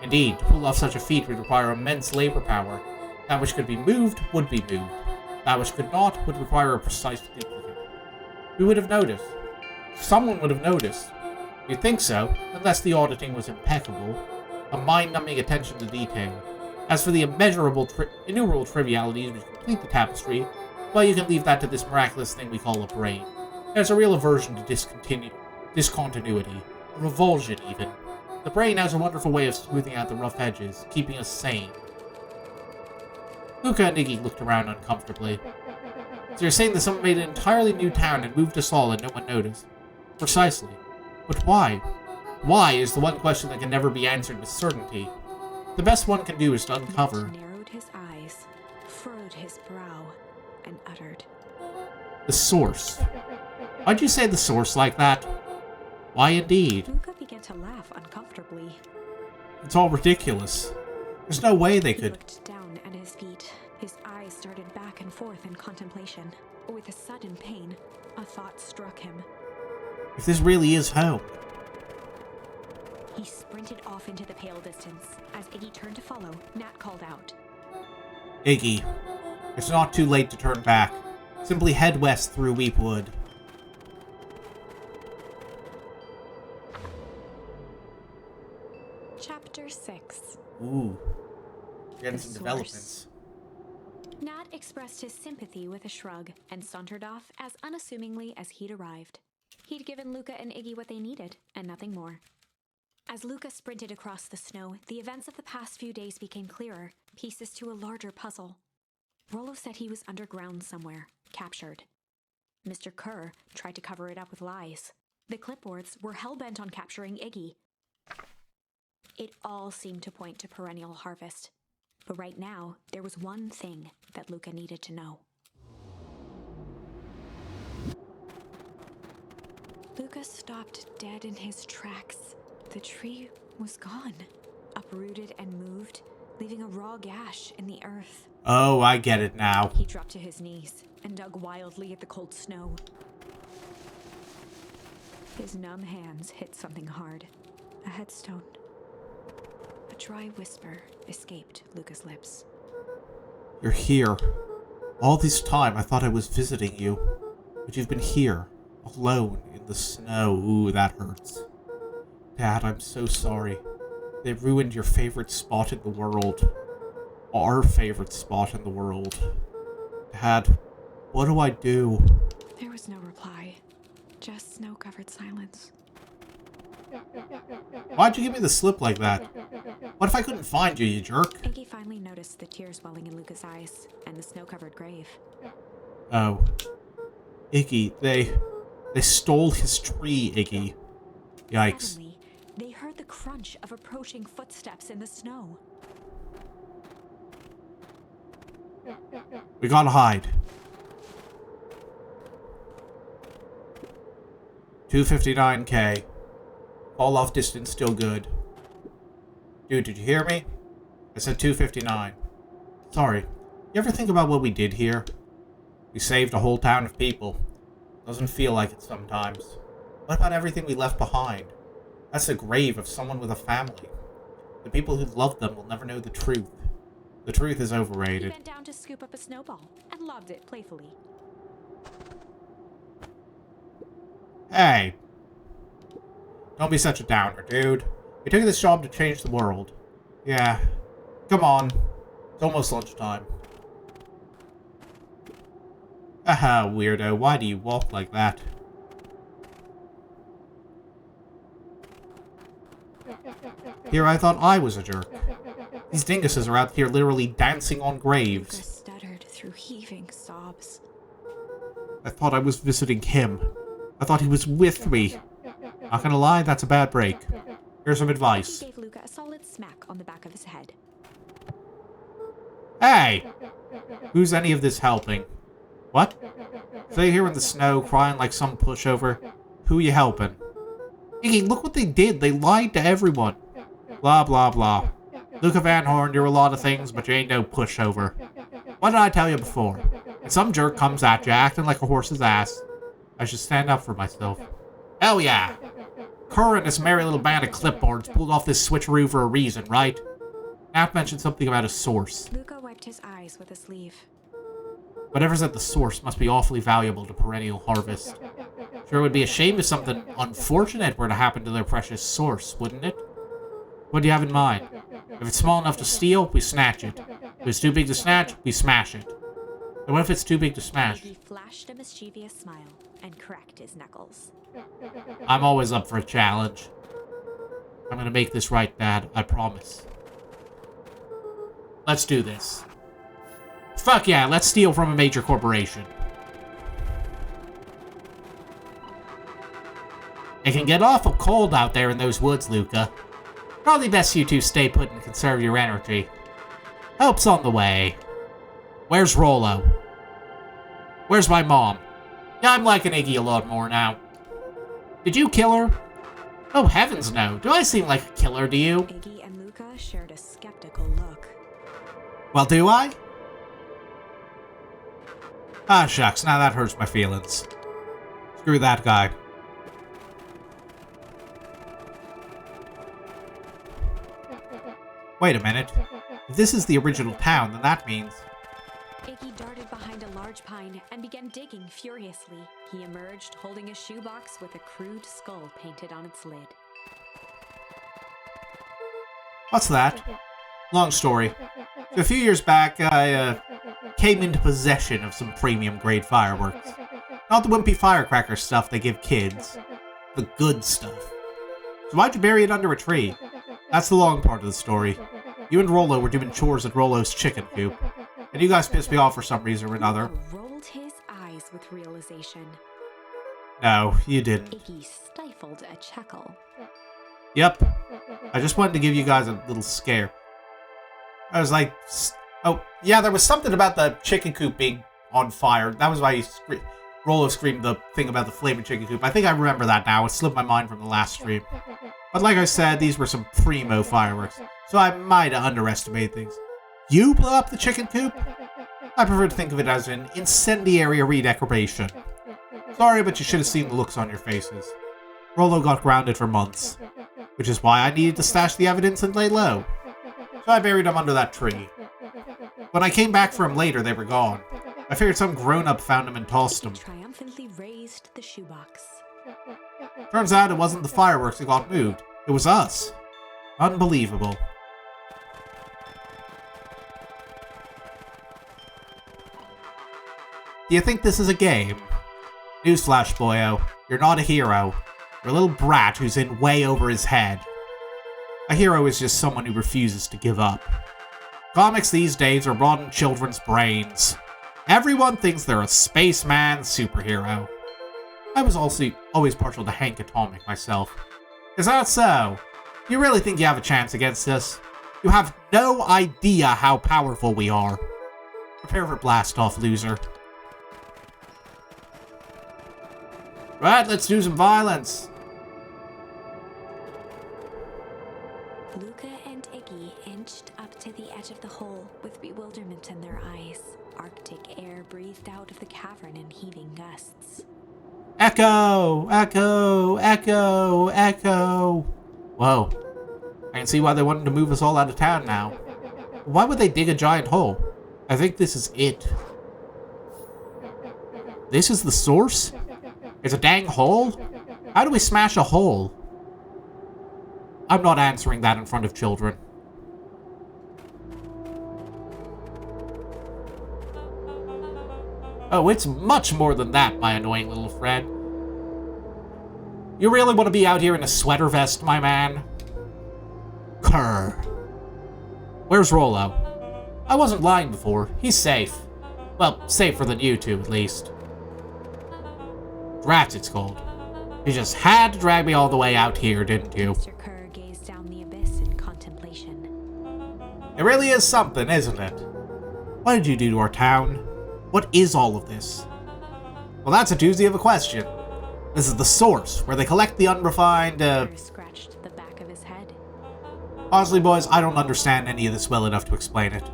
Indeed, to pull off such a feat would require immense labor power. That which could be moved would be moved. That which could not would require a precise duplicate. Who would have noticed? Someone would have noticed. You'd think so, unless the auditing was impeccable. A mind-numbing attention to detail. As for the innumerable trivialities which complete the tapestry, well, you can leave that to this miraculous thing we call a brain. There's a real aversion to discontinuity, a revulsion even. The brain has a wonderful way of smoothing out the rough edges, keeping us sane. Luca and Iggy looked around uncomfortably. So you're saying that someone made an entirely new town and moved us all and no one noticed? Precisely. But why? Why is the one question that can never be answered with certainty. The best one can do is to uncover. He narrowed his eyes, furrowed his brow, and uttered, The source. Why'd you say the source like that? Why indeed? Luca began to laugh uncomfortably. It's all ridiculous. There's no way they He could. looked down at his feet. His eyes started back and forth in contemplation. With a sudden pain, a thought struck him. If this really is home. He sprinted off into the pale distance. As Iggy turned to follow, Nat called out, Iggy, it's not too late to turn back. Simply head west through Weepwood. Chapter 6. Ooh. Getting The some source. developments. Nat expressed his sympathy with a shrug and sauntered off as unassumingly as he'd arrived. He'd given Luca and Iggy what they needed, and nothing more. As Luca sprinted across the snow, the events of the past few days became clearer, pieces to a larger puzzle. Rollo said he was underground somewhere, captured. Mr. Kerr tried to cover it up with lies. The clipboards were hell-bent on capturing Iggy. It all seemed to point to perennial harvest. But right now, there was one thing that Luca needed to know. Luca stopped dead in his tracks. The tree was gone, uprooted and moved, leaving a raw gash in the earth. Oh, I get it now. He dropped to his knees and dug wildly at the cold snow. His numb hands hit something hard. A headstone. A dry whisper escaped Luca's lips. You're here. All this time I thought I was visiting you. But you've been here, alone, in the snow. Ooh, that hurts. Dad, I'm so sorry. They ruined your favorite spot in the world. Our favorite spot in the world. Dad, what do I do? There was no reply. Just snow-covered silence. Why'd you give me the slip like that? What if I couldn't find you, you jerk? Iggy finally noticed the tears welling in Luca's eyes and the snow-covered grave. Oh. Iggy, they stole his tree, Iggy. Yikes. Suddenly, they heard the crunch of approaching footsteps in the snow. We gotta hide. 259K. Fall off distance still good. Dude, did you hear me? I said 259. Sorry. You ever think about what we did here? We saved a whole town of people. Doesn't feel like it sometimes. What about everything we left behind? That's the grave of someone with a family. The people who loved them will never know the truth. The truth is He overrated. bent down to scoop up a snowball and lobbed it playfully. Hey. Don't be such a downer, dude. We took this job to change the world. Yeah. Come on. It's almost lunchtime. Haha, weirdo. Why do you walk like that? Here I thought I was a jerk. These dinguses are out here literally dancing on Luca graves. stuttered through heaving sobs. I thought I was visiting him. I thought he was with me. Not gonna lie, that's a bad break. Here's some advice. He gave Luca a solid smack on the back of his head. Hey! Who's any of this helping? What? Stay here in the snow, crying like some pushover. Who you helping? Iggy, look what they did. They lied to everyone. Blah, blah, blah. Luca Van Horn, you're a lot of things, but you ain't no pushover. What did I tell you before? When some jerk comes at you acting like a horse's ass, I should stand up for myself. Hell yeah! Kerr and this merry little band of clipboards pulled off this switcheroo for a reason, right? Nat mentioned something about a source. Luca wiped his eyes with a sleeve. Whatever's at the source must be awfully valuable to perennial harvest. Sure would be a shame if something unfortunate were to happen to their precious source, wouldn't it? What do you have in mind? If it's small enough to steal, we snatch it. If it's too big to snatch, we smash it. And what if it's too big to smash? He flashed a mischievous smile and cracked his knuckles. I'm always up for a challenge. I'm gonna make this right, Dad. I promise. Let's do this. Fuck yeah, let's steal from a major corporation. It can get awful cold out there in those woods, Luca. Probably best you two stay put and conserve your energy. Help's on the way. Where's Rollo? Where's my mom? Yeah, I'm liking Iggy a lot more now. Did you kill her? Oh, heavens no. Do I seem like a killer to you? Iggy and Luca shared a skeptical look. Well, do I? Ah, shucks. Now that hurts my feelings. Screw that guy. Wait a minute. If this is the original town, then that means... Iggy darted behind a large pine and began digging furiously. He emerged holding a shoebox with a crude skull painted on its lid. What's that? Long story. So a few years back, I came into possession of some premium-grade fireworks. Not the wimpy firecracker stuff they give kids. The good stuff. So why'd you bury it under a tree? That's the long part of the story. You and Rollo were doing chores at Rollo's chicken coop, and you guys pissed me off for some reason or another. Rolled his eyes with realization. No, you didn't. Iggy stifled a chuckle. Yep. I just wanted to give you guys a little scare. I was like, oh, yeah, there was something about the chicken coop being on fire. That was why Rollo screamed the thing about the flaming chicken coop. I think I remember that now. It slipped my mind from the last stream. But like I said, these were some primo fireworks, so I might have underestimated things. You blew up the chicken coop? I prefer to think of it as an incendiary redecoration. Sorry, but you should have seen the looks on your faces. Rollo got grounded for months, which is why I needed to stash the evidence and lay low. So I buried them under that tree. When I came back for them later, they were gone. I figured some grown-up found them and tossed them. Triumphantly raised the shoebox. Turns out it wasn't the fireworks that got moved. It was us. Unbelievable. Do you think this is a game? Newsflash, boyo. You're not a hero. You're a little brat who's in way over his head. A hero is just someone who refuses to give up. Comics these days are rotten children's brains. Everyone thinks they're a spaceman superhero. I was also always partial to Hank Atomic myself. Is that so? You really think you have a chance against us? You have no idea how powerful we are. Prepare for blast-off, loser. Right, let's do some violence. Luca and Iggy inched up to the edge of the hole with bewilderment in their eyes. Arctic air breathed out of the cavern in heaving gusts. Echo! Echo! Echo! Echo! Whoa. I can see why they wanted to move us all out of town now. Why would they dig a giant hole? I think this is it. This is the source? It's a dang hole? How do we smash a hole? I'm not answering that in front of children. Oh, it's much more than that, my annoying little friend. You really want to be out here in a sweater vest, my man? Kerr. Where's Rollo? I wasn't lying before. He's safe. Well, safer than you two, at least. Rats, it's called. You just had to drag me all the way out here, didn't you? Mr. Kerr gazed down the abyss in contemplation. It really is something, isn't it? What did you do to our town? What is all of this? Well, that's a doozy of a question. This is the source, where they collect the unrefined, Kerr scratched the back of his head. Honestly, boys, I don't understand any of this well enough to explain it.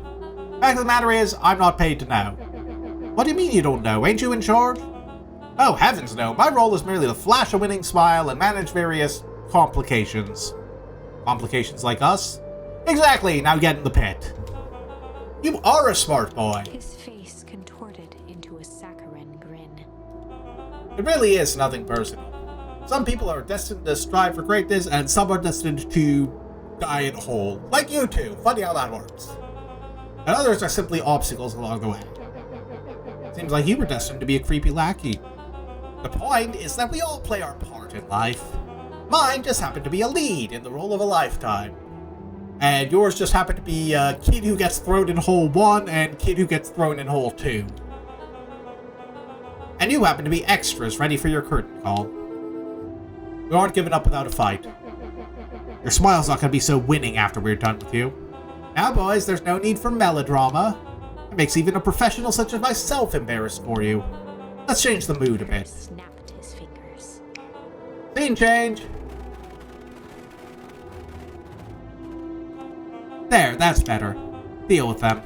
Fact of the matter is, I'm not paid to know. What do you mean you don't know? Ain't you in charge? Oh, heavens no. My role is merely to flash a winning smile and manage various complications. Complications like us? Exactly, now get in the pit. You are a smart boy. His face contorted into a saccharine grin. It really is nothing personal. Some people are destined to strive for greatness, and some are destined to die in a hole. Like you two. Funny how that works. And others are simply obstacles along the way. Seems like you were destined to be a creepy lackey. The point is that we all play our part in life. Mine just happened to be a lead in the role of a lifetime. And yours just happened to be kid who gets thrown in hole 1 and kid who gets thrown in hole 2. And you happen to be extras ready for your curtain call. We aren't giving up without a fight. Your smile's not going to be so winning after we're done with you. Now, boys, there's no need for melodrama. It makes even a professional such as myself embarrassed for you. Let's change the mood a bit. Snapped his fingers. Scene change. There, that's better. Deal with them.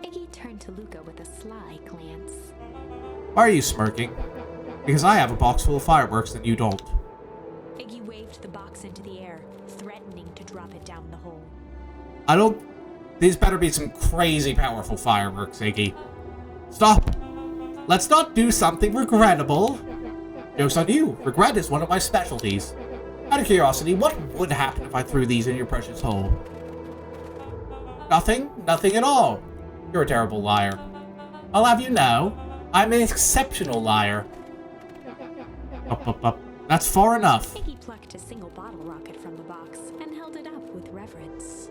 Iggy turned to Luca with a sly glance. Why are you smirking? Because I have a box full of fireworks and you don't. Iggy waved the box into the air, threatening to drop it down the hole. I don't... These better be some crazy powerful fireworks, Iggy. Stop! Let's not do something regrettable. Joke's on you. Regret is one of my specialties. Out of curiosity, what would happen if I threw these in your precious hole? Nothing? Nothing at all. You're a terrible liar. I'll have you know, I'm an exceptional liar. Up. That's far enough. Iggy plucked a single bottle rocket from the box and held it up with reverence.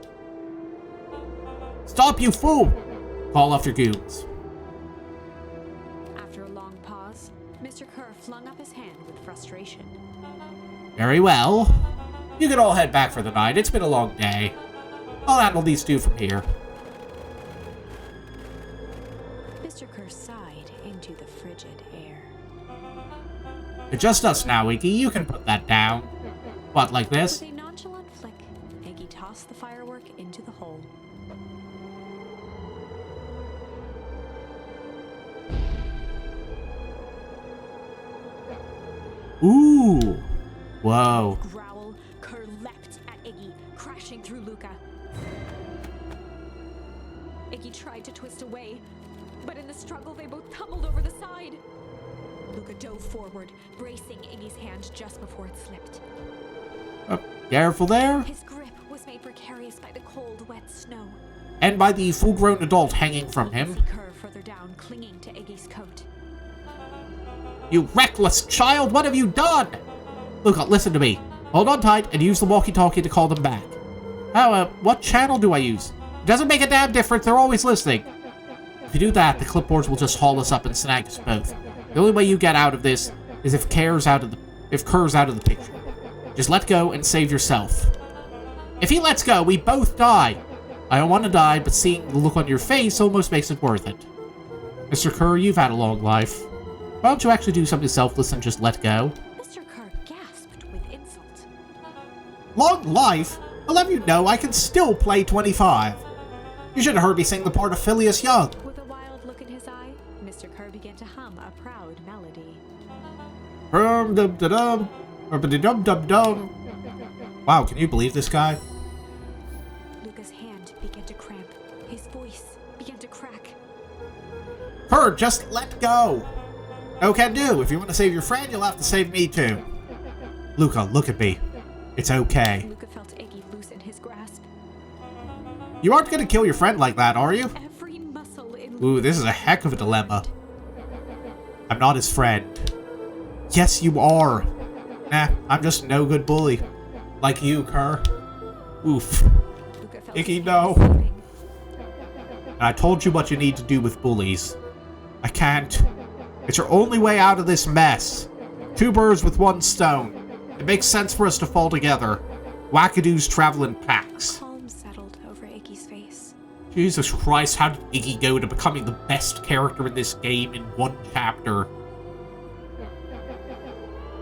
Stop, you fool! Call off your goons. After a long pause, Mr. Kerr flung up his hand with frustration. Very well. You can all head back for the night. It's been a long day. I'll handle these two from here. Mr. Kerr sighed into the frigid air. It's just us now, Iggy. You can put that down. What, like this? With a nonchalant flick, Iggy tossed the firework into the hole. Ooh. Whoa. Growl, Kerr leapt at Iggy, crashing through Luca. Iggy tried to twist away, but in the struggle they both tumbled over the side. Luca dove forward, bracing Iggy's hand just before it slipped. Careful there. His grip was made precarious by the cold, wet snow. And by the full-grown adult hanging from him. Kerr further down, clinging to Iggy's coat. You reckless child, what have you done? Luca, listen to me. Hold on tight and use the walkie-talkie to call them back. Oh, what channel do I use? It doesn't make a damn difference, they're always listening. If you do that, the clipboards will just haul us up and snag us both. The only way you get out of this is if Kerr's out of the picture. Just let go and save yourself. If he lets go, we both die. I don't want to die, but seeing the look on your face almost makes it worth it. Mr. Kerr, you've had a long life. Why don't you actually do something selfless and just let go? Mr. Kerr gasped with insult. Long life? I'll have you know I can still play 25. You should have heard me sing the part of Phileas Young. With a wild look in his eye, Mr. Kerr began to hum a proud melody. Dum-dum-dum-dum, dum-dum-dum-dum. Wow, can you believe this guy? Luca's hand began to cramp. His voice began to crack. Kerr, just let go. No can do. If you want to save your friend, you'll have to save me too. Luca, look at me. It's okay. Luca felt Iggy loosen his grasp. You aren't going to kill your friend like that, are you? Every muscle in Ooh, this is a heck of a dilemma. I'm not his friend. Yes, you are. Nah, I'm just no good bully. Like you, Kerr. Oof. Luca felt Iggy, his no. hands slipping. I told you what you need to do with bullies. I can't. It's your only way out of this mess. Two birds with one stone. It makes sense for us to fall together. Wackadoos travel in packs. Calm settled over Iggy's face. Jesus Christ, how did Iggy go to becoming the best character in this game in one chapter?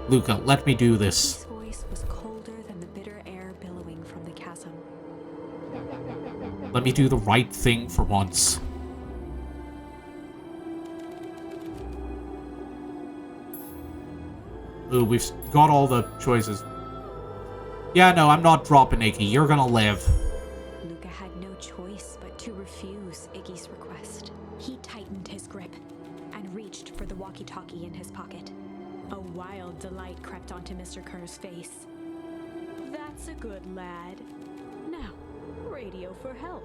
Luca, let me do this. His voice was colder than the bitter air billowing from the chasm. Let me do the right thing for once. Ooh, we've got all the choices. Yeah, no, I'm not dropping Iggy. You're gonna live. Luca had no choice but to refuse Iggy's request. He tightened his grip and reached for the walkie-talkie in his pocket. A wild delight crept onto Mr. Kerr's face. That's a good lad. Now, radio for help.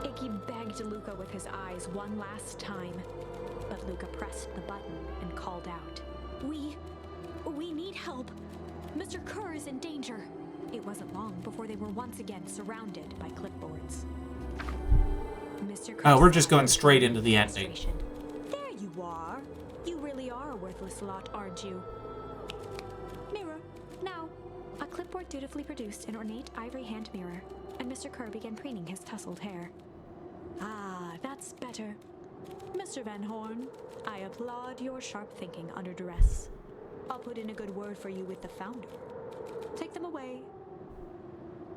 Iggy begged Luca with his eyes one last time, but Luca pressed the button and called out. We need help. Mr. Kerr is in danger. It wasn't long before they were once again surrounded by clipboards. Mr. Kerr we're just going straight into the ending. There you are. You really are a worthless lot, aren't you? Mirror, now. A clipboard dutifully produced an ornate ivory hand mirror, and Mr. Kerr began preening his tousled hair. Ah, that's better. Mr. Van Horn, I applaud your sharp thinking under duress. I'll put in a good word for you with the founder. Take them away.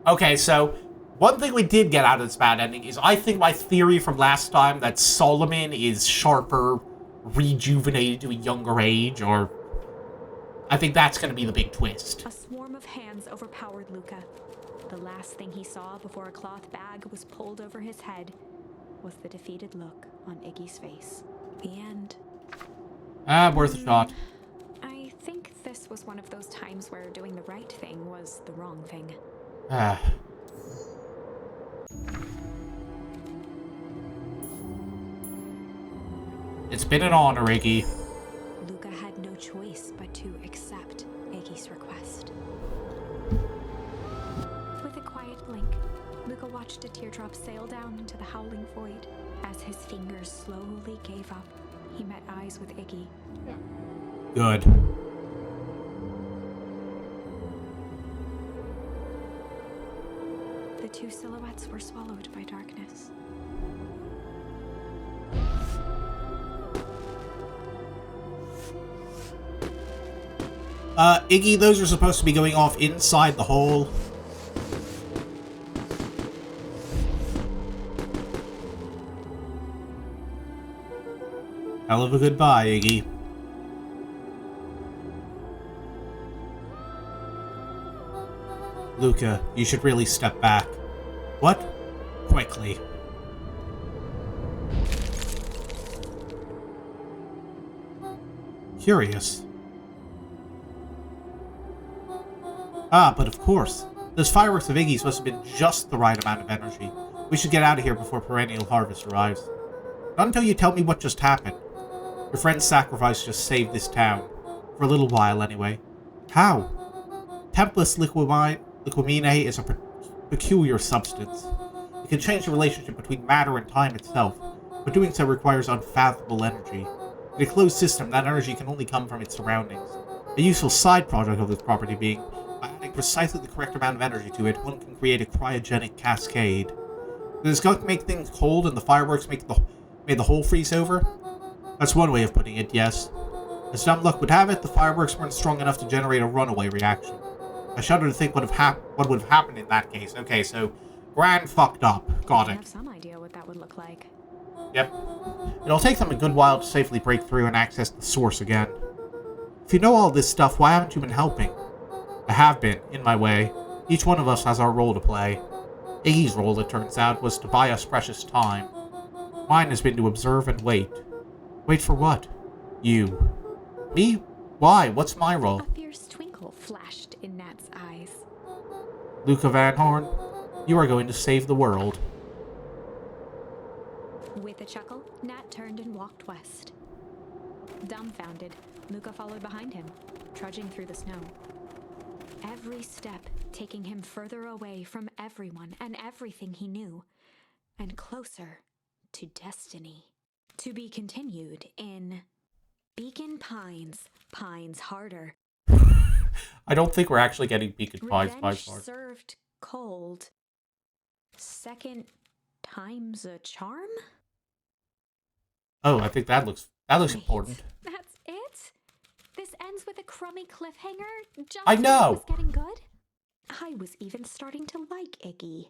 Okay, so one thing we did get out of this bad ending is I think my theory from last time that Solomon is sharper, rejuvenated to a younger age, or I think that's going to be the big twist. A swarm of hands overpowered Luca. The last thing he saw before a cloth bag was pulled over his head was the defeated look on Iggy's face. The end. Worth a shot. I think this was one of those times where doing the right thing was the wrong thing. It's been an honor, Iggy. Luca had no choice but to accept Iggy's request. With a quiet blink, Luca watched a teardrop sail down into the howling void. As his fingers slowly gave up, he met eyes with Iggy. Good. The two silhouettes were swallowed by darkness. Iggy, those are supposed to be going off inside the hole. Hell of a goodbye, Iggy. Luca, you should really step back. What? Quickly. Curious. But of course. Those fireworks of Iggy's must have been just the right amount of energy. We should get out of here before perennial harvest arrives. Not until you tell me what just happened. Your friend's sacrifice just saved this town. For a little while, anyway. How? Templess liquimine is a peculiar substance. It can change the relationship between matter and time itself, but doing so requires unfathomable energy. In a closed system, that energy can only come from its surroundings. A useful side product of this property being, by adding precisely the correct amount of energy to it, one can create a cryogenic cascade. Does this gunk make things cold and the fireworks made the whole freeze over? That's one way of putting it, yes. As dumb luck would have it, the fireworks weren't strong enough to generate a runaway reaction. I shudder to think what would have happened in that case. Okay, so Gran fucked up. Got I it. have some idea what that would look like. Yep. It'll take them a good while to safely break through and access the source again. If you know all this stuff, why haven't you been helping? I have been, in my way. Each one of us has our role to play. Iggy's role, it turns out, was to buy us precious time. Mine has been to observe and wait. Wait for what? You. Me? Why? What's my role? A fierce twinkle flashed in Nat's eyes. Luca Van Horn, you are going to save the world. With a chuckle, Nat turned and walked west. Dumbfounded, Luca followed behind him, trudging through the snow. Every step taking him further away from everyone and everything he knew, and closer to destiny. To be continued in Beacon Pines, Pines Harder. I don't think we're actually getting Beacon Pines Revenge Harder. served cold. Second time's a charm? Oh, I think that looks Wait, important. That's it? This ends with a crummy cliffhanger? Just I when know. it was getting good? I was even starting to like Iggy.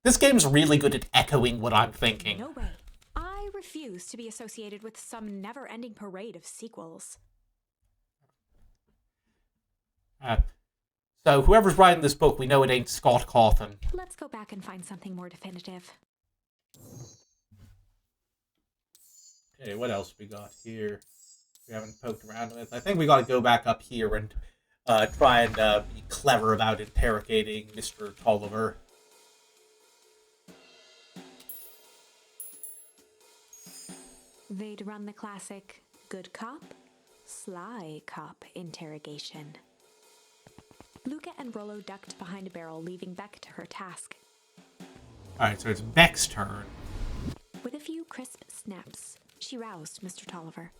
This game's really good at echoing what I'm thinking. No way. I refuse to be associated with some never-ending parade of sequels. So whoever's writing this book, we know it ain't Scott Cawthon. Let's go back and find something more definitive. Okay, what else we got here? we haven't poked around with. I think we gotta go back up here and try and be clever about interrogating Mr. Tolliver. They'd run the classic good cop, sly cop interrogation. Luca and Rollo ducked behind a barrel, leaving Beck to her task. Alright, so it's Beck's turn. With a few crisp snaps, she roused Mr. Tolliver.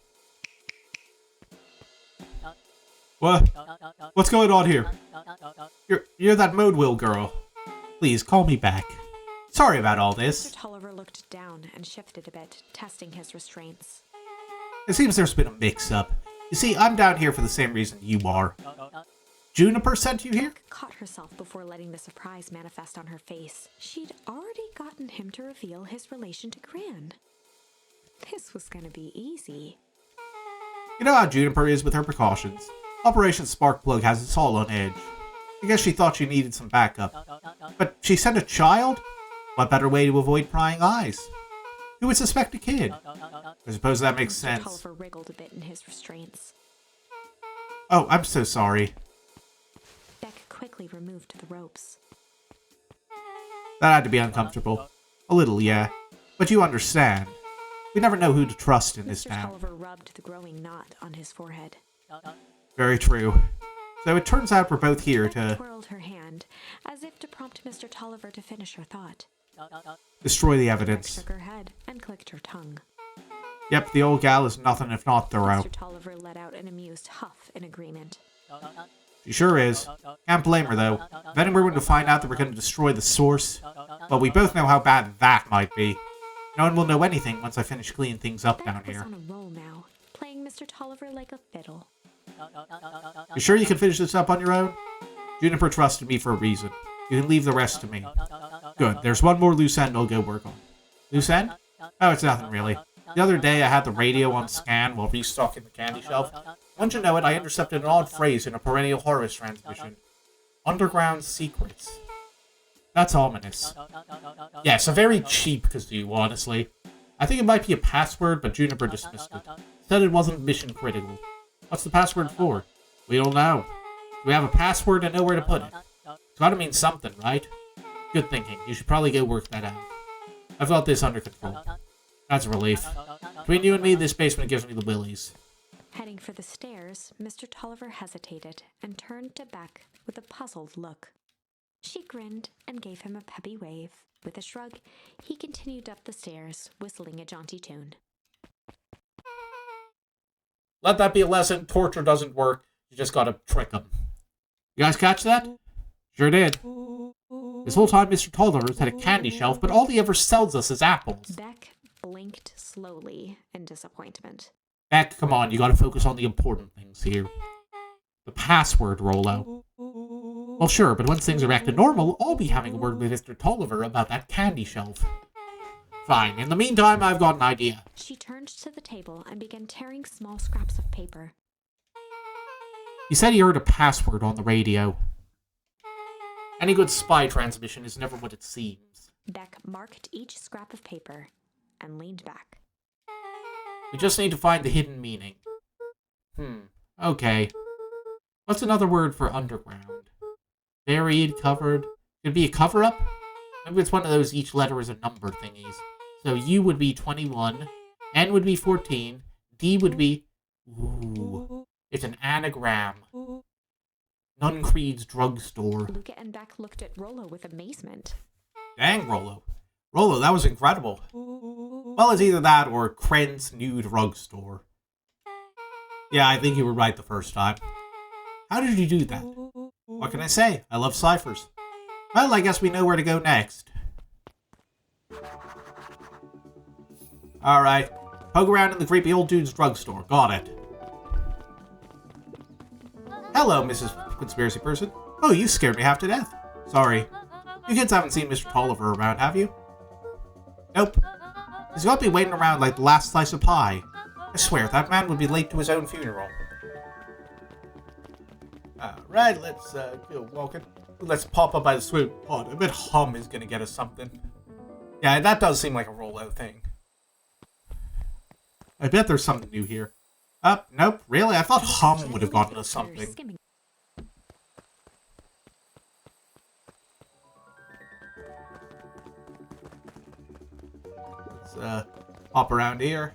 What? What's going on here? You're that Modewell girl. Please, call me back. Sorry about all this. Mr. Tolliver looked down and shifted a bit, testing his restraints. It seems there's been a mix-up. You see, I'm down here for the same reason you are. Juniper sent you here? Beck caught herself before letting the surprise manifest on her face. She'd already gotten him to reveal his relation to Gran. This was gonna be easy. You know how Juniper is with her precautions. Operation Sparkplug has us all on edge. I guess she thought she needed some backup. But she sent a child? What better way to avoid prying eyes? Who would suspect a kid? I suppose that makes sense. Tolliver wriggled a bit in his restraints. Oh, I'm so sorry. Beck quickly removed the ropes. That had to be uncomfortable. A little, yeah. But you understand. We never know who to trust in this Mr. town. Tolliver rubbed the growing knot on his forehead. Very true. So it turns out we're both here Beck to twirled her hand, as if to prompt Mr. Tolliver to finish her thought. destroy the Beck evidence. shook her head and clicked her tongue. Yep, the old gal is nothing if not thorough. Mr. Tolliver let out an amused huff in agreement. She sure is. Can't blame her, though. If anyone were to find out that we're going to destroy the source, well, we both know how bad that might be. No one will know anything once I finish cleaning things up down Beck was here. on a roll now, playing Mr. Tolliver like a fiddle. You sure you can finish this up on your own? Juniper trusted me for a reason. You can leave the rest to me. Good, there's one more loose end I'll go work on. Loose end? Oh, it's nothing really. The other day I had the radio on scan while restocking the candy shelf. Once you know it, I intercepted an odd phrase in a perennial Horus transmission. Underground secrets. That's ominous. Yes, a very cheap kazoo, honestly. I think it might be a password, but Juniper dismissed it. Said it wasn't mission critical. What's the password for? We don't know. We have a password and know where to put it. It's gotta mean something, right? Good thinking. You should probably go work that out. I've got this under control. That's a relief. Between you and me, this basement gives me the willies. Heading for the stairs, Mr. Tolliver hesitated and turned to Beck with a puzzled look. She grinned and gave him a peppy wave. With a shrug, he continued up the stairs, whistling a jaunty tune. Let that be a lesson. Torture doesn't work. You just gotta trick them. You guys catch that? Sure did. This whole time, Mr. Tolliver's had a candy shelf, but all he ever sells us is apples. Beck blinked slowly in disappointment. Beck, come on, you gotta focus on the important things here. The password, Rollo. Well, sure, but once things are back to normal, I'll be having a word with Mr. Tolliver about that candy shelf. Fine. In the meantime, I've got an idea. She turned to the table and began tearing small scraps of paper. He said he heard a password on the radio. Any good spy transmission is never what it seems. Beck marked each scrap of paper and leaned back. We just need to find the hidden meaning. Okay. What's another word for underground? Buried, covered. Could it be a cover-up? Maybe it's one of those each letter is a number thingies. So U would be 21, N would be 14, D would be... Ooh. It's an anagram. Nuncreed's drugstore. Luca and Beck looked at Rollo with amazement. Dang, Rollo. Rollo, that was incredible. Well, it's either that or Kren's new drugstore. Yeah, I think you were right the first time. How did you do that? What can I say? I love ciphers. Well, I guess we know where to go next. Alright. Poke around in the creepy old dude's drugstore. Got it. Hello, Mrs. Conspiracy Person. Oh, you scared me half to death. Sorry. You kids haven't seen Mr. Tolliver around, have you? Nope. He's got to be waiting around like the last slice of pie. I swear, that man would be late to his own funeral. Alright, let's go walking. Let's pop up by the swimming pond. I bet Hum is gonna get us something. Yeah, that does seem like a rollout thing. I bet there's something new here. Nope, really? I thought Hum would have gotten us something. Let's, hop around here.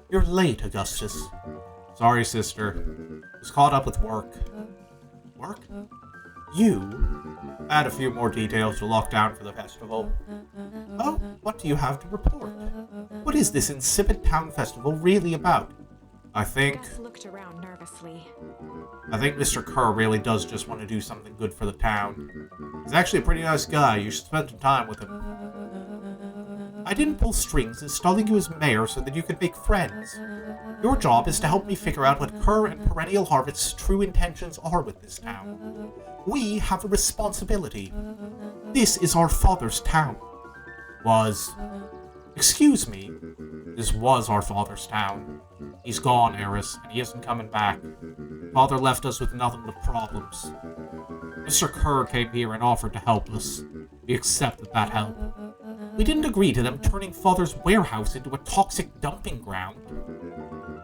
You're late, Augustus. Sorry, sister. Was caught up with work. Work? You? Add a few more details to lock down for the festival. Oh, what do you have to report? What is this insipid town festival really about? Gus looked around nervously. I think Mr. Kerr really does just want to do something good for the town. He's actually a pretty nice guy. You should spend some time with him. I didn't pull strings installing you as mayor so that you could make friends. Your job is to help me figure out what Kerr and Perennial Harvest's true intentions are with this town. We have a responsibility. This is our father's town. Excuse me. This was our father's town. He's gone, Eris, and he isn't coming back. Father left us with nothing but problems. Mr. Kerr came here and offered to help us. We accepted that help. We didn't agree to them turning Father's warehouse into a toxic dumping ground.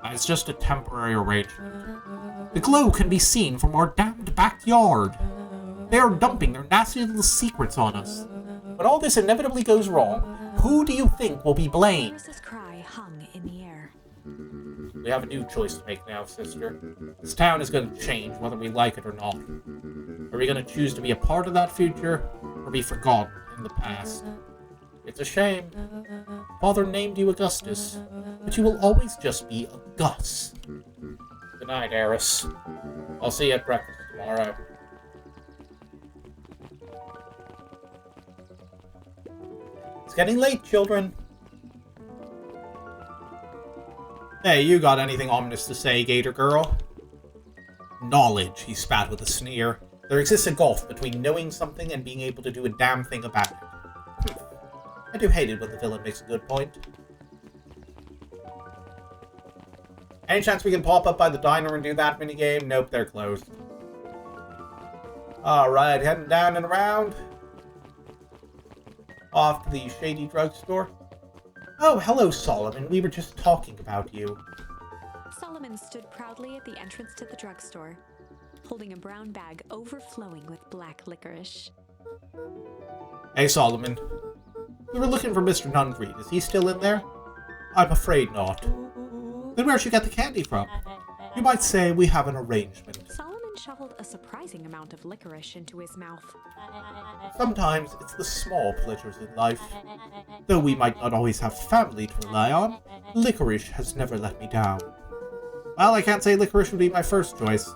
It's just a temporary arrangement. The glow can be seen from our damned backyard. They are dumping their nasty little secrets on us. When all this inevitably goes wrong, who do you think will be blamed? Eris's cry hung in the air. We have a new choice to make now, sister. This town is going to change whether we like it or not. Are we going to choose to be a part of that future, or be forgotten in the past? It's a shame. Father named you Augustus, but you will always just be a Gus. Good night, Eris. I'll see you at breakfast tomorrow. It's getting late, children. Hey, you got anything ominous to say, Gator Girl? Knowledge, he spat with a sneer. There exists a gulf between knowing something and being able to do a damn thing about it. I do hate it when the villain makes a good point. Any chance we can pop up by the diner and do that minigame? Nope, they're closed. Alright, heading down and around. Off to the shady drugstore. Oh, hello, Solomon. We were just talking about you. Solomon stood proudly at the entrance to the drugstore, holding a brown bag overflowing with black licorice. Hey, Solomon. We were looking for Mr. Nungreed. Is he still in there? I'm afraid not. Then where'd you get the candy from? You might say we have an arrangement. Solomon shoveled a surprising amount of licorice into his mouth. Sometimes it's the small pleasures in life. Though we might not always have family to rely on, licorice has never let me down. Well, I can't say licorice would be my first choice,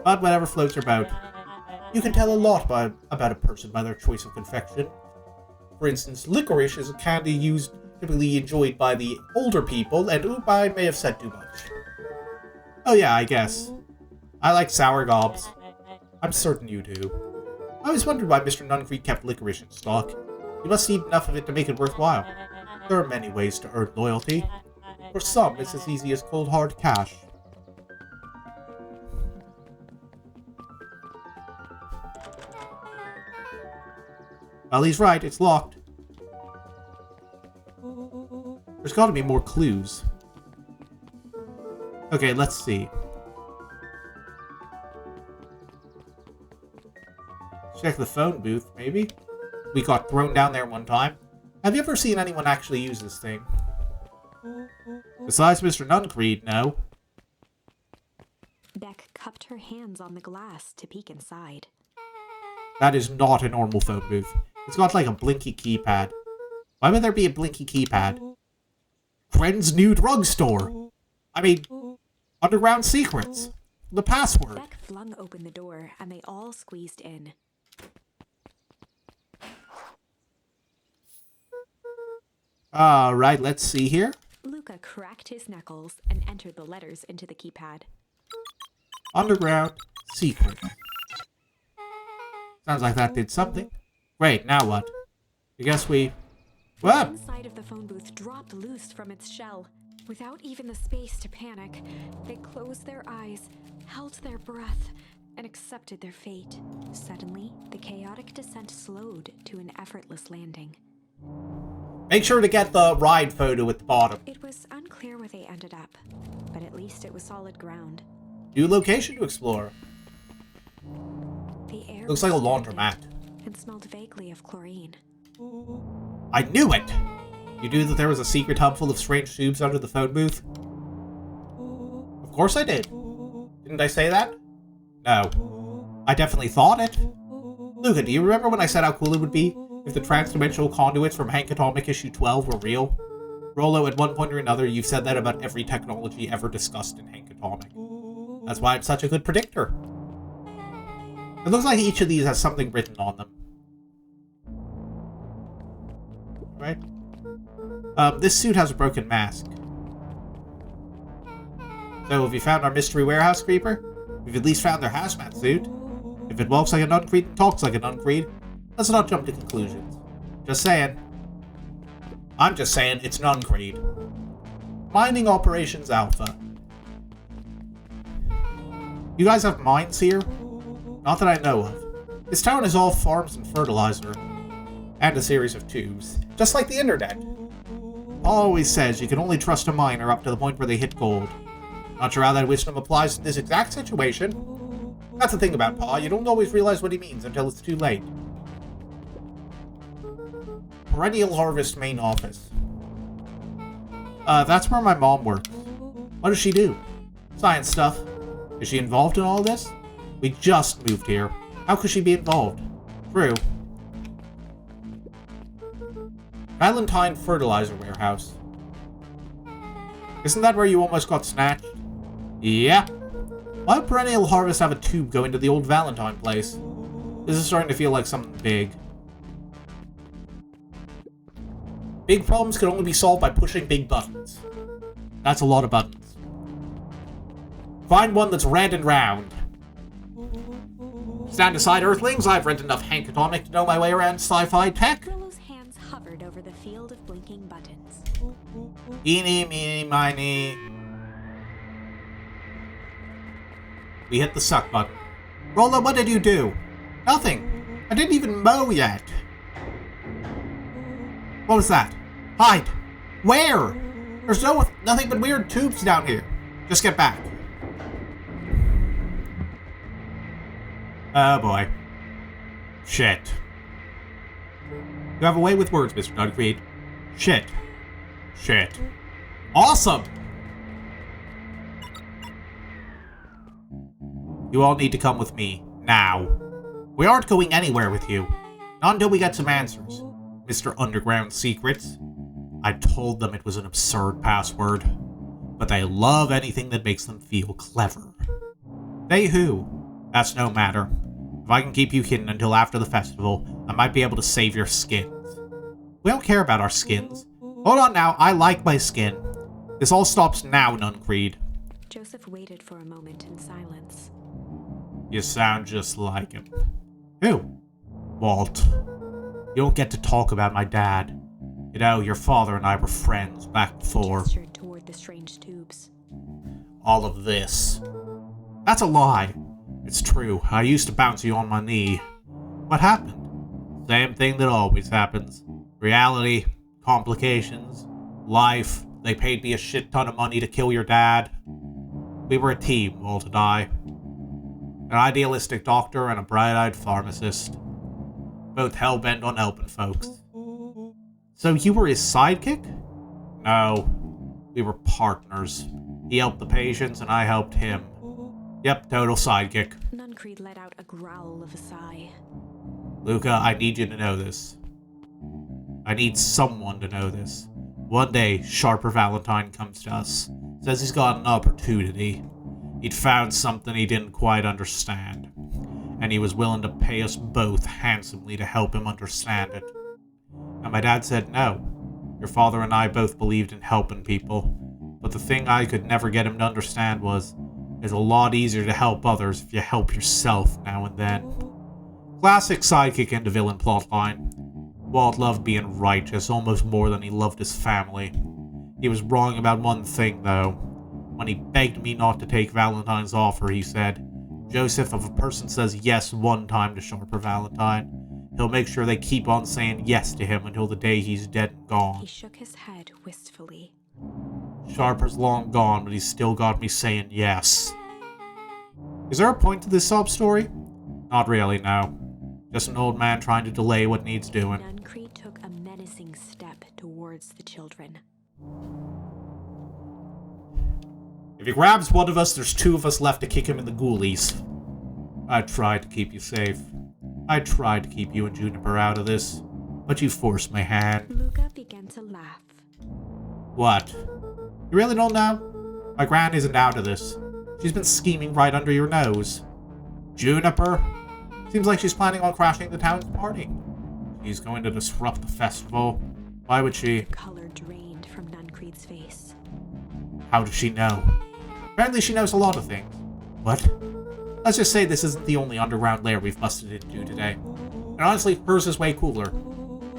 but whatever floats your boat. You can tell a lot about a person by their choice of confection. For instance, licorice is a candy typically enjoyed by the older people, and oop, I may have said too much. Oh yeah, I guess. I like sour gobs. I'm certain you do. I always wondered why Mr. Nungreed kept licorice in stock. You must eat enough of it to make it worthwhile. There are many ways to earn loyalty. For some, it's as easy as cold hard cash. Well, he's right, it's locked. There's gotta be more clues. Okay, let's see. Check the phone booth, maybe? We got thrown down there one time. Have you ever seen anyone actually use this thing? Besides Mr. Nungreed, no. Beck cupped her hands on the glass to peek inside. That is not a normal phone booth. It's got like a blinky keypad. Why would there be a blinky keypad? Friend's new drugstore! I mean, underground secrets. The password. Beck flung open the door and they all squeezed in. Alright, let's see here. Luca cracked his knuckles and entered the letters into the keypad. Underground secret. Sounds like that did something. Great, now what? I guess we... What? One side of the phone booth dropped loose from its shell. Without even the space to panic, they closed their eyes, held their breath, and accepted their fate. Suddenly, the chaotic descent slowed to an effortless landing. Make sure to get the ride photo at the bottom. It was unclear where they ended up, but at least it was solid ground. New location to explore. The air Looks like a was laundromat. and smelled vaguely of chlorine. I knew it! You knew that there was a secret hub full of strange tubes under the phone booth? Of course I did. Didn't I say that? No. I definitely thought it. Luca, do you remember when I said how cool it would be if the transdimensional conduits from Hank Atomic issue 12 were real? Rollo, at one point or another, you've said that about every technology ever discussed in Hank Atomic. That's why I'm such a good predictor. It looks like each of these has something written on them. Right? This suit has a broken mask. So, have you found our mystery warehouse creeper? We've at least found their hazmat suit. If it walks like an uncreed and talks like an uncreed, let's not jump to conclusions. Just saying. I'm just saying it's an uncreed. Mining Operations Alpha. You guys have mines here? Not that I know of. This town is all farms and fertilizer. And a series of tubes. Just like the internet. Paul always says you can only trust a miner up to the point where they hit gold. Not sure how that wisdom applies to this exact situation. That's the thing about Pa, you don't always realize what he means until it's too late. Perennial Harvest main office. That's where my mom works. What does she do? Science stuff. Is she involved in all this? We just moved here. How could she be involved? True. Valentine Fertilizer Warehouse. Isn't that where you almost got snatched? Yeah. Why would Perennial Harvest have a tube going to the old Valentine place? This is starting to feel like something big. Big problems can only be solved by pushing big buttons. That's a lot of buttons. Find one that's red and round. Stand aside, Earthlings. I've read enough Hank Atomic to know my way around sci-fi tech. Grillo's hands hovered over the field of blinking buttons. Eeny, meeny, miny. We hit the suck button. Rollo, what did you do? Nothing. I didn't even mow yet. What was that? Hide. Where? There's nothing but weird tubes down here. Just get back. Oh boy. Shit. You have a way with words, Mr. Dugfeed. Shit. Shit. Awesome! You all need to come with me. Now. We aren't going anywhere with you. Not until we get some answers. Mr. Underground Secrets. I told them it was an absurd password. But they love anything that makes them feel clever. They who? That's no matter. If I can keep you hidden until after the festival, I might be able to save your skins. We don't care about our skins. Hold on now, I like my skin. This all stops now, Nuncreed. Joseph waited for a moment in silence. You sound just like him. Who? Walt. You don't get to talk about my dad. You know, your father and I were friends back before. Gestured toward the strange tubes. All of this. That's a lie. It's true. I used to bounce you on my knee. What happened? Same thing that always happens. Reality, complications, life. They paid me a shit ton of money to kill your dad. We were a team, Walt and I. An idealistic doctor and a bright-eyed pharmacist. Both hell-bent on helping folks. So you were his sidekick? No. We were partners. He helped the patients and I helped him. Yep, total sidekick. Nuncreed let out a growl of a sigh. Luca, I need you to know this. I need someone to know this. One day, Sharper Valentine comes to us. Says he's got an opportunity. He'd found something he didn't quite understand. And he was willing to pay us both handsomely to help him understand it. And my dad said no. Your father and I both believed in helping people. But the thing I could never get him to understand was, it's a lot easier to help others if you help yourself now and then. Classic sidekick into villain plotline. Walt loved being righteous almost more than he loved his family. He was wrong about one thing, though. When he begged me not to take Valentine's offer, he said, Joseph, if a person says yes one time to Sharper Valentine, He'll make sure they keep on saying yes to him until the day he's dead and gone. He shook his head wistfully. Sharper's long gone, but he's still got me saying yes. Is there a point to this sob story? Not really, no. Just an old man trying to delay what needs doing. Nuncreed took a menacing step towards the children. If he grabs one of us, there's two of us left to kick him in the ghoulies. I tried to keep you safe. I tried to keep you and Juniper out of this, but you forced my hand. Luca began to laugh. What? You really don't know? My gran isn't out of this. She's been scheming right under your nose. Juniper? Seems like she's planning on crashing the town's party. She's going to disrupt the festival. Why would she? The color drained from Nuncreed's face. How does she know? Apparently she knows a lot of things. What? Let's just say this isn't the only underground lair we've busted into today. And honestly, hers is way cooler.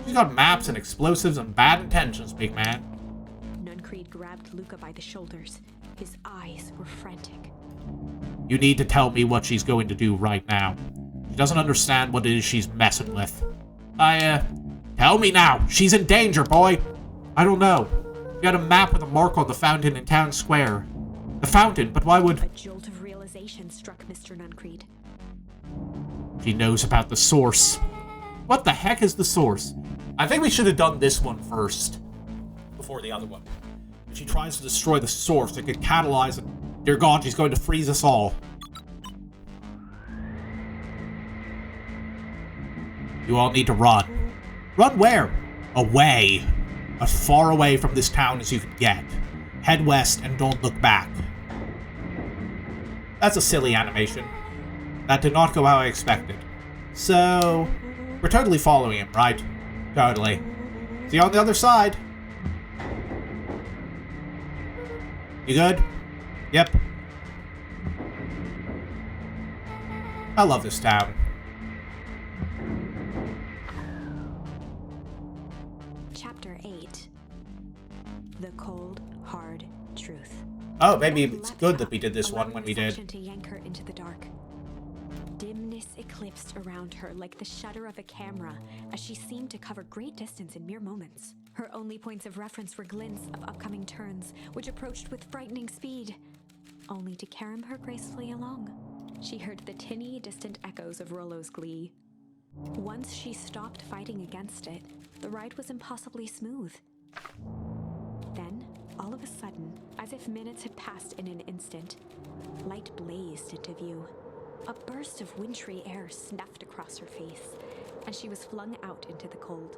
She's got maps and explosives and bad intentions, big man. Nuncreed grabbed Luca by the shoulders. His eyes were frantic. You need to tell me what she's going to do right now. She doesn't understand what it is she's messing with. Tell me now! She's in danger, boy! I don't know. You had a map with a mark on the fountain in town square. The fountain, but why would... A jolt of realization struck Mr. Nuncreed. She knows about the source. What the heck is the source? I think we should have done this one first. Before the other one. If she tries to destroy the source, it could catalyze it. Dear God, she's going to freeze us all. You all need to run. Run where? Away. As far away from this town as you can get. Head west and don't look back. That's a silly animation. That did not go how I expected. So, we're totally following him, right? Totally. See you on the other side. You good? Yep. I love this town. Chapter 8. The Cold, Hard Truth. Oh, maybe it's good that we did this one when we did. To yank her into the dark. Dimness eclipsed around her like the shutter of a camera, as she seemed to cover great distance in mere moments. Her only points of reference were glints of upcoming turns, which approached with frightening speed, only to carom her gracefully along. She heard the tinny, distant echoes of Rollo's glee. Once she stopped fighting against it, the ride was impossibly smooth. Then, all of a sudden, as if minutes had passed in an instant, light blazed into view. A burst of wintry air snuffed across her face, and she was flung out into the cold.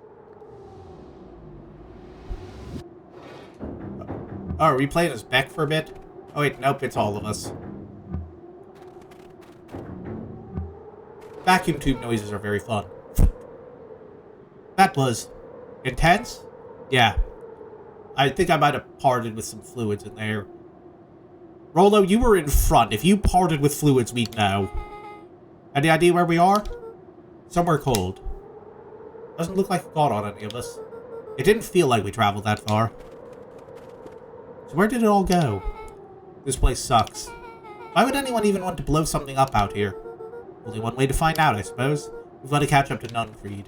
Oh, are we playing as Beck for a bit? Oh wait, nope, it's all of us. Vacuum tube noises are very fun. That was intense? Yeah. I think I might have parted with some fluids in there. Rollo, you were in front. If you parted with fluids, we'd know. Any idea where we are? Somewhere cold. Doesn't look like it got on any of us. It didn't feel like we traveled that far. So where did it all go? This place sucks. Why would anyone even want to blow something up out here? Only one way to find out, I suppose. We've got to catch up to Nuncreed.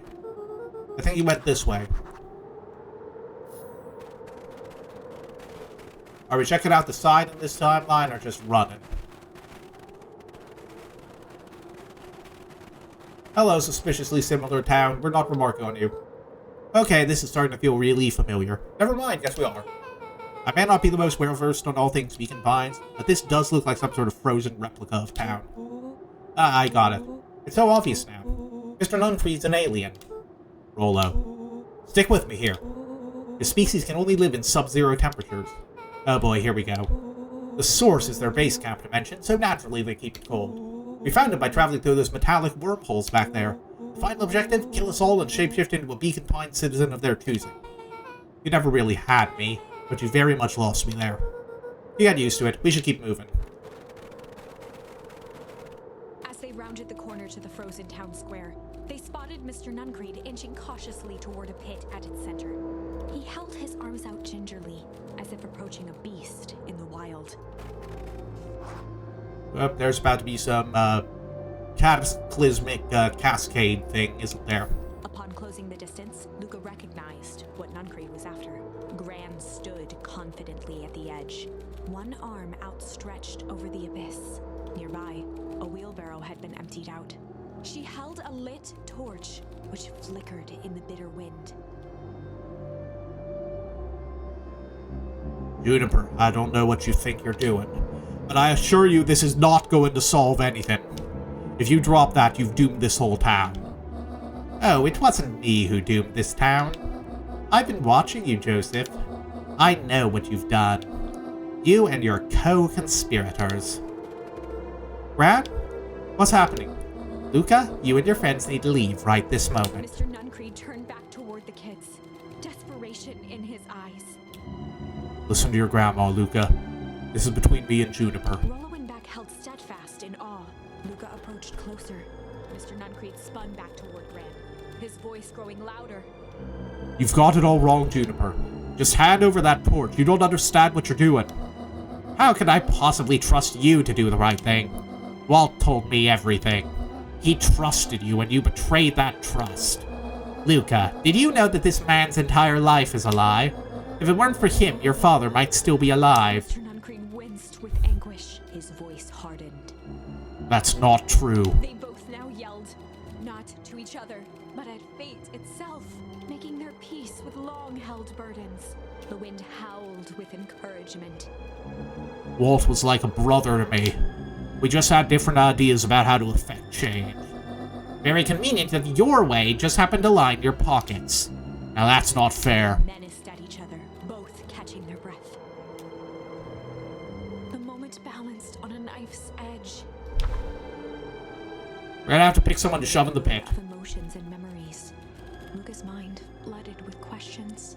I think he went this way. Are we checking out the side in this timeline or just running? Hello, suspiciously similar town. We're not remarking on you. Okay, this is starting to feel really familiar. Never mind, guess we are. I may not be the most well-versed on all things beacon pines, but this does look like some sort of frozen replica of town. Ah, I got it. It's so obvious now. Mr. Nuncreed's an alien. Rollo. Stick with me here. His species can only live in sub-zero temperatures. Oh boy, here we go. The source is their base camp dimension, so naturally they keep it cold. We found it by traveling through those metallic wormholes back there. The final objective, kill us all and shapeshift into a beacon pine citizen of their choosing. You never really had me, but you very much lost me there. You got used to it. We should keep moving. As they rounded the corner to the frozen town square, they spotted Mr. Nuncreed inching cautiously toward a pit at its center. He held his arms out gingerly, as if approaching a beast in the wild. Oh, there's about to be some cataclysmic cascade thing, isn't there? Closing the distance, Luca recognized what Nuncreed was after. Gran stood confidently at the edge, one arm outstretched over the abyss. Nearby, a wheelbarrow had been emptied out. She held a lit torch, which flickered in the bitter wind. Juniper, I don't know what you think you're doing, but I assure you this is not going to solve anything. If you drop that, you've doomed this whole town. Oh, it wasn't me who doomed this town. I've been watching you, Joseph. I know what you've done. You and your co-conspirators. Gran? What's happening? Luca, you and your friends need to leave right this moment. Mr. Nuncreed turned back toward the kids, desperation in his eyes. Listen to your grandma, Luca. This is between me and Juniper. Rollo and Beck held steadfast in awe. Luca approached closer. Mr. Nuncreed spun back toward Gran, his voice growing louder. You've got it all wrong, Juniper. Just hand over that torch. You don't understand what you're doing. How can I possibly trust you to do the right thing? Walt told me everything. He trusted you and you betrayed that trust. Luca, did you know that this man's entire life is a lie? If it weren't for him, your father might still be alive. Mr. Nuncreed winced with anguish. His voice hardened. That's not true. They both now yelled, not to each other, but at fate itself, making their peace with long-held burdens. The wind howled with encouragement. Walt was like a brother to me. We just had different ideas about how to effect change. Very convenient that your way just happened to line your pockets. Now that's not fair. Menaced at each other, both catching their breath. The moment balanced on a knife's edge. We're gonna have to pick someone to shove in the pit. Of emotions and memories, Luca's mind flooded with questions.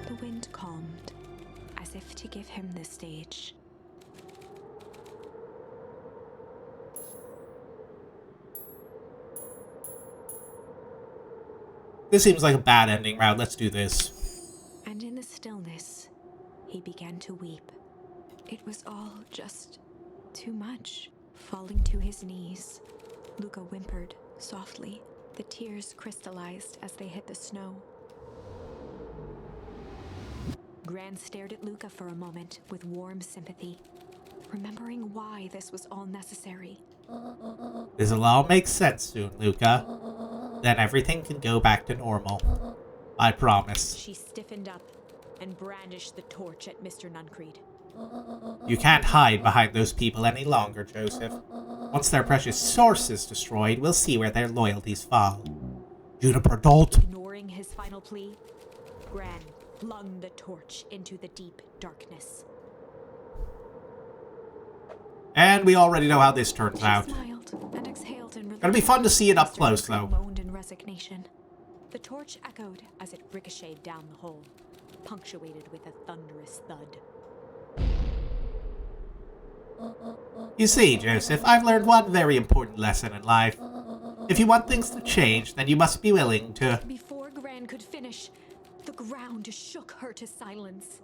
The wind calmed, as if to give him the stage. This seems like a bad ending route. Let's do this. And in the stillness, he began to weep. It was all just too much. Falling to his knees, Luca whimpered softly. The tears crystallized as they hit the snow. Gran stared at Luca for a moment with warm sympathy, remembering why this was all necessary. This'll all make sense soon, Luca. Then everything can go back to normal. I promise. She stiffened up and brandished the torch at Mr. Nuncreed. You can't hide behind those people any longer, Joseph. Once their precious source is destroyed, we'll see where their loyalties fall. Juniper, don't. Ignoring his final plea, Gran flung the torch into the deep darkness. And we already know how this turns out. She smiled and exhaled in relief. Gonna be fun to see it up close, Mr. though. Nuncreed moaned in resignation. The torch echoed as it ricocheted down the hole, punctuated with a thunderous thud. You see, Joseph, I've learned one very important lesson in life. If you want things to change, then you must be willing to... Before Gran could finish, the ground shook her to silence.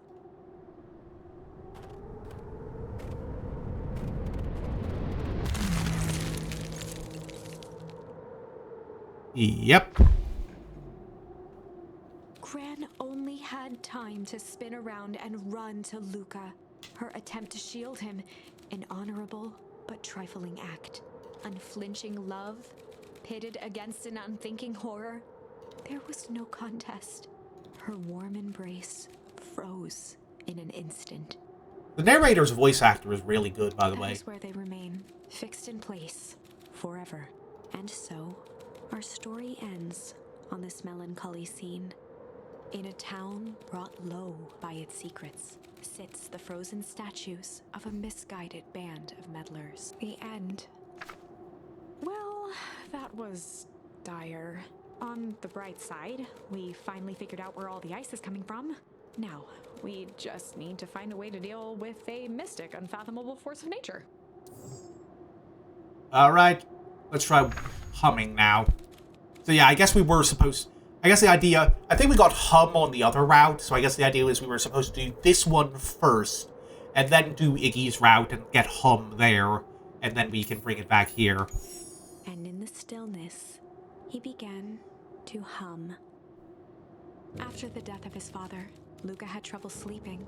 Yep. Gran only had time to spin around and run to Luca. Her attempt to shield him, an honorable but trifling act. Unflinching love, pitted against an unthinking horror. There was no contest. Her warm embrace froze in an instant. The narrator's voice actor is really good, by the way. That is where they remain, fixed in place, forever. And so, our story ends on this melancholy scene. In a town brought low by its secrets, sits the frozen statues of a misguided band of meddlers. The end. Well, that was dire. On the bright side, we finally figured out where all the ice is coming from. Now, we just need to find a way to deal with a mystic, unfathomable force of nature. Alright, let's try humming now. So yeah, I guess we were supposed... I guess the idea... I think we got hum on the other route, so I guess the idea is we were supposed to do this one first, and then do Iggy's route and get hum there, and then we can bring it back here. And in the stillness, he began to hum. After the death of his father, Luca had trouble sleeping.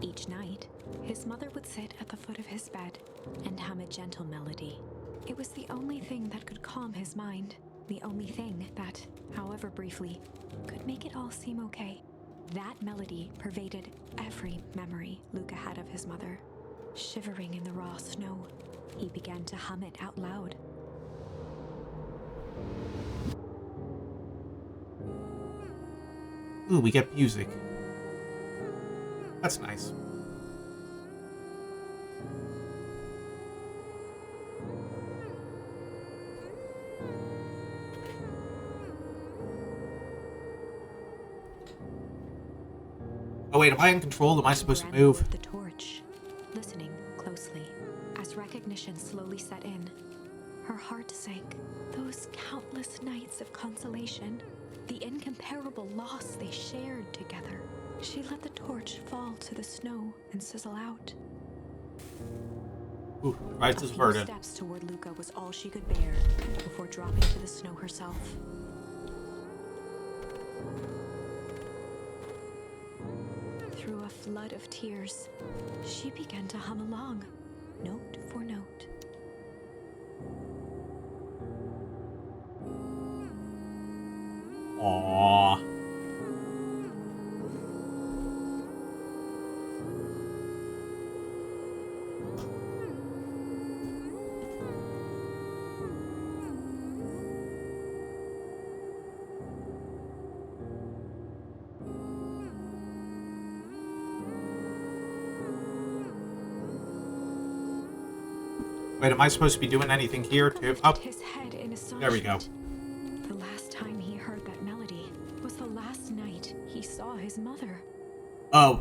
Each night, his mother would sit at the foot of his bed and hum a gentle melody. It was the only thing that could calm his mind, the only thing that, however briefly, could make it all seem okay. That melody pervaded every memory Luca had of his mother. Shivering in the raw snow, he began to hum it out loud. Ooh, we get music. That's nice. Oh wait, am I in control? Am I supposed to move? The torch, listening closely. As recognition slowly set in, her heart sank. Those countless nights of consolation, the incomparable loss they shared together. She let the torch fall to the snow and sizzle out. Ooh, right as verted. Steps toward Luca was all she could bear before dropping to the snow herself. Through a flood of tears, she began to hum along, note for note. Aww. Wait, am I supposed to be doing anything here too? Oh, His head in there we go. The last time he heard that melody was the last night he saw his mother. Oh,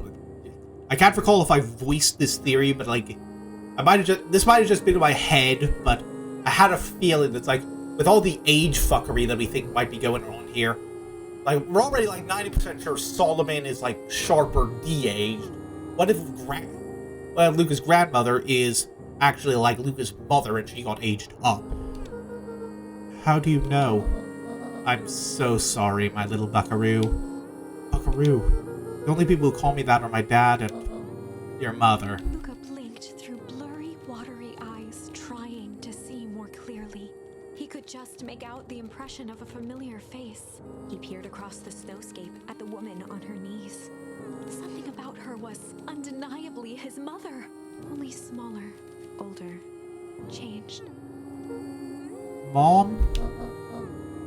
I can't recall if I voiced this theory, but like, this might have just been in my head, but I had a feeling that's like, with all the age fuckery that we think might be going on here, like, we're already like 90% sure Solomon is like sharper de-aged. What if Luca's grandmother is actually like Luca's mother and she got aged up? How do you know? I'm so sorry, my little buckaroo. Buckaroo. The only people who call me that are my dad and your mother. Luca blinked through blurry, watery eyes, trying to see more clearly. He could just make out the impression of a familiar face. He peered across the snowscape at the woman on her knees. Something about her was undeniably his mother, only smaller, older, changed. Mom?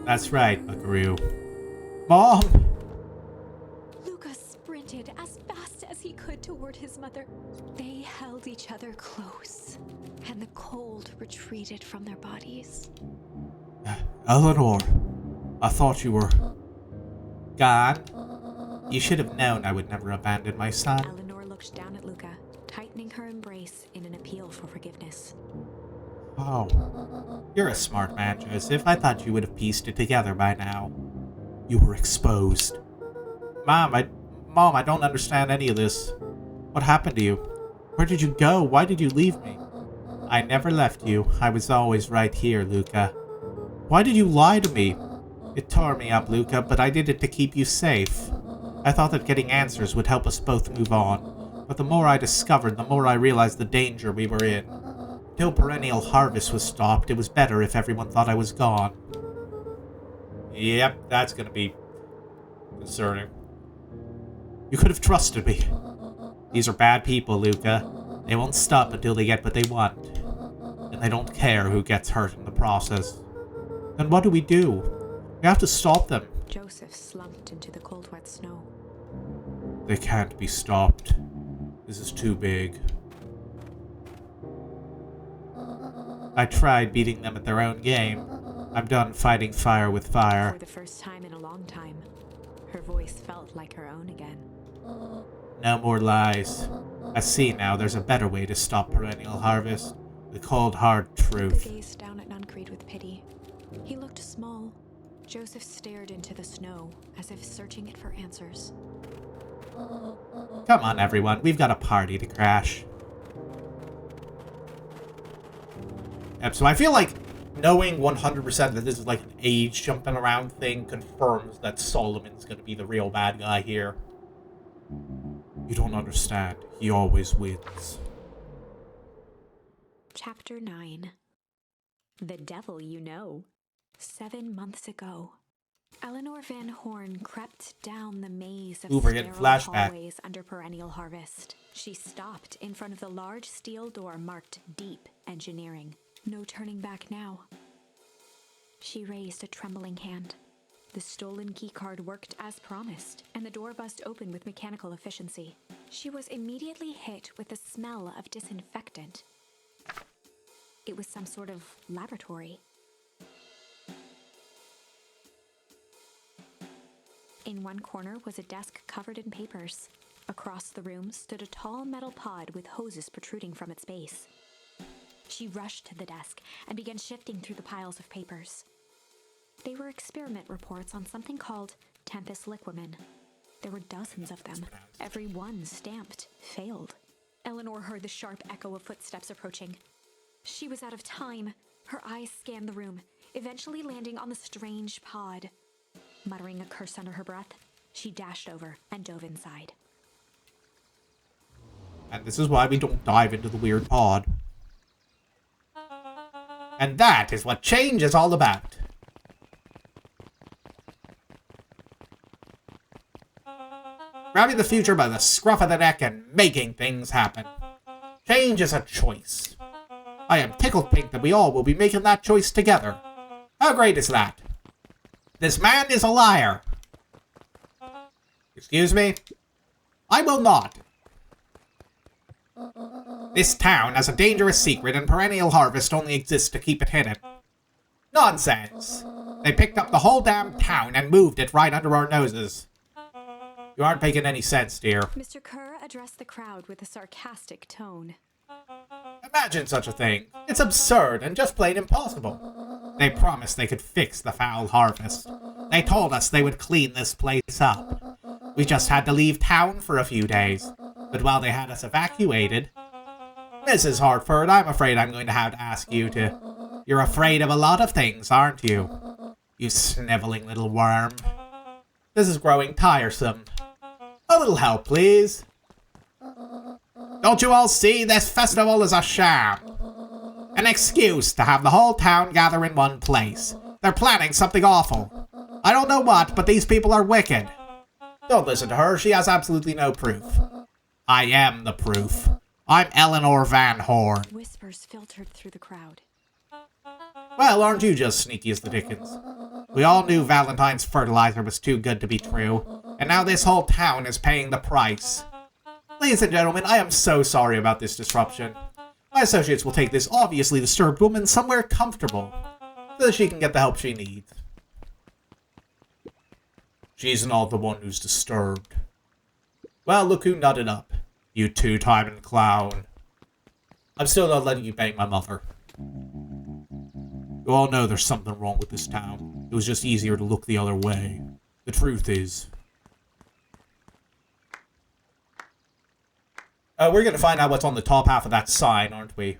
That's right, buckaroo. Mom! Luca sprinted as fast as he could toward his mother. They held each other close, and the cold retreated from their bodies. Eleanor, I thought you were gone. You should have known I would never abandon my son. Eleanor looked down at Luca, tightening her embrace in an appeal for forgiveness. Oh, you're a smart man, Joseph. I thought you would have pieced it together by now. You were exposed. Mom, I don't understand any of this. What happened to you? Where did you go? Why did you leave me? I never left you. I was always right here, Luca. Why did you lie to me? It tore me up, Luca, but I did it to keep you safe. I thought that getting answers would help us both move on. But the more I discovered, the more I realized the danger we were in. Till perennial harvest was stopped, it was better if everyone thought I was gone. Yep, that's gonna be concerning. You could have trusted me. These are bad people, Luca. They won't stop until they get what they want. And they don't care who gets hurt in the process. Then what do? We have to stop them. Joseph slumped into the cold, wet snow. They can't be stopped. This is too big. I tried beating them at their own game. I'm done fighting fire with fire. For the first time in a long time, her voice felt like her own again. No more lies. I see now there's a better way to stop perennial harvest. The cold, hard truth. Luca gazed down at Nuncreed with pity. He looked small. Joseph stared into the snow, as if searching it for answers. Come on, everyone. We've got a party to crash. Yep, so I feel like knowing 100% that this is like an age jumping around thing confirms that Solomon's going to be the real bad guy here. You don't understand. He always wins. Chapter 9. The Devil You Know. 7 months ago, Eleanor Van Horn crept down the maze of we're getting sterile flashback. hallways under perennial harvest. She stopped in front of the large steel door marked Deep Engineering. No turning back now. She raised a trembling hand. The stolen keycard worked as promised, and the door buzzed open with mechanical efficiency. She was immediately hit with the smell of disinfectant. It was some sort of laboratory. In one corner was a desk covered in papers. Across the room stood a tall metal pod with hoses protruding from its base. She rushed to the desk and began shifting through the piles of papers. They were experiment reports on something called Tempus liquamen. There were dozens of them, every one stamped failed. Eleanor heard the sharp echo of footsteps approaching. She was out of time. Her eyes scanned the room, eventually landing on the strange pod. Muttering a curse under her breath, she dashed over and dove inside. And this is why we don't dive into the weird pod. And that is what change is all about. Grabbing the future by the scruff of the neck and making things happen. Change is a choice. I am tickled pink that we all will be making that choice together. How great is that? This man is a liar. Excuse me? I will not. This town has a dangerous secret and perennial harvest only exists to keep it hidden. Nonsense. They picked up the whole damn town and moved it right under our noses. You aren't making any sense, dear. Mr. Kerr addressed the crowd with a sarcastic tone. Imagine such a thing. It's absurd and just plain impossible. They promised they could fix the foul harvest. They told us they would clean this place up. We just had to leave town for a few days. But while they had us evacuated... Mrs. Hartford, I'm afraid I'm going to have to ask you to... You're afraid of a lot of things, aren't you? You sniveling little worm. This is growing tiresome. A little help, please. Don't you all see this festival is a sham? An excuse to have the whole town gather in one place. They're planning something awful. I don't know what, but these people are wicked. Don't listen to her, she has absolutely no proof. I am the proof. I'm Eleanor Van Horn. Whispers filtered through the crowd. Well, aren't you just sneaky as the dickens? We all knew Valentine's fertilizer was too good to be true, and now this whole town is paying the price. Ladies and gentlemen, I am so sorry about this disruption. My associates will take this obviously disturbed woman somewhere comfortable, so that she can get the help she needs. She's not the one who's disturbed. Well, look who nutted up. You two-timing clown. I'm still not letting you bang my mother. You all know there's something wrong with this town. It was just easier to look the other way. The truth is... we're gonna find out what's on the top half of that sign, aren't we?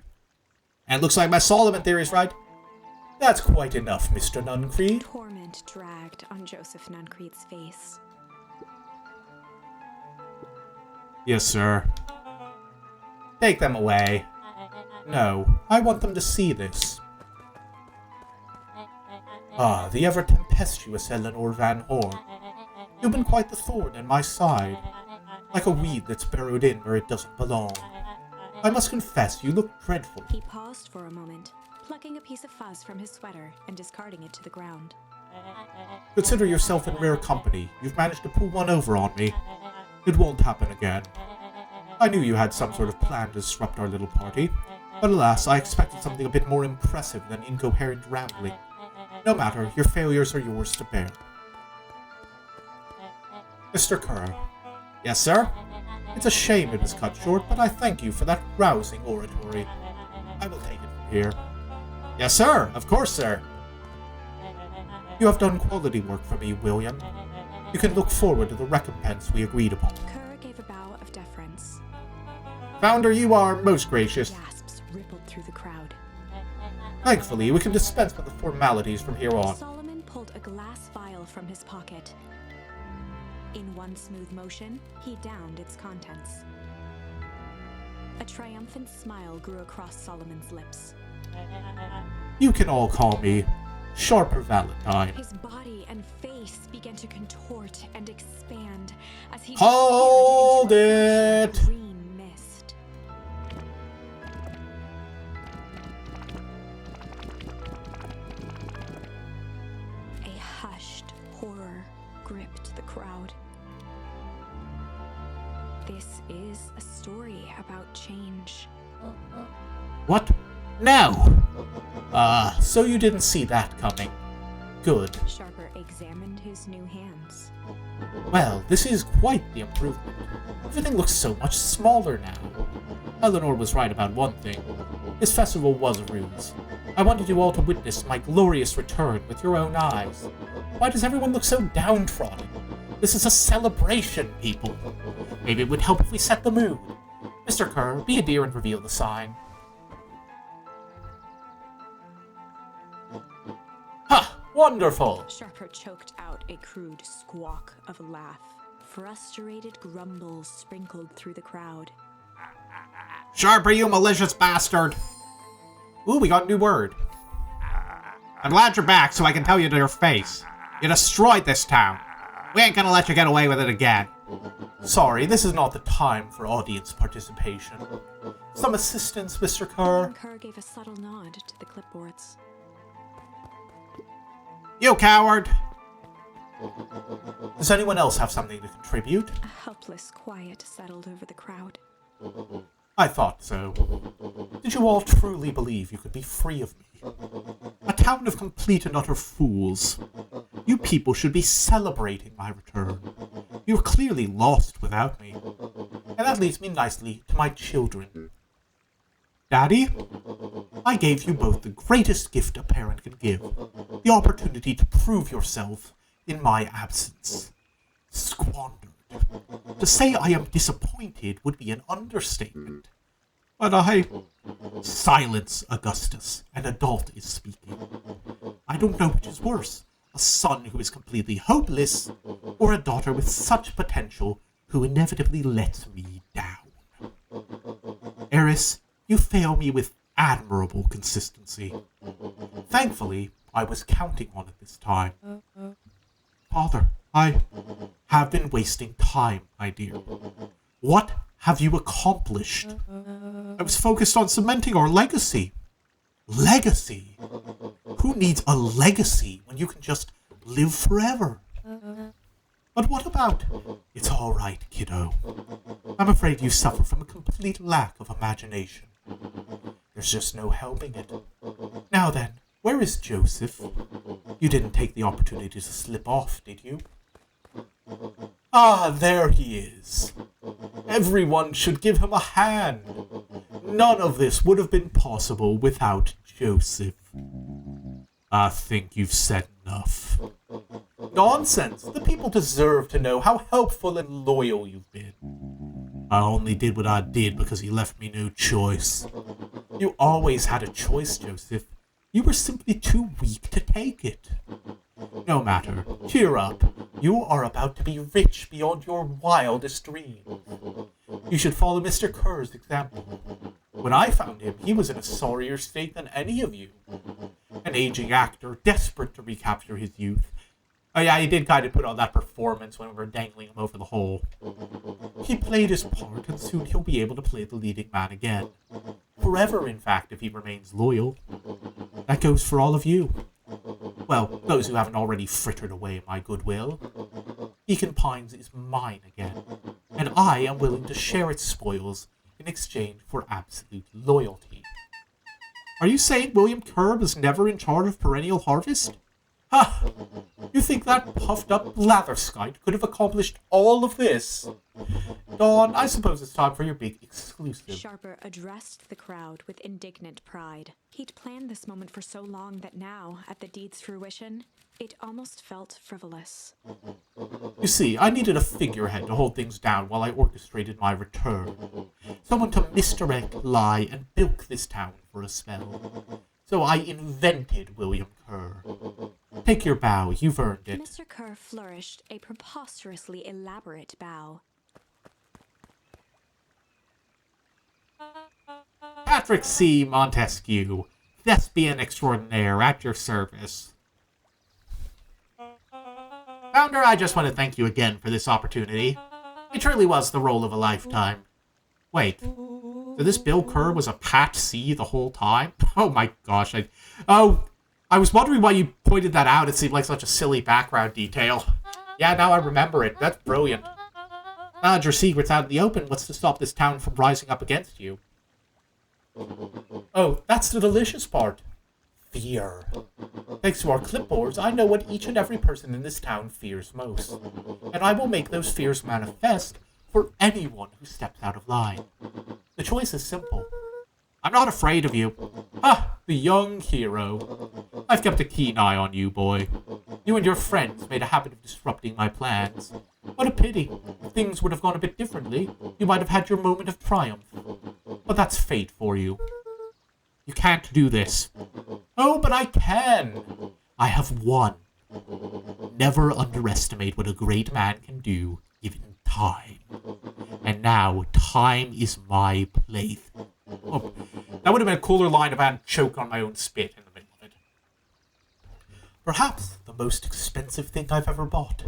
And looks like my Solomon theory's right. That's quite enough, Mr. Nuncreed. Torment dragged on Joseph Nuncreed's face. Yes, sir. Take them away. No, I want them to see this. Ah, the ever-tempestuous Eleanor Van Horn. You've been quite the thorn in my side. Like a weed that's burrowed in where it doesn't belong. I must confess, you look dreadful. He paused for a moment, plucking a piece of fuzz from his sweater and discarding it to the ground. Consider yourself in rare company. You've managed to pull one over on me. It won't happen again. I knew you had some sort of plan to disrupt our little party, but alas, I expected something a bit more impressive than incoherent rambling. No matter, your failures are yours to bear. Mr. Kerr. Yes, sir? It's a shame it was cut short, but I thank you for that rousing oratory. I will take it from here. Yes, sir. Of course, sir. You have done quality work for me, William. You can look forward to the recompense we agreed upon. Kerr gave a bow of deference. Founder, you are most gracious. Gasps rippled through the crowd. Thankfully, we can dispense with the formalities from here on. Solomon pulled a glass vial from his pocket. In one smooth motion, he downed its contents. A triumphant smile grew across Solomon's lips. You can all call me Sharper Valentine. His body and face began to contort and expand as he Hold disappeared into a it! green mist. A hushed horror gripped the crowd. This is a story about change. What? No! So you didn't see that coming. Good. Sharper examined his new hands. Well, this is quite the improvement. Everything looks so much smaller now. Eleanor was right about one thing. This festival was a ruse. I wanted you all to witness my glorious return with your own eyes. Why does everyone look so downtrodden? This is a celebration, people. Maybe it would help if we set the mood. Mr. Kerr, be a dear and reveal the sign. Ha! Wonderful! Sharper choked out a crude squawk of a laugh. Frustrated grumbles sprinkled through the crowd. Sharper, you malicious bastard! Ooh, we got a new word. I'm glad you're back so I can tell you to your face. You destroyed this town. We ain't gonna let you get away with it again. Sorry, this is not the time for audience participation. Some assistance, Mr. Kerr? Kerr gave a subtle nod to the clipboards. You coward! Does anyone else have something to contribute? A helpless quiet settled over the crowd. I thought so. Did you all truly believe you could be free of me? A town of complete and utter fools. You people should be celebrating my return. You're clearly lost without me. And that leads me nicely to my children. Daddy, I gave you both the greatest gift a parent can give, the opportunity to prove yourself in my absence. Squandered. To say I am disappointed would be an understatement. But Silence, Augustus. An adult is speaking. I don't know which is worse, a son who is completely hopeless, or a daughter with such potential who inevitably lets me down. Eris, you fail me with admirable consistency. Thankfully, I was counting on it this time. Father, I have been wasting time, my dear. What have you accomplished? I was focused on cementing our legacy. Legacy? Who needs a legacy when you can just live forever? But what about... It's all right, kiddo. I'm afraid you suffer from a complete lack of imagination. There's just no helping it. Now then, where is Joseph? You didn't take the opportunity to slip off, did you? Ah, there he is. Everyone should give him a hand. None of this would have been possible without Joseph. I think you've said enough. Nonsense. The people deserve to know how helpful and loyal you've been. I only did what I did because he left me no choice. You always had a choice, Joseph. You were simply too weak to take it. No matter. Cheer up. You are about to be rich beyond your wildest dreams. You should follow Mr. Kerr's example. When I found him, he was in a sorrier state than any of you. An aging actor, desperate to recapture his youth. Oh yeah, he did kind of put on that performance when we were dangling him over the hole. He played his part, and soon he'll be able to play the leading man again. Forever, in fact, if he remains loyal. That goes for all of you. Well, those who haven't already frittered away my goodwill. Beacon Pines is mine again, and I am willing to share its spoils in exchange for absolute loyalty. Are you saying William Kerr was never in charge of Perennial Harvest? Ha! You think that puffed-up blatherskite could have accomplished all of this? Dawn, I suppose it's time for your big exclusive. Sharper addressed the crowd with indignant pride. He'd planned this moment for so long that now, at the deed's fruition, it almost felt frivolous. You see, I needed a figurehead to hold things down while I orchestrated my return. Someone to misdirect, lie, and bilk this town for a spell. So I invented William Kerr. Take your bow, you've earned it. Mr. Kerr flourished a preposterously elaborate bow. Patrick C. Montesquieu, thespian extraordinaire, at your service. Founder, I just want to thank you again for this opportunity. It truly was the role of a lifetime. Wait, so this Bill Kerr was a Pat C the whole time? Oh my gosh, I was wondering why you pointed that out. It seemed like such a silly background detail. Yeah, now I remember it. That's brilliant. Now that your secret's out in the open, what's to stop this town from rising up against you? Oh, that's the delicious part. Fear. Thanks to our clipboards, I know what each and every person in this town fears most. And I will make those fears manifest for anyone who steps out of line. The choice is simple. I'm not afraid of you. Ah, the young hero. I've kept a keen eye on you, boy. You and your friends made a habit of disrupting my plans. What a pity. If things would have gone a bit differently, you might have had your moment of triumph. But that's fate for you. You can't do this. Oh, but I can. I have won. Never underestimate what a great man can do, given time. And now, time is my place. Oh, that would have been a cooler line if I hadn't choked on my own spit in the middle of it. Perhaps the most expensive thing I've ever bought,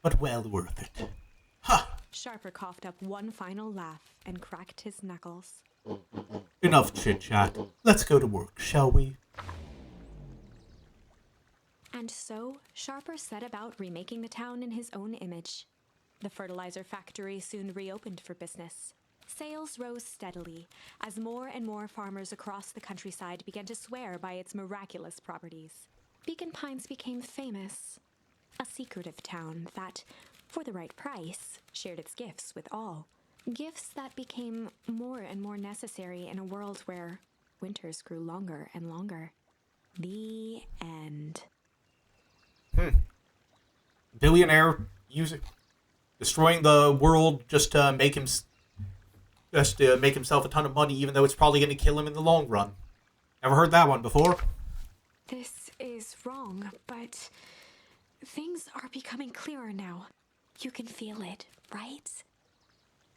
but well worth it. Ha! Sharper coughed up one final laugh and cracked his knuckles. Enough chit-chat. Let's go to work, shall we? And so, Sharper set about remaking the town in his own image. The fertilizer factory soon reopened for business. Sales rose steadily as more and more farmers across the countryside began to swear by its miraculous properties. Beacon Pines became famous, a secretive town that, for the right price, shared its gifts with all. Gifts that became more and more necessary in a world where winters grew longer and longer. The end. Billionaire destroying the world just to make himself a ton of money, even though it's probably going to kill him in the long run. Ever heard that one before? This is wrong, but things are becoming clearer now. You can feel it, right?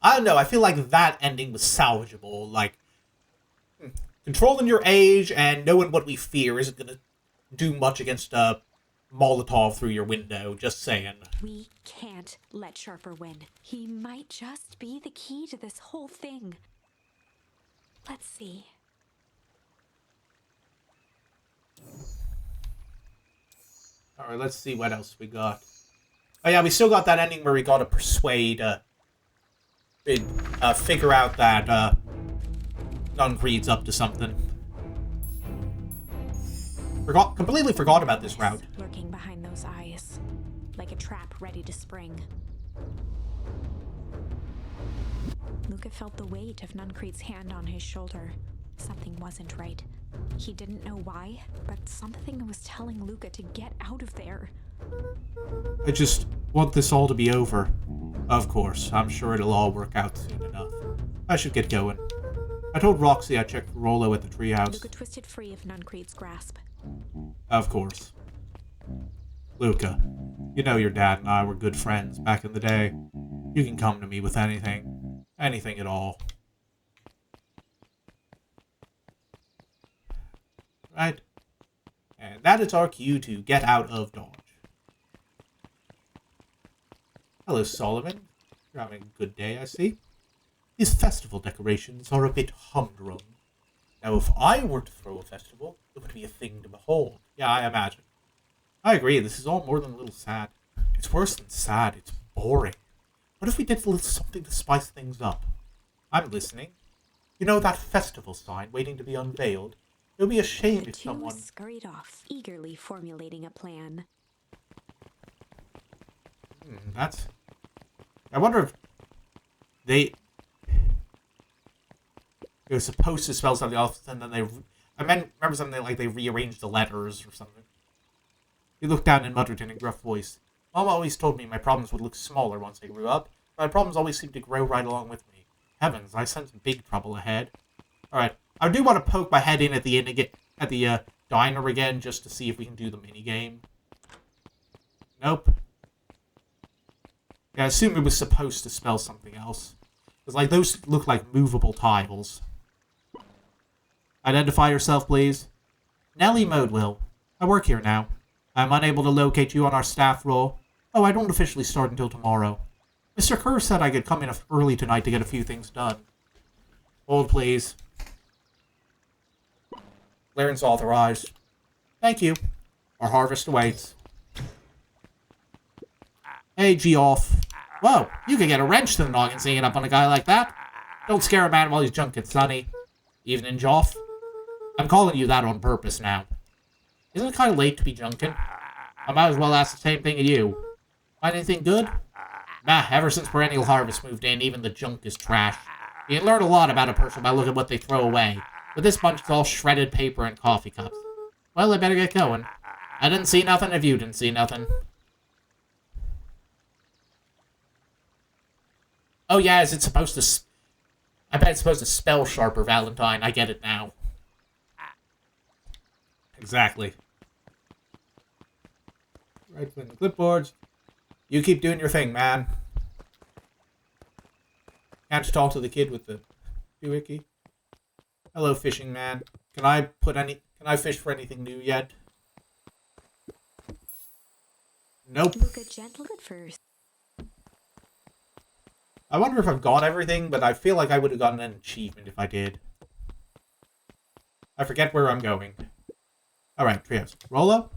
I don't know, I feel like that ending was salvageable. Like, controlling your age and knowing what we fear isn't going to do much against a Molotov through your window, just saying. We can't let Sharper win. He might just be the key to this whole thing. Let's see. Alright, let's see what else we got. Oh yeah, we still got that ending where we gotta persuade, figure out that, Nuncreed's up to something. Completely forgot about this route. Lurking behind those eyes, like a trap ready to spring. Luca felt the weight of Nuncreed's hand on his shoulder. Something wasn't right. He didn't know why, but something was telling Luca to get out of there. I just want this all to be over. Of course, I'm sure it'll all work out soon enough. I should get going. I told Roxy I'd check for Rollo at the treehouse. Luca twisted free of Nuncreed's grasp. Of course. Luca, you know your dad and I were good friends back in the day. You can come to me with anything. Anything at all. Right? And that is our cue to get out of Dodge. Hello, Solomon. You're having a good day, I see. These festival decorations are a bit humdrum. Now, if I were to throw a festival, it would be a thing to behold. Yeah, I imagine. I agree, this is all more than a little sad. It's worse than sad, it's boring. What if we did a little something to spice things up? I'm listening. You know that festival sign waiting to be unveiled? It would be a shame if someone... The two scurried off, eagerly formulating a plan. That's... I wonder if they... It was supposed to spell something else, and then they... remember something like they rearranged the letters or something. He looked down and muttered in a gruff voice. Mom always told me my problems would look smaller once I grew up. My problems always seemed to grow right along with me. Heavens, I sense big trouble ahead. Alright, I do want to poke my head in at the end again. at the diner again just to see if we can do the minigame? Nope. Yeah, I assume it was supposed to spell something else. Because, like, those look like movable tiles. Identify yourself, please. Nellie Modewell. I work here now. I'm unable to locate you on our staff roll. Oh, I don't officially start until tomorrow. Mr. Kerr said I could come in early tonight to get a few things done. Hold, please. Clearance authorized. Thank you. Our harvest awaits. Hey, Geoff. Whoa, you can get a wrench to the noggin singing up on a guy like that. Don't scare a man while he's drunk and sunny. Evening, Geoff. I'm calling you that on purpose now. Isn't it kind of late to be junkin'? I might as well ask the same thing of you. Find anything good? Nah, ever since Perennial Harvest moved in, even the junk is trash. You can learn a lot about a person by looking at what they throw away. But this bunch is all shredded paper and coffee cups. Well, I better get going. I didn't see nothing if you didn't see nothing. Oh yeah, is it supposed to... I bet it's supposed to spell Sharper Valentine. I get it now. Exactly. Right from the clipboards. You keep doing your thing, man. Can't talk to the kid with the doohickey. Hello, fishing man. Can I fish for anything new yet? Nope. Look at gentle at first. I wonder if I've got everything, but I feel like I would have gotten an achievement if I did. I forget where I'm going. Alright, Trios. Rollo?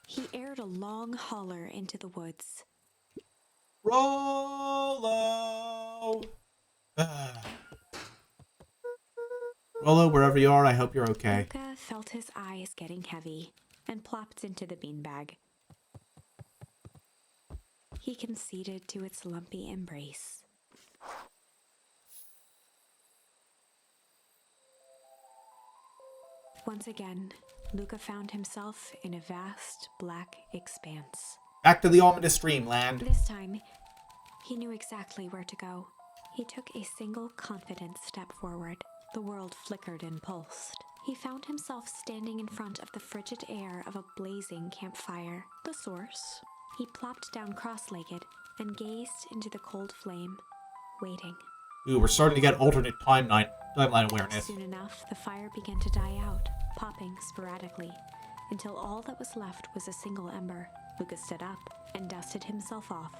He aired a long holler into the woods. Rollo! Rollo, wherever you are, I hope you're okay. Luca felt his eyes getting heavy and plopped into the beanbag. He conceded to its lumpy embrace. Once again, Luca found himself in a vast black expanse. Back to the ominous dreamland. This time, he knew exactly where to go. He took a single confident step forward. The world flickered and pulsed. He found himself standing in front of the frigid air of a blazing campfire. The source. He plopped down cross-legged and gazed into the cold flame, waiting. Ooh, we're starting to get alternate timeline awareness. Soon enough, the fire began to die out, popping sporadically, until all that was left was a single ember. Lucas stood up and dusted himself off.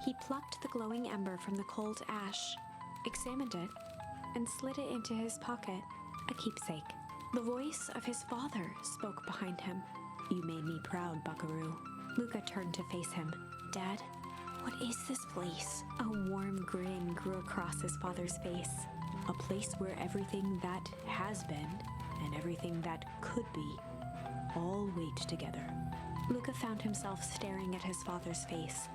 He plucked the glowing ember from the cold ash, examined it, and slid it into his pocket, a keepsake. The voice of his father spoke behind him. You made me proud, Buckaroo. Luca turned to face him. Dad, what is this place? A warm grin grew across his father's face. A place where everything that has been and everything that could be all wait together. Luca found himself staring at his father's face,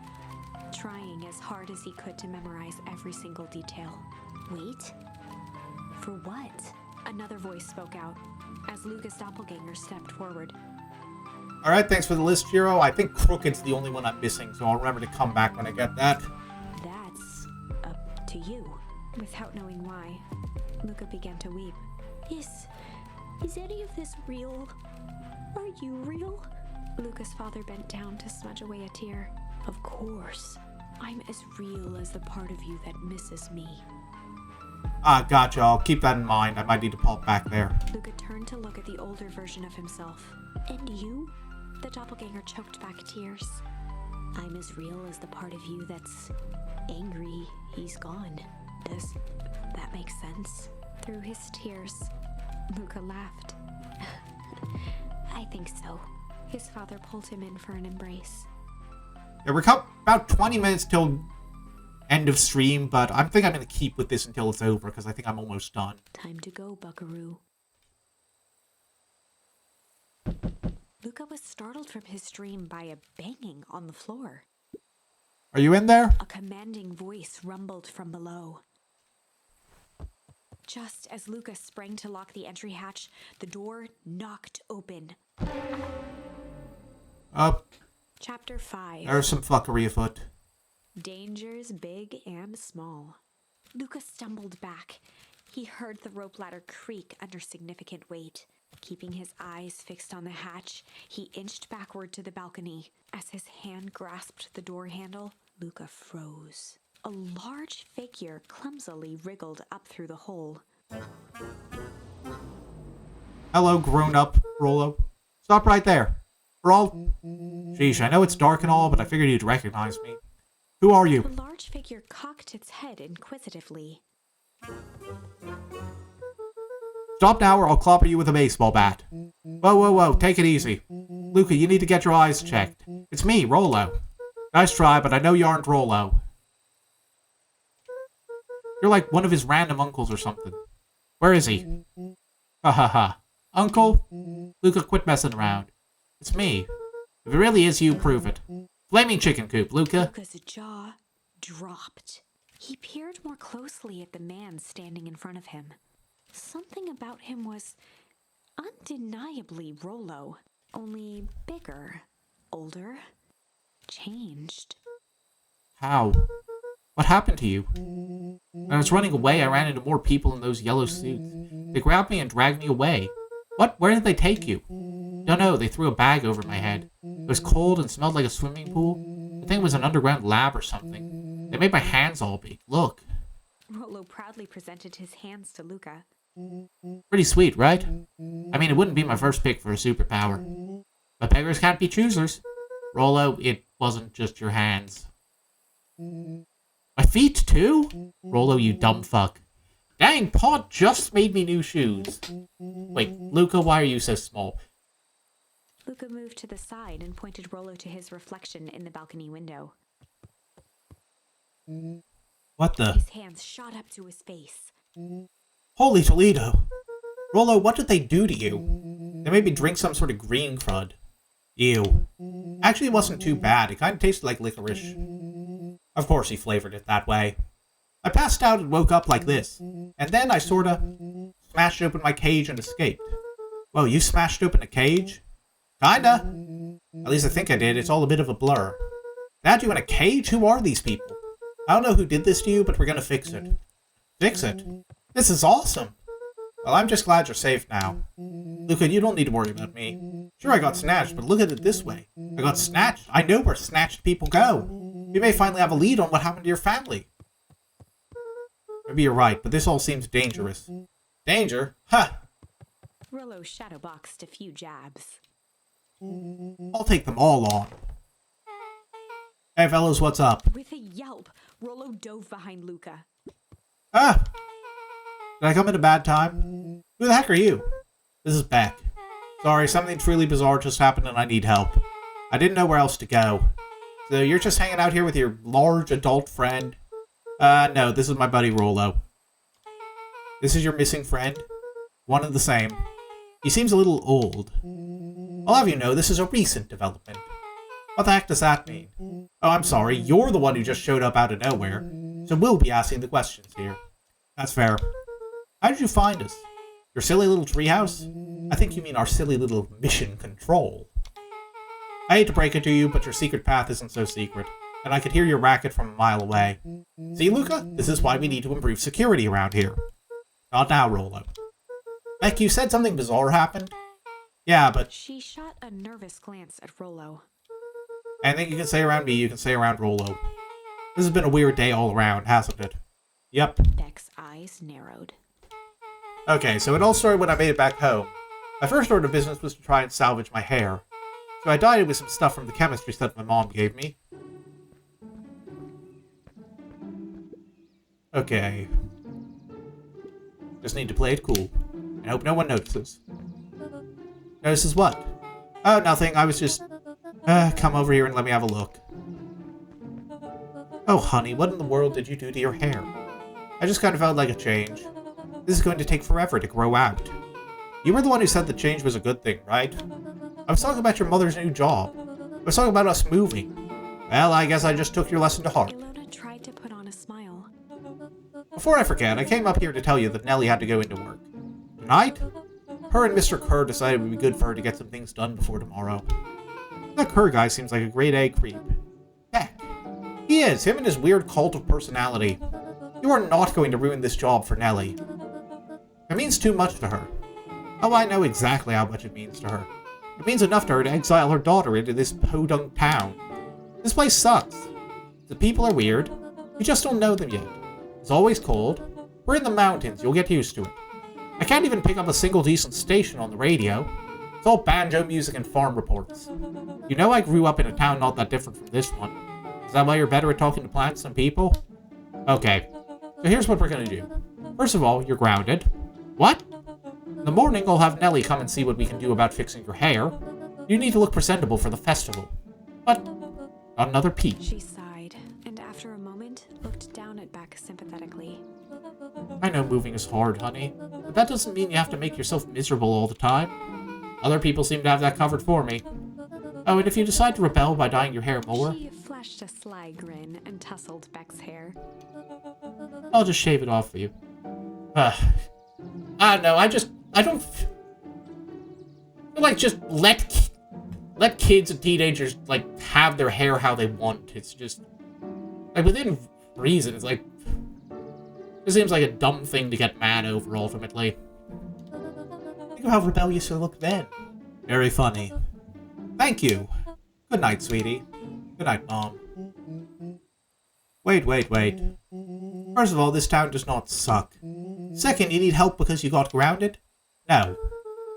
trying as hard as he could to memorize every single detail. Wait? For what? Another voice spoke out as Luca's doppelganger stepped forward. Alright, thanks for the list, Jiro. I think Crooked's the only one I'm missing, so I'll remember to come back when I get that. That's up to you. Without knowing why, Luca began to weep. Is any of this real? Are you real? Luca's father bent down to smudge away a tear. Of course. I'm as real as the part of you that misses me. Ah, gotcha. I'll keep that in mind. I might need to pop back there. Luca turned to look at the older version of himself. And you? The doppelganger choked back tears. I'm as real as the part of you that's angry he's gone. Does that make sense? Through his tears, Luca laughed. I think so. His father pulled him in for an embrace. Yeah, we're about 20 minutes till end of stream, but I think I'm going to keep with this until it's over, because I think I'm almost done. Time to go, Buckaroo. Luca was startled from his dream by a banging on the floor. Are you in there? A commanding voice rumbled from below. Just as Luca sprang to lock the entry hatch, the door knocked open. Chapter 5. There's some fuckery afoot. Dangers big and small. Luca stumbled back, He heard the rope ladder creak under significant weight. Keeping his eyes fixed on the hatch, he inched backward to the balcony. As his hand grasped the door handle, Luca froze. A large figure clumsily wriggled up through the hole. Hello, grown-up, Rollo. Stop right there. We're all... Sheesh, I know it's dark and all, but I figured you'd recognize me. Who are you? The large figure cocked its head inquisitively. Stop now or I'll clobber you with a baseball bat. Whoa, take it easy. Luca, you need to get your eyes checked. It's me, Rollo. Nice try, but I know you aren't Rollo. You're like one of his random uncles or something. Where is he? Ha ha ha. Uncle? Luca, quit messing around. It's me. If it really is you, prove it. Flaming chicken coop, Luca. Luca's jaw dropped. He peered more closely at the man standing in front of him. Something about him was undeniably Rollo, only bigger, older, changed. How? What happened to you? When I was running away, I ran into more people in those yellow suits. They grabbed me and dragged me away. What? Where did they take you? Don't know, they threw a bag over my head. It was cold and smelled like a swimming pool. I think it was an underground lab or something. They made my hands all big. Look. Rollo proudly presented his hands to Luca. Pretty sweet, right? I mean, it wouldn't be my first pick for a superpower. But beggars can't be choosers. Rollo, it wasn't just your hands. My feet, too? Rollo, you dumb fuck. Dang, Paw just made me new shoes. Wait, Luca, why are you so small? Luca moved to the side and pointed Rollo to his reflection in the balcony window. What the? His hands shot up to his face. Holy Toledo. Rollo, what did they do to you? They made me drink some sort of green crud. Ew. Actually, it wasn't too bad. It kind of tasted like licorice. Of course he flavored it that way. I passed out and woke up like this. And then I sorta smashed open my cage and escaped. Whoa, you smashed open a cage? Kinda. At least I think I did. It's all a bit of a blur. They had you in a cage? Who are these people? I don't know who did this to you, but we're gonna fix it. Fix it? This is awesome. Well, I'm just glad you're safe now. Luca, you don't need to worry about me. Sure, I got snatched, but look at it this way. I got snatched. I know where snatched people go. You may finally have a lead on what happened to your family. Maybe you're right, but this all seems dangerous. Danger? Huh. Rollo shadowboxed a few jabs. I'll take them all on. Hey, fellas, what's up? With a yelp, Rollo dove behind Luca. Ah! Did I come at a bad time? Who the heck are you? This is Beck. Sorry, something truly bizarre just happened and I need help. I didn't know where else to go. So you're just hanging out here with your large adult friend? No, this is my buddy Rollo. This is your missing friend? One and the same. He seems a little old. I'll have you know, this is a recent development. What the heck does that mean? Oh, I'm sorry, you're the one who just showed up out of nowhere, so we'll be asking the questions here. That's fair. How did you find us? Your silly little treehouse? I think you mean our silly little mission control. I hate to break it to you, but your secret path isn't so secret, and I could hear your racket from a mile away. See, Luca? This is why we need to improve security around here. Not now, Rollo. Beck, you said something bizarre happened? Yeah, but... She shot a nervous glance at Rollo. Anything you can say around me, you can say around Rollo. This has been a weird day all around, hasn't it? Yep. Beck's eyes narrowed. Okay, so it all started when I made it back home. My first order of business was to try and salvage my hair. So I dyed it with some stuff from the chemistry set my mom gave me. Okay. Just need to play it cool. And hope no one notices. Notices what? Oh, nothing. I was just... come over here and let me have a look. Oh, honey, what in the world did you do to your hair? I just kind of felt like a change. This is going to take forever to grow out. You were the one who said the change was a good thing, right? I was talking about your mother's new job. I was talking about us moving. Well, I guess I just took your lesson to heart. Ilona tried to put on a smile. Before I forget, I came up here to tell you that Nellie had to go into work. Tonight? Her and Mr. Kerr decided it would be good for her to get some things done before tomorrow. That Kerr guy seems like a grade A creep. Heck, he is, him and his weird cult of personality. You are not going to ruin this job for Nellie. It means too much to her. Oh, I know exactly how much it means to her. It means enough to her to exile her daughter into this podunk town. This place sucks. The people are weird. You just don't know them yet. It's always cold. We're in the mountains, you'll get used to it. I can't even pick up a single decent station on the radio. It's all banjo music and farm reports. You know I grew up in a town not that different from this one. Is that why you're better at talking to plants than people? Okay, so here's what we're gonna do. First of all, you're grounded. What? In the morning, I'll have Nellie come and see what we can do about fixing your hair. You need to look presentable for the festival. But, not another peach. She sighed, and after a moment, looked down at Beck sympathetically. I know moving is hard, honey, but that doesn't mean you have to make yourself miserable all the time. Other people seem to have that covered for me. Oh, and if you decide to rebel by dyeing your hair more... She flashed a sly grin and tousled Beck's hair. I'll just shave it off for you. No, I don't... Like, just let kids and teenagers, like, have their hair how they want. It's just... Like, within reason, it's like... It seems like a dumb thing to get mad over, ultimately. Think of how rebellious you'll look then. Very funny. Thank you. Good night, sweetie. Good night, Mom. Wait. First of all, this town does not suck. Second, you need help because you got grounded? No.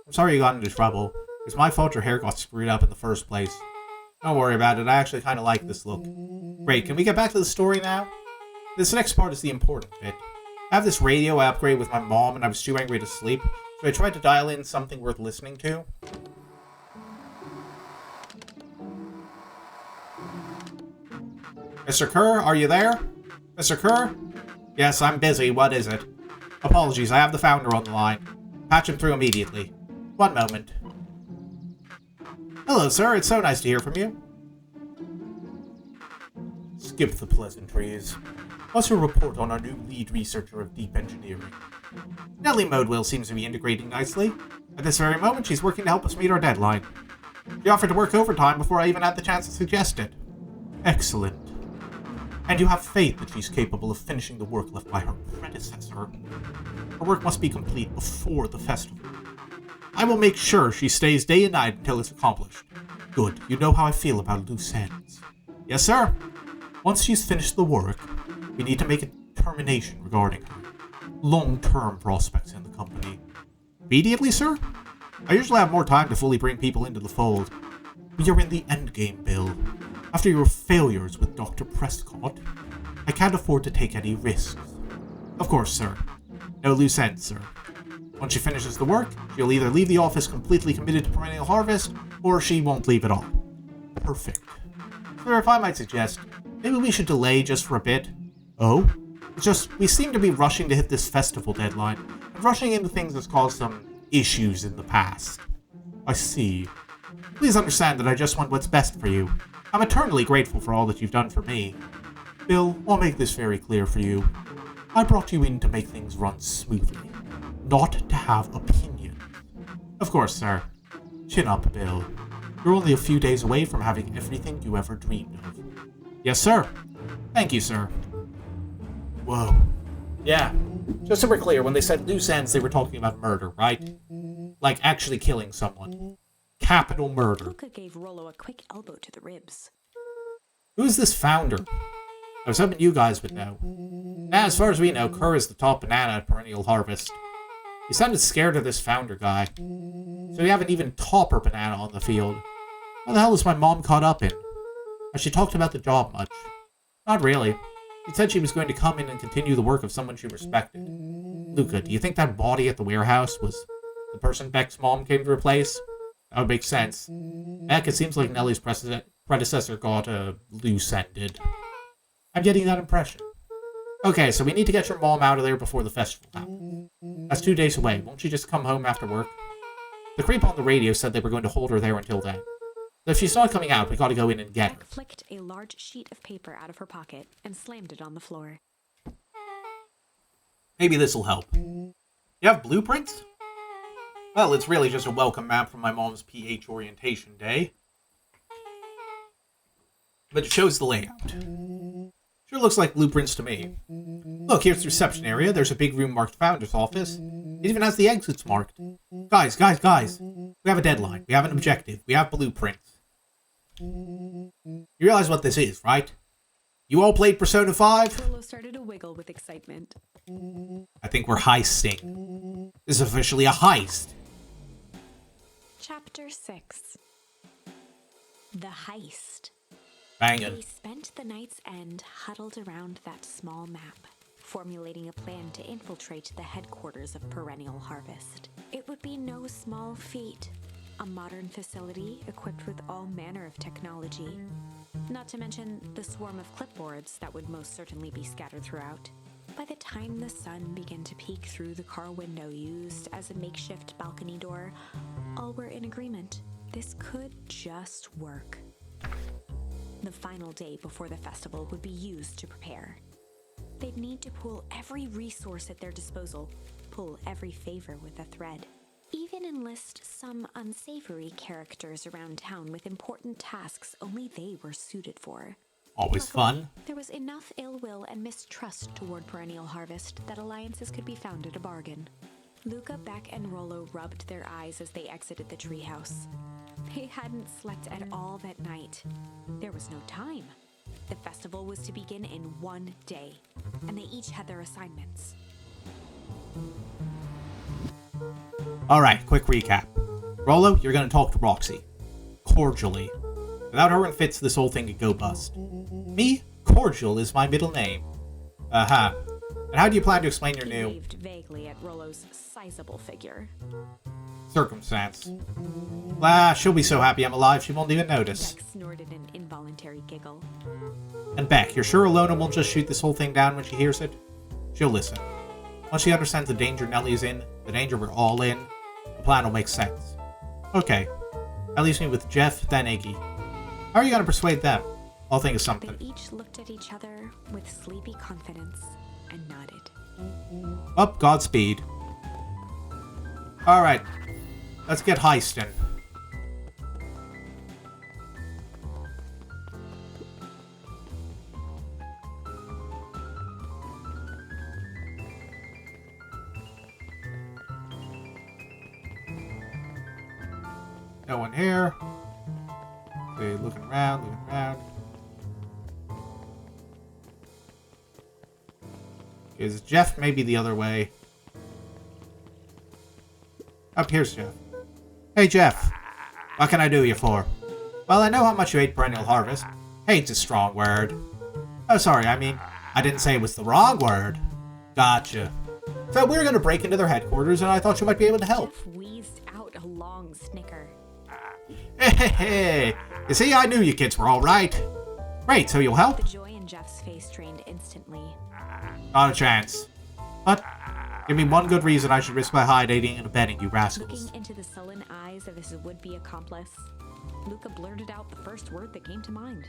I'm sorry you got into trouble. It's my fault your hair got screwed up in the first place. Don't worry about it, I actually kind of like this look. Great, can we get back to the story now? This next part is the important bit. I have this radio I upgraded with my mom and I was too angry to sleep, so I tried to dial in something worth listening to. Mr. Kerr, are you there? Mr. Kerr? Yes, I'm busy. What is it? Apologies, I have the founder on the line. Patch him through immediately. One moment. Hello, sir. It's so nice to hear from you. Skip the pleasantries. What's your report on our new lead researcher of deep engineering? Nellie Modewell seems to be integrating nicely. At this very moment, she's working to help us meet our deadline. She offered to work overtime before I even had the chance to suggest it. Excellent. And you have faith that she's capable of finishing the work left by her predecessor. Her work must be complete before the festival. I will make sure she stays day and night until it's accomplished. Good, you know how I feel about loose ends. Yes, sir. Once she's finished the work, we need to make a determination regarding her long-term prospects in the company. Immediately, sir? I usually have more time to fully bring people into the fold. We are in the endgame, Bill. After your failures with Dr. Prescott, I can't afford to take any risks. Of course, sir. No loose ends, sir. Once she finishes the work, she'll either leave the office completely committed to perennial harvest, or she won't leave at all. Perfect. Sir, if I might suggest, maybe we should delay just for a bit. Oh? It's just, we seem to be rushing to hit this festival deadline, and rushing into things has caused some issues in the past. I see. Please understand that I just want what's best for you. I'm eternally grateful for all that you've done for me. Bill, I'll make this very clear for you. I brought you in to make things run smoothly, not to have opinions. Of course, sir. Chin up, Bill. You're only a few days away from having everything you ever dreamed of. Yes, sir. Thank you, sir. Whoa. Yeah. Just so we're clear, when they said loose ends, they were talking about murder, right? Like actually killing someone. Capital murder. Luca gave Rollo a quick elbow to the ribs. Who's this founder? I was hoping you guys would know. As far as we know, Kerr is the top banana at Perennial Harvest. You sounded scared of this founder guy. So you have an even topper banana on the field. What the hell is my mom caught up in? Has she talked about the job much? Not really. She said she was going to come in and continue the work of someone she respected. Luca, do you think that body at the warehouse was the person Beck's mom came to replace? That would make sense. Heck, it seems like Nellie's predecessor got loose-ended. I'm getting that impression. Okay, so we need to get your mom out of there before the festival happens. That's 2 days away. Won't she just come home after work? The creep on the radio said they were going to hold her there until then. So if she's not coming out, we gotta go in and get her. Beck flicked a large sheet of paper out of her pocket and slammed it on the floor. Maybe this'll help. You have blueprints? Well, it's really just a welcome map from my mom's PH orientation day. But it shows the layout. Sure looks like blueprints to me. Look, here's the reception area. There's a big room marked Founder's Office. It even has the exits marked. Guys. We have a deadline. We have an objective. We have blueprints. You realize what this is, right? You all played Persona 5? Rollo started to wiggle with excitement. I think we're heisting. This is officially a heist. Chapter 6. The Heist. Bangin'. We spent the night's end huddled around that small map, formulating a plan to infiltrate the headquarters of Perennial Harvest. It would be no small feat. A modern facility equipped with all manner of technology. Not to mention the swarm of clipboards that would most certainly be scattered throughout. By the time the sun began to peek through the car window used as a makeshift balcony door, all were in agreement. This could just work. The final day before the festival would be used to prepare. They'd need to pool every resource at their disposal, pull every favor with a thread. Even enlist some unsavory characters around town with important tasks only they were suited for. Always Luckily, fun. there was enough ill will and mistrust toward Perennial Harvest that alliances could be found at a bargain. Luca, Beck, and Rollo rubbed their eyes as they exited the treehouse. They hadn't slept at all that night. There was no time. The festival was to begin in one day, and they each had their assignments. Alright, quick recap. Rollo, you're gonna talk to Roxy. Cordially. Without her in fits, this whole thing could go bust. Me? Cordial is my middle name. Uh-huh. And how do you plan to explain your He new waved vaguely at Rollo's sizable figure. circumstance? Ah, she'll be so happy I'm alive she won't even notice. Beck snorted an involuntary giggle. And Beck, you're sure Alona won't just shoot this whole thing down when she hears it? She'll listen. Once she understands the danger Nellie is in, the danger we're all in, the plan will make sense. Okay. That leaves me with Jeff, then Iggy. How are you gonna persuade them? I'll think of something. They each looked at each other with sleepy confidence and nodded. Up, Godspeed. Alright. Let's get heisting. No one here. Okay, looking around. Is Jeff maybe the other way? Up here's Jeff. Hey Jeff, what can I do you for? Well, I know how much you hate Perennial Harvest. Hate's a strong word. Oh, sorry, I didn't say it was the wrong word. Gotcha. So we were gonna break into their headquarters and I thought you might be able to help. Jeff wheezed out a long snicker. Hey, you see, I knew you kids were alright. Great, so you'll help? The joy in Jeff's face drained instantly. Not a chance. But, give me one good reason I should risk my hide aiding and abetting you rascals. Looking into the sullen eyes of his would-be accomplice, Luca blurted out the first word that came to mind.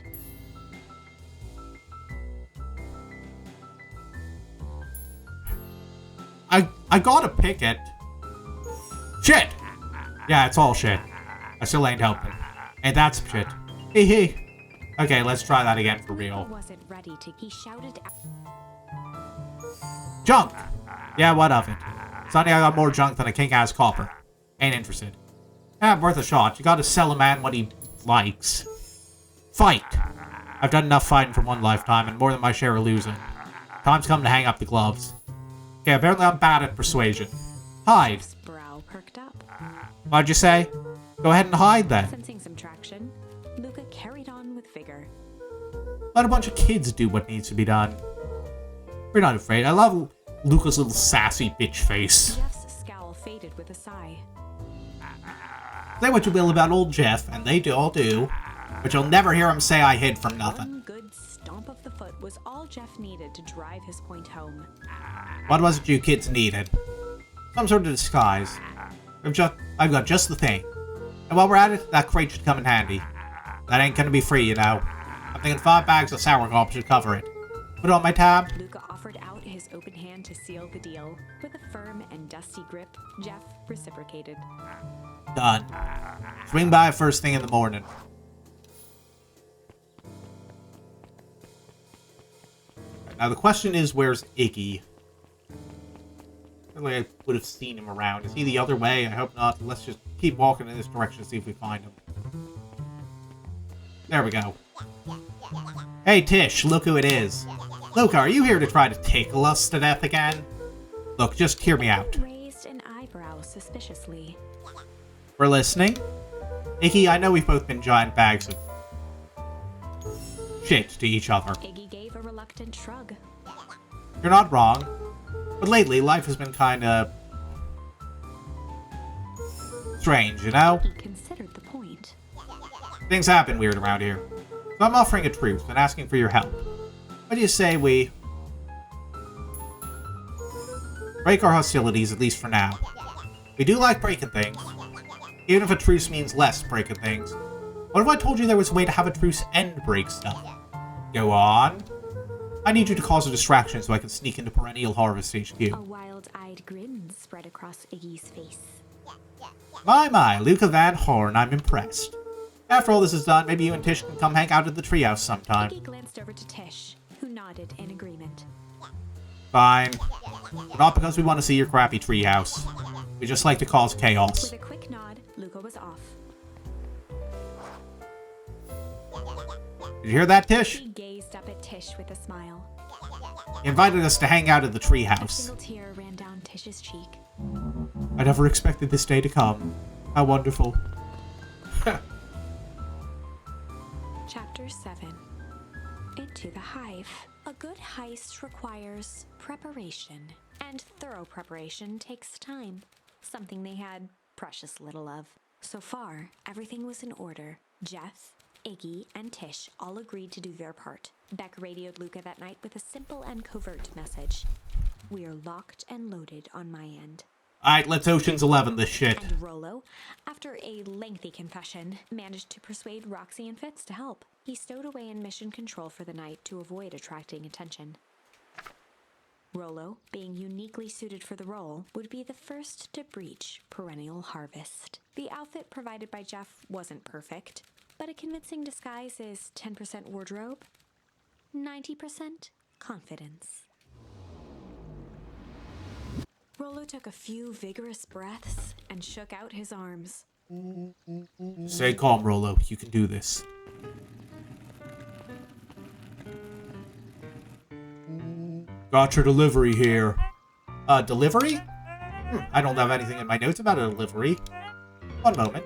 I gotta pick it. Shit! Yeah, it's all shit. I still ain't helping. And that's shit. Hee hee. Okay, let's try that again for real. Wasn't ready to. He shouted out. Junk! Yeah, what of it? Sonny, I got more junk than a king-ass copper. Ain't interested. Worth a shot. You gotta sell a man what he likes. Fight! I've done enough fighting for one lifetime, and more than my share of losing. Time's come to hang up the gloves. Okay, apparently I'm bad at persuasion. Hide. Jeff's brow perked up. What'd you say? Go ahead and hide then. Sensing some traction, Luca carried on with vigor. Let a bunch of kids do what needs to be done. We're not afraid. I love Luca's little sassy bitch face. Jeff's scowl faded with a sigh. Say what you will about old Jeff, and they all do, but you'll never hear him say I hid from nothing. One good stomp of the foot was all Jeff needed to drive his point home. What was it you kids needed? Some sort of disguise. I've got just the thing. And while we're at it, that crate should come in handy. That ain't gonna be free, you know. I'm thinking 5 bags of sauerkraut should cover it. Put it on my tab. Luca offered out his open hand to seal the deal. With a firm and dusty grip, Jeff reciprocated. Done. Swing by first thing in the morning. Now the question is, where's Iggy? feel like I would have seen him around. Is he the other way? I hope not. Let's just keep walking in this direction to see if we find him. There we go. Hey, Tish, look who it is. Luca, are you here to try to tickle us to death again? Look, just hear me out. Raised an eyebrow suspiciously. We're listening. Iggy, I know we've both been giant bags of shit to each other. Iggy gave a reluctant shrug. You're not wrong. But lately, life has been kinda strange, you know? He considered the point. Things have been weird around here. So I'm offering a truce and asking for your help. What do you say we break our hostilities, at least for now? We do like breaking things. Even if a truce means less breaking things. What if I told you there was a way to have a truce and break stuff? Go on. I need you to cause a distraction so I can sneak into Perennial Harvest HQ. A wild-eyed grin spread across Iggy's face. My, Luca Van Horn, I'm impressed. After all this is done, maybe you and Tish can come hang out at the treehouse sometime. Iggy glanced over to Tish, who nodded in agreement. Fine. But not because we want to see your crappy treehouse. We just like to cause chaos. With a quick nod, Luca was off. Did you hear that, Tish? He gazed up at Tish with a smile. He invited us to hang out at the A treehouse. single tear ran down Tish's cheek. I never expected this day to come. How wonderful. Chapter 7. Into the Hive. A good heist requires preparation, and thorough preparation takes time, something they had precious little of. So far, everything was in order. Jeff, Iggy, and Tish all agreed to do their part. Beck radioed Luca that night with a simple and covert message. We are locked and loaded on my end. Alright, let's Ocean's 11 this shit. And Rollo, after a lengthy confession, managed to persuade Roxy and Fitz to help. He stowed away in mission control for the night to avoid attracting attention. Rollo, being uniquely suited for the role, would be the first to breach Perennial Harvest. The outfit provided by Jeff wasn't perfect, but a convincing disguise is 10% wardrobe, 90% confidence. Rollo took a few vigorous breaths and shook out his arms. Stay calm, Rollo. You can do this. Got your delivery here. Delivery? I don't have anything in my notes about a delivery. One moment.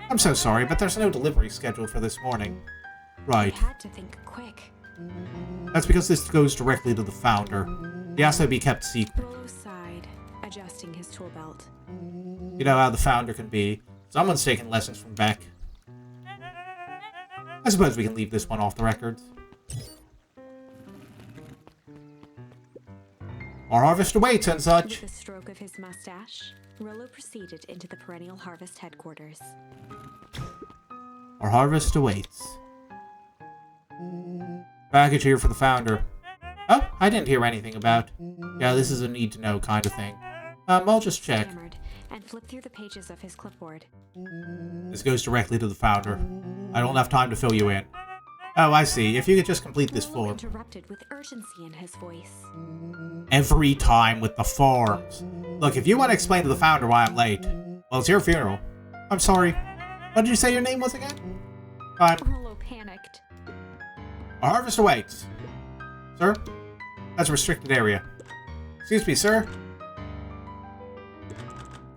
I'm so sorry, but there's no delivery scheduled for this morning. Right. I had to think quick. That's because this goes directly to the founder. He has to be kept secret. Rollo sighed, adjusting his tool belt. You know how the founder can be. Someone's taking lessons from Beck. I suppose we can leave this one off the record. Our harvest awaits and such. With a stroke of his mustache, Rollo proceeded into the Perennial Harvest headquarters. Our harvest awaits. Package here for the founder. Oh, I didn't hear anything about. Yeah, this is a need-to-know kind of thing. I'll just check. Stammered and flipped through the pages of his clipboard. This goes directly to the founder. I don't have time to fill you in. Oh, I see. If you could just complete this Rollo form. interrupted with urgency in his voice. Every time with the forms. Look, if you want to explain to the founder why I'm late, well, it's your funeral. I'm sorry. What did you say your name was again? Fine. Rollo panicked. Our harvest awaits. Sir? That's a restricted area. Excuse me, sir?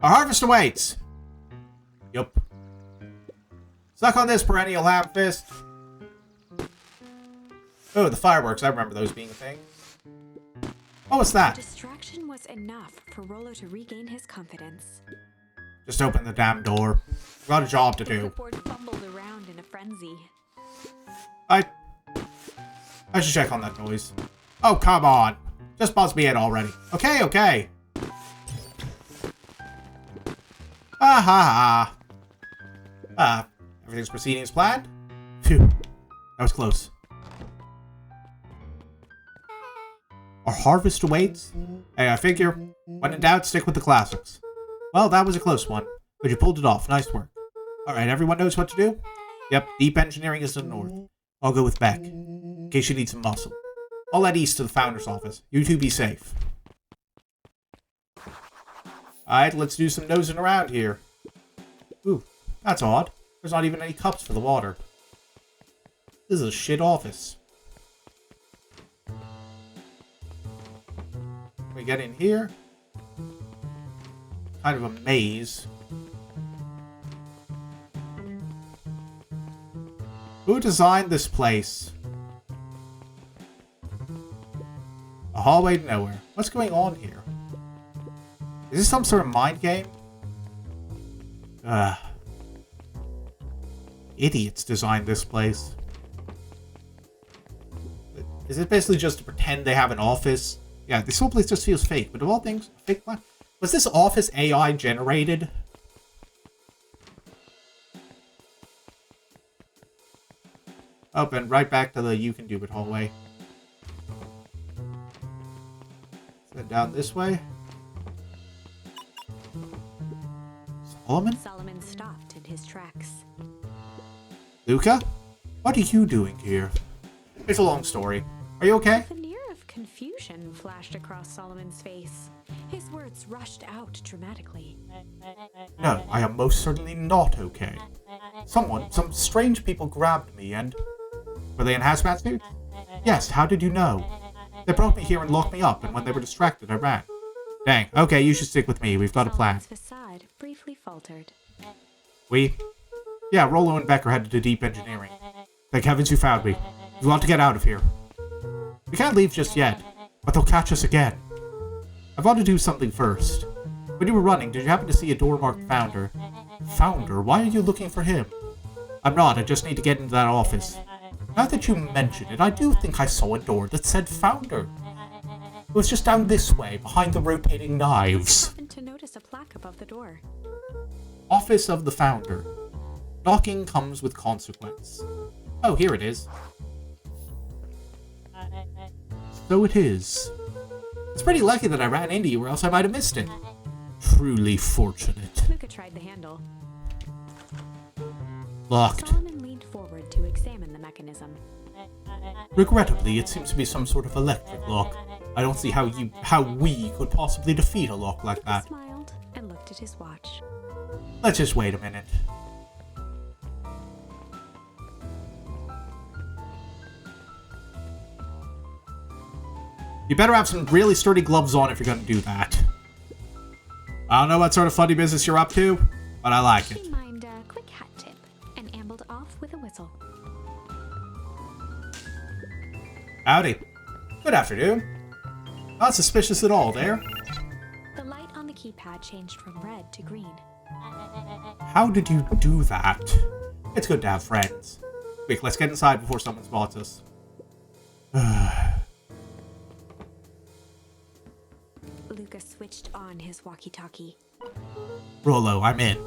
Our harvest awaits! Yup. Suck on this, Perennial Harvest. Oh, the fireworks. I remember those being a thing. What was that? Distraction was enough for Rollo to regain his confidence. Just open the damn door. We've got a job to The do. clipboard fumbled around in a frenzy. I should check on that noise. Oh, come on. Just buzz me in already. Okay, okay. Ah ha ha. Everything's proceeding as planned? Phew. That was close. Our harvest awaits? Hey, I figure, when in doubt, stick with the classics. Well, that was a close one, but you pulled it off. Nice work. Alright, everyone knows what to do? Yep, deep engineering is to the north. I'll go with Beck, in case you need some muscle. I'll head east to the founder's office. You two be safe. Alright, let's do some nosing around here. Ooh, that's odd. There's not even any cups for the water. This is a shit office. We get in here. Kind of a maze. Who designed this place? A hallway to nowhere. What's going on here? Is this some sort of mind game? Idiots designed this place. Is it basically just to pretend they have an office? Yeah, this whole place just feels fake. But of all things, fake one? Was this office AI generated? Up and right back to the you can do it hallway. Then down this way. Solomon? Solomon stopped in his tracks. Luca? What are you doing here? It's a long story. Are you okay? A veneer of confusion flashed across Solomon's face. His words rushed out dramatically. No, I am most certainly not okay. Some strange people grabbed me and... Were they in hazmat suits? Yes, how did you know? They brought me here and locked me up, and when they were distracted, I ran. Dang, okay, you should stick with me. We've got a plan. Solomon's facade briefly faltered. Yeah, Rollo and Becker headed to Deep Engineering. Thank heavens you found me. We want to get out of here. We can't leave just yet, but they'll catch us again. I want to do something first. When you were running, did you happen to see a door marked Founder? Founder? Why are you looking for him? I'm not, I just need to get into that office. Now that you mention it, I do think I saw a door that said Founder. It was just down this way, behind the rotating knives. I happened to notice a plaque above the door. Office of the Founder. Knocking comes with consequence. Oh, here it is. So it is. It's pretty lucky that I ran into you, or else I might have missed it. Truly fortunate. Luca tried the handle. Locked. Solomon leaned forward to examine the mechanism. Regrettably, it seems to be some sort of electric lock. I don't see how we could possibly defeat a lock like Luca that. smiled and looked at his watch. Let's just wait a minute. You better have some really sturdy gloves on if you're going to do that. I don't know what sort of funny business you're up to, but I like it. She mimed a quick hat tip and ambled off with a whistle. Howdy. Good afternoon. Not suspicious at all there. The light on the keypad changed from red to green. How did you do that? It's good to have friends. Quick, let's get inside before someone spots us. Luca switched on his walkie-talkie. Rollo, I'm in.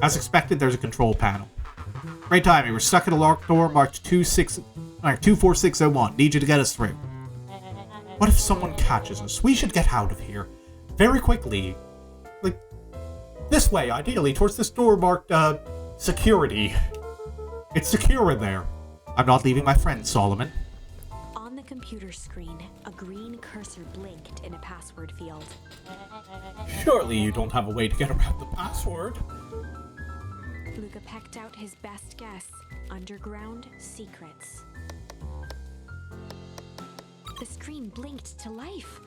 As expected, there's a control panel. Great timing. We're stuck in a locked door marked 24601. Need you to get us through. What if someone catches us? We should get out of here. Very quickly. Like, this way, ideally, towards this door marked, security. It's secure in there. I'm not leaving my friend, Solomon. On the computer screen, a green cursor blinked in a password field. Surely you don't have a way to get around the password. Luca pecked out his best guess. Underground secrets. The screen blinked to life.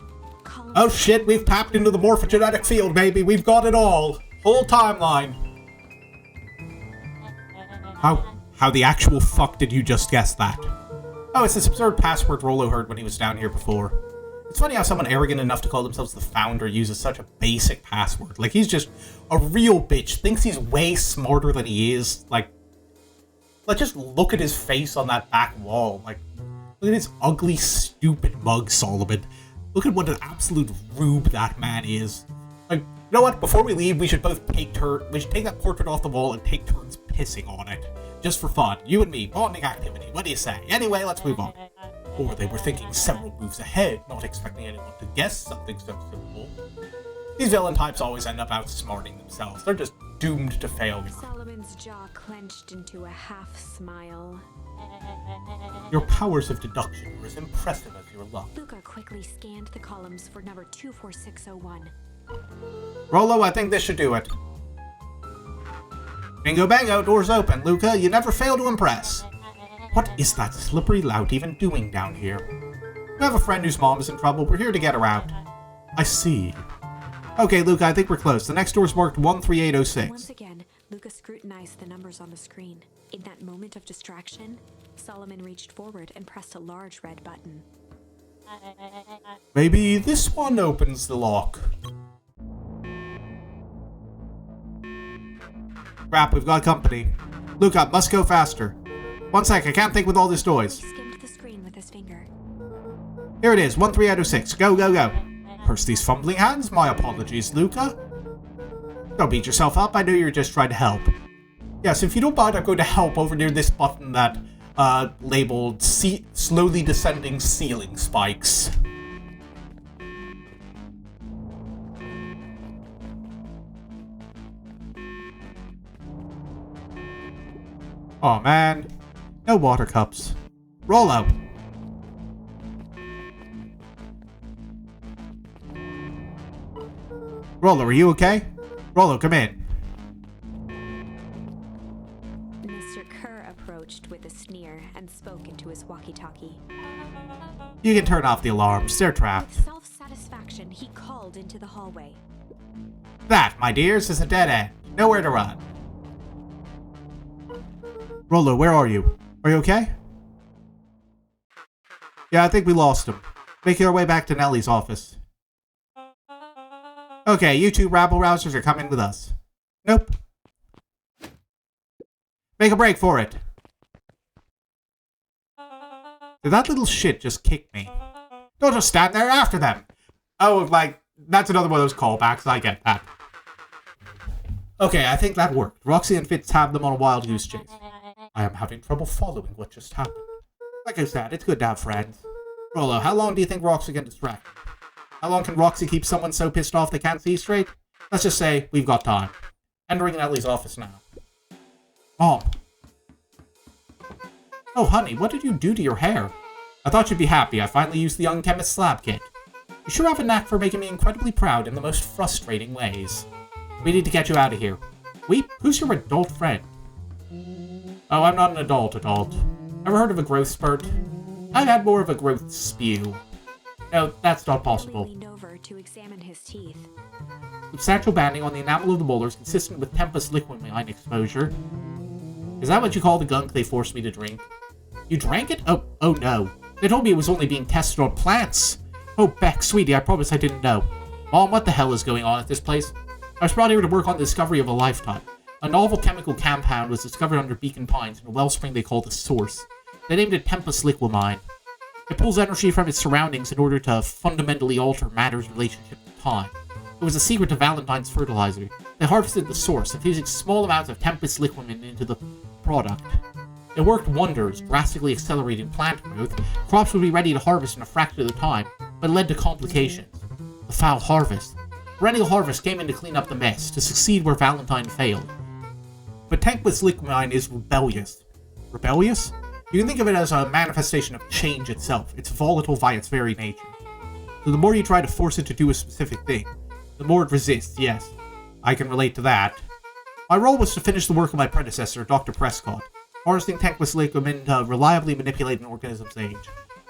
Oh shit, we've tapped into the morphogenetic field, baby. We've got it all. Whole timeline. How the actual fuck did you just guess that? Oh, it's this absurd password Rollo heard when he was down here before. It's funny how someone arrogant enough to call themselves the Founder uses such a basic password. Like, he's just a real bitch. Thinks he's way smarter than he is. Like, just look at his face on that back wall. Like, look at his ugly, stupid mug, Solomon. Look at what an absolute rube that man is. Like, you know what? Before we leave, we should both take that portrait off the wall and take turns pissing on it. Just for fun. You and me. Bonding activity. What do you say? Anyway, let's move on. Or they were thinking several moves ahead, not expecting anyone to guess something so simple. These villain types always end up outsmarting themselves. They're just doomed to failure. Solomon's jaw clenched into a half-smile. Your powers of deduction are as impressive as your luck. Luca quickly scanned the columns for number 24601. Rollo, I think this should do it. Bingo bango, doors open. Luca, you never fail to impress. What is that slippery lout even doing down here? We have a friend whose mom is in trouble. We're here to get her out. I see. Okay, Luca, I think we're close. The next door's marked 13806. Once again, Luca scrutinized the numbers on the screen. In that moment of distraction, Solomon reached forward and pressed a large red button. Maybe this one opens the lock. Crap, we've got company. Luca, must go faster. One sec, I can't think with all this noise. He skimmed the screen with his finger. Here it is, 13806. Go, go, go. Curse these fumbling hands. My apologies, Luca. Don't beat yourself up. I know you're just trying to help. Yes, if you don't mind, I'm going to help over near this button that, labeled slowly descending ceiling spikes. Oh man, no water cups. Rollo. Rollo, are you okay? Rollo, come in. Mr. Kerr approached with a sneer and spoke into his walkie-talkie. You can turn off the alarms. They're trapped. With self-satisfaction, he called into the hallway. That, my dears, is a dead end. Nowhere to run. Rollo, where are you? Are you okay? Yeah, I think we lost him. Making our way back to Nellie's office. Okay, you two rabble-rousers are coming with us. Nope. Make a break for it. Did that little shit just kick me? Don't just stand there after them. Oh, like, that's another one of those callbacks. I get that. Okay, I think that worked. Roxy and Fitz have them on a wild goose chase. I am having trouble following what just happened. Like I said, it's good to have friends. Rollo, how long do you think Roxy can distract? How long can Roxy keep someone so pissed off they can't see straight? Let's just say we've got time. Entering Ellie's office now. Mom. Oh, honey, what did you do to your hair? I thought you'd be happy. I finally used the Young Chemist Slab Kit. You sure have a knack for making me incredibly proud in the most frustrating ways. We need to get you out of here. Weep, who's your adult friend? Oh, I'm not an adult. Ever heard of a growth spurt? I've had more of a growth spew. No, that's not possible. He leaned over to examine his teeth. Substantial banding on the enamel of the molars consistent with Tempest liquamine exposure. Is that what you call the gunk they forced me to drink? You drank it? Oh no. They told me it was only being tested on plants. Oh, Beck, sweetie, I promise I didn't know. Mom, what the hell is going on at this place? I was brought here to work on the discovery of a lifetime. A novel chemical compound was discovered under Beacon Pines in a wellspring they call the Source. They named it Tempest liquamine. It pulls energy from its surroundings in order to fundamentally alter matter's relationship to time. It was a secret to Valentine's fertilizer. They harvested the source, infusing small amounts of Tempest liquamine into the product. It worked wonders, drastically accelerating plant growth. Crops would be ready to harvest in a fraction of the time, but it led to complications. The foul harvest. Perennial Harvest came in to clean up the mess, to succeed where Valentine failed. But Tempest liquamine is rebellious. Rebellious? You can think of it as a manifestation of change itself. It's volatile by its very nature. So the more you try to force it to do a specific thing, the more it resists, yes. I can relate to that. My role was to finish the work of my predecessor, Dr. Prescott, harnessing Tempest liquamine to reliably manipulate an organism's age.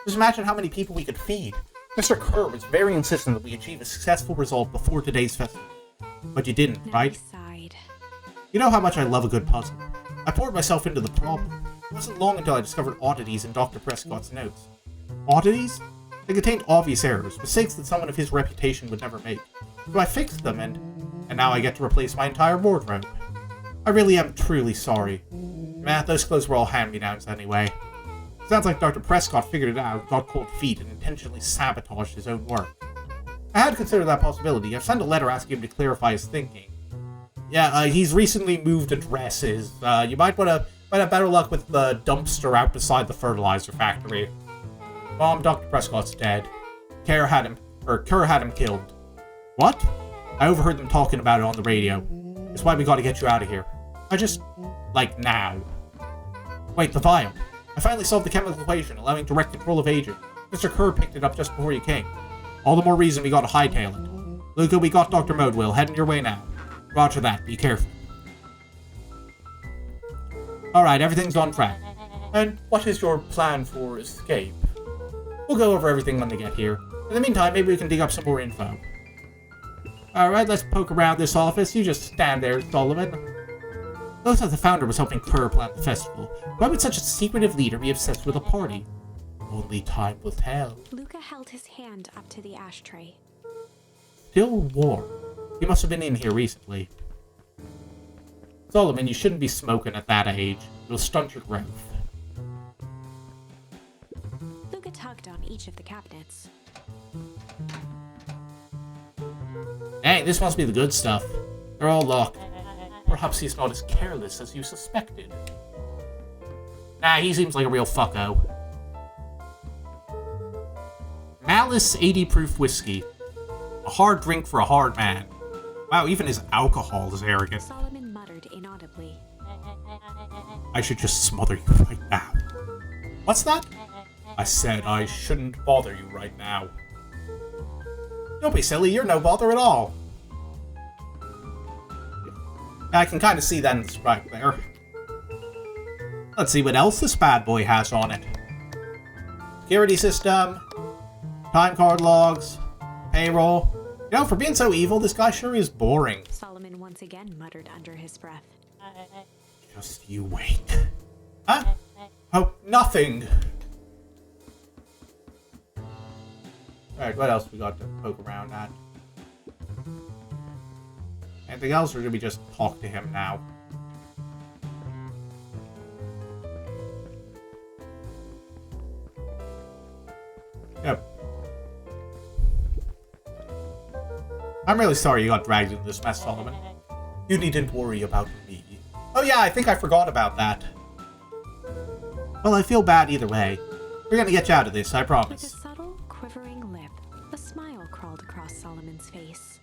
Just imagine how many people we could feed. Mr. Kerr was very insistent that we achieve a successful result before today's festival. But you didn't, right? Sighed. You know how much I love a good puzzle. I poured myself into the problem. It wasn't long until I discovered oddities in Dr. Prescott's notes. Oddities? They contained obvious errors, mistakes that someone of his reputation would never make. So I fixed them, and now I get to replace my entire wardrobe. I really am truly sorry. Man, those clothes were all hand-me-downs anyway. Sounds like Dr. Prescott figured it out, got cold feet, and intentionally sabotaged his own work. I had considered that possibility. I've sent a letter asking him to clarify his thinking. Yeah, he's recently moved addresses. You might have better luck with the dumpster out beside the fertilizer factory. Mom, Dr. Prescott's dead. Kerr had him killed. What? I overheard them talking about it on the radio. It's why we gotta get you out of here. Like, now. Wait, the vial. I finally solved the chemical equation, allowing direct control of aging. Mr. Kerr picked it up just before you came. All the more reason we gotta hightail it. Luca, we got Dr. Modewell. Heading your way now. Roger that. Be careful. Alright, everything's on track. And what is your plan for escape? We'll go over everything when they get here. In the meantime, maybe we can dig up some more info. Alright, let's poke around this office. You just stand there, Sullivan. Looks like the founder was helping Kerr plan the festival. Why would such a secretive leader be obsessed with a party? Only time will tell. Luca held his hand up to the ashtray. Still warm. He must have been in here recently. Solomon, you shouldn't be smoking at that age. It'll stunt your growth. Luca tugged on each of the cabinets. Hey, this must be the good stuff. They're all locked. Perhaps he's not as careless as you suspected. Nah, he seems like a real fucko. Malice 80 proof whiskey. A hard drink for a hard man. Wow, even his alcohol is arrogant. Solomon muttered inaudibly. I should just smother you right now. What's that? I said I shouldn't bother you right now. Don't be silly, you're no bother at all. I can kind of see that in the sprite there. Let's see what else this bad boy has on it. Security system, time card logs, payroll. You know, for being so evil, this guy sure is boring. Solomon once again muttered under his breath. Just you wait. Huh? Oh, nothing. Alright, what else we got to poke around at? Anything else, or should we just talk to him now? Yep. I'm really sorry you got dragged into this mess, Solomon. You needn't worry about me. Oh yeah, I think I forgot about that. Well, I feel bad either way. We're gonna get you out of this, I promise. With a subtle, quivering lip, a smile crawled across Solomon's face.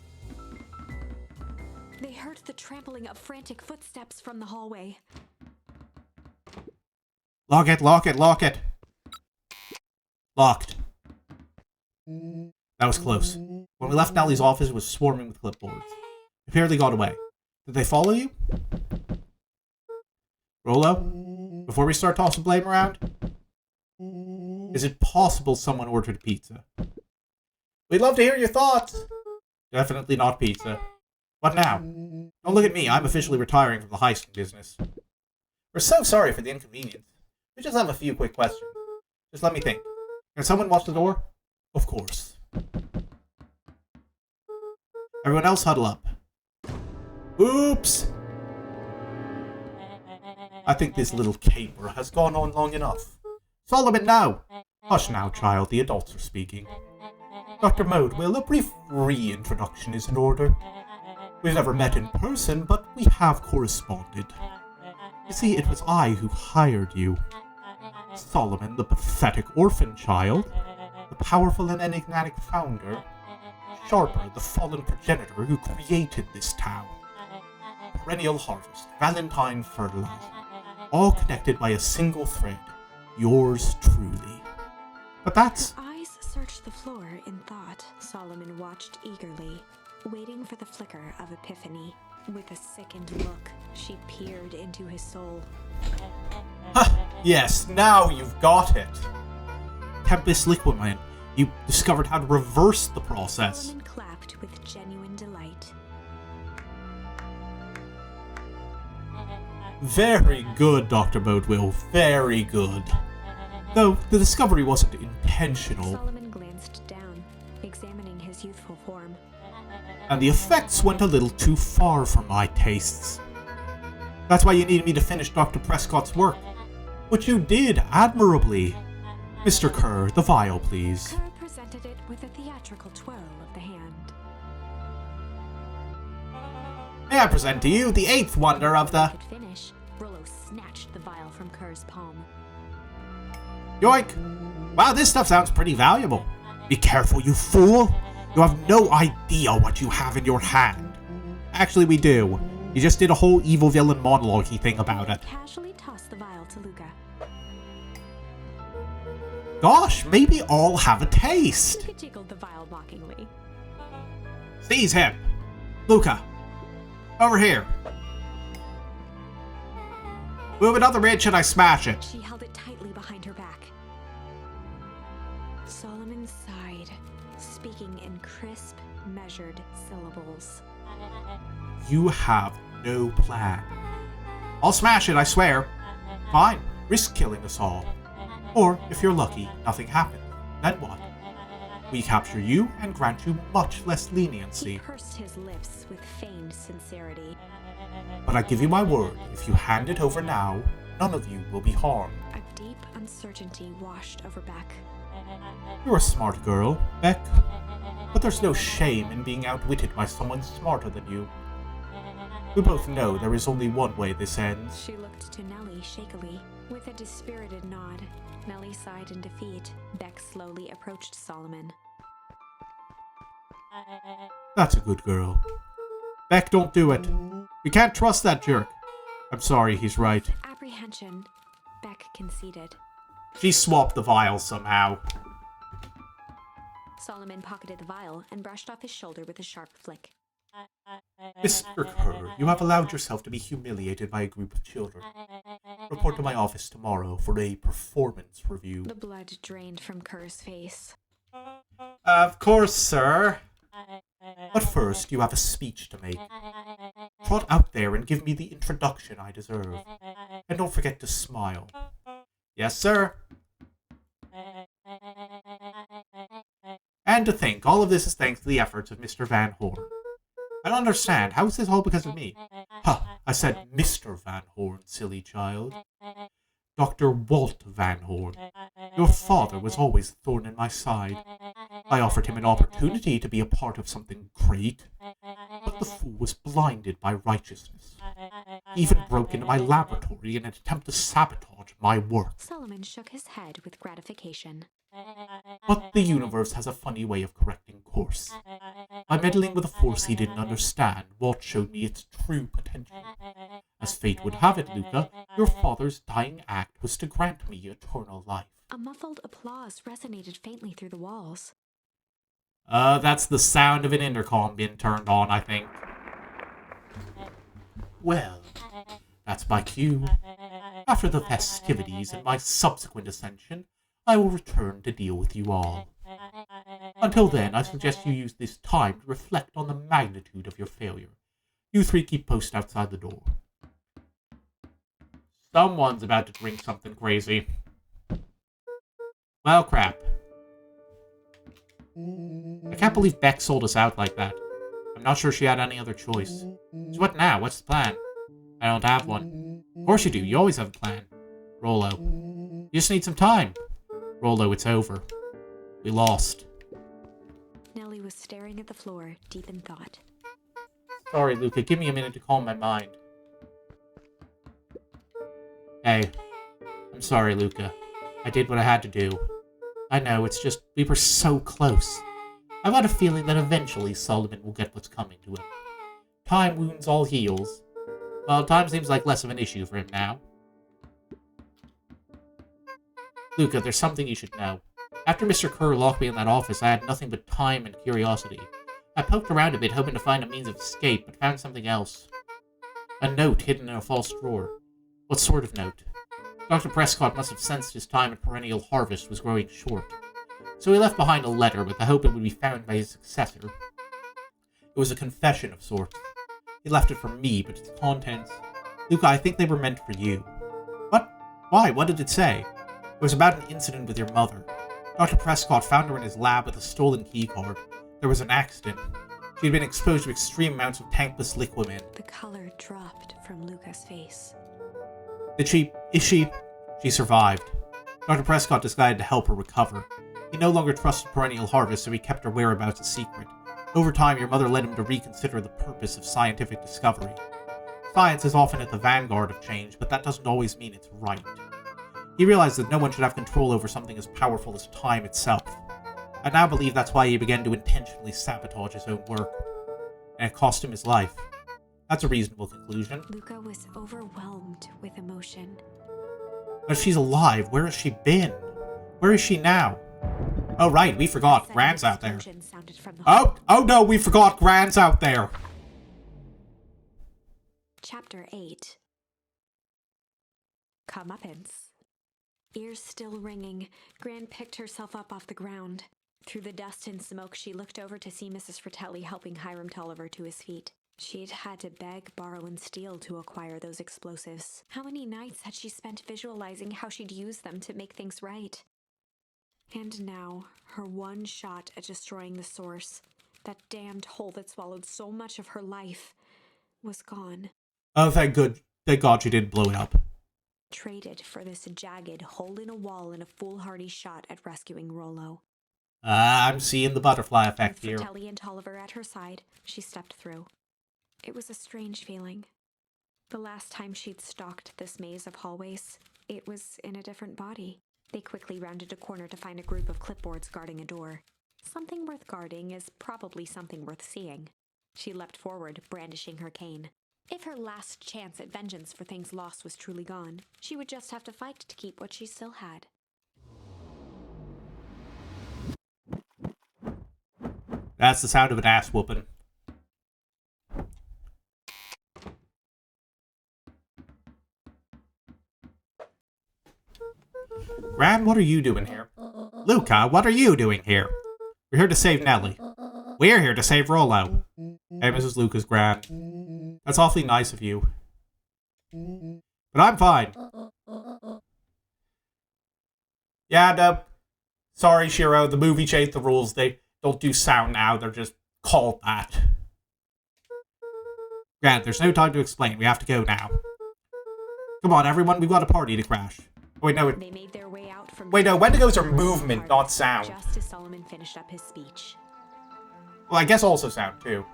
They heard the trampling of frantic footsteps from the hallway. Lock it, lock it, lock it. Locked. That was close. When we left, Nellie's office was swarming with clipboards. They apparently got away. Did they follow you? Rolo? Before we start tossing blame around? Is it possible someone ordered pizza? We'd love to hear your thoughts! Definitely not pizza. What now? Don't look at me, I'm officially retiring from the heist business. We're so sorry for the inconvenience. We just have a few quick questions. Just let me think. Can someone watch the door? Of course. Everyone else huddle up. Oops! I think this little caper has gone on long enough. Solomon, now! Hush now, child, the adults are speaking. Dr. Modewell, a brief reintroduction is in order. We've never met in person, but we have corresponded. You see, it was I who hired you. Solomon, the pathetic orphan child, the powerful and enigmatic founder, Sharper, the fallen progenitor who created this town. Perennial harvest, Valentine fertilizer, all connected by a single thread. Yours truly. But that's... Her eyes searched the floor in thought. Solomon watched eagerly, waiting for the flicker of epiphany. With a sickened look, she peered into his soul. Yes, now you've got it. Tempest Liquidman, you discovered how to reverse the process. Solomon clapped with genuine delight. Very good, Dr. Modewell, very good. Though, the discovery wasn't intentional. Solomon glanced down, examining his youthful form. And the effects went a little too far for my tastes. That's why you needed me to finish Dr. Prescott's work. Which you did admirably. Mr. Kerr, the vial, please. Kerr presented it with a theatrical twirl of the hand. May I present to you the eighth wonder of the... Could finish, Rollo snatched the vial from Kerr's palm. Yoink! Wow, this stuff sounds pretty valuable. Be careful, you fool! You have no idea what you have in your hand. Actually, we do. You just did a whole evil villain monologue-y thing about it. Casually tossed the vial to Luca. Gosh, maybe I'll have a taste. Luca jiggled the vial mockingly. Seize him. Luca, over here. Move another inch and I smash it. She held it tightly behind her back. Solomon sighed, speaking in crisp, measured syllables. You have no plan. I'll smash it, I swear. Fine, risk killing us all. Or, if you're lucky, nothing happens. Then what? We capture you and grant you much less leniency. He pursed his lips with feigned sincerity. But I give you my word, if you hand it over now, none of you will be harmed. A deep uncertainty washed over Beck. You're a smart girl, Beck. But there's no shame in being outwitted by someone smarter than you. We both know there is only one way this ends. She looked to Nellie shakily. With a dispirited nod, Nellie sighed in defeat. Beck slowly approached Solomon. That's a good girl. Beck, don't do it. We can't trust that jerk. I'm sorry, he's right. Apprehension, Beck conceded. She swapped the vial somehow. Solomon pocketed the vial and brushed off his shoulder with a sharp flick. Mr. Kerr, you have allowed yourself to be humiliated by a group of children. Report to my office tomorrow for a performance review. The blood drained from Kerr's face. Of course, sir. But first, you have a speech to make. Trot out there and give me the introduction I deserve. And don't forget to smile. Yes, sir. And to think, all of this is thanks to the efforts of Mr. Van Horn. I don't understand. How is this all because of me? Ha! I said Mr. Van Horn, silly child. Dr. Walt Van Horn. Your father was always a thorn in my side. I offered him an opportunity to be a part of something great, but the fool was blinded by righteousness. He even broke into my laboratory in an attempt to sabotage my work. Solomon shook his head with gratification. But the universe has a funny way of correcting course. By meddling with a force he didn't understand, Walt showed me its true potential. As fate would have it, Luca, your father's dying act was to grant me eternal life. A muffled applause resonated faintly through the walls. That's the sound of an intercom being turned on, I think. Well, that's my cue. After the festivities and my subsequent ascension, I will return to deal with you all. Until then, I suggest you use this time to reflect on the magnitude of your failure. You three keep post outside the door. Someone's about to drink something crazy. Well, crap. I can't believe Beck sold us out like that. I'm not sure she had any other choice. So what now? What's the plan? I don't have one. Of course you do. You always have a plan. Rollo. You just need some time. Rollo, it's over. We lost. Nellie was staring at the floor, deep in thought. Sorry, Luca. Give me a minute to calm my mind. Hey. I'm sorry, Luca. I did what I had to do. I know, it's just, we were so close. I've got a feeling that eventually Solomon will get what's coming to him. Time wounds all heals. Well, time seems like less of an issue for him now. Luca, there's something you should know. After Mr. Kerr locked me in that office, I had nothing but time and curiosity. I poked around a bit, hoping to find a means of escape, but found something else. A note hidden in a false drawer. What sort of note? Dr. Prescott must have sensed his time at Perennial Harvest was growing short. So he left behind a letter with the hope it would be found by his successor. It was a confession of sorts. He left it for me, but its contents... Luca, I think they were meant for you. What? Why? What did it say? It was about an incident with your mother. Dr. Prescott found her in his lab with a stolen keycard. There was an accident. She had been exposed to extreme amounts of tankless liquamin. The color dropped from Luca's face. She survived. Dr. Prescott decided to help her recover. He no longer trusted Perennial Harvest, so he kept her whereabouts a secret. Over time, your mother led him to reconsider the purpose of scientific discovery. Science is often at the vanguard of change, but that doesn't always mean it's right. He realized that no one should have control over something as powerful as time itself. I now believe that's why he began to intentionally sabotage his own work. And it cost him his life. That's a reasonable conclusion. Luca was overwhelmed with emotion. But if she's alive, where has she been? Where is she now? Oh, right, we forgot. Grant's out there. Oh no, we forgot Grant's out there. Chapter 8. Comeuppance. Ears still ringing, Gran picked herself up off the ground. Through the dust and smoke, she looked over to see Mrs. Fratelli helping Hiram Tolliver to his feet. She'd had to beg, borrow, and steal to acquire those explosives. How many nights had she spent visualizing how she'd use them to make things right? And now, her one shot at destroying the source, that damned hole that swallowed so much of her life, was gone. Oh, thank God you didn't blow it up. Traded for this jagged hole in a wall and a foolhardy shot at rescuing Rollo. I'm seeing the butterfly effect here. With Fratelli and Tolliver at her side, she stepped through. It was a strange feeling. The last time she'd stalked this maze of hallways, it was in a different body. They quickly rounded a corner to find a group of clipboards guarding a door. Something worth guarding is probably something worth seeing. She leapt forward, brandishing her cane. If her last chance at vengeance for things lost was truly gone, she would just have to fight to keep what she still had. That's the sound of an ass whooping. Gran, what are you doing here? Luca, what are you doing here? We're here to save Nellie. We're here to save Rollo. Hey, Mrs. Lucas, Gran. That's awfully nice of you. But I'm fine. Yeah, no. Sorry, Shiro, the movie changed the rules. They don't do sound now, they're just called that. Grant, there's no time to explain. We have to go now. Come on, everyone, we've got a party to crash. Wait, no. They made their way out from Wait, no, Wendigos are movement, not sound. Just as Solomon finished up his speech. Well, I guess also sound, too.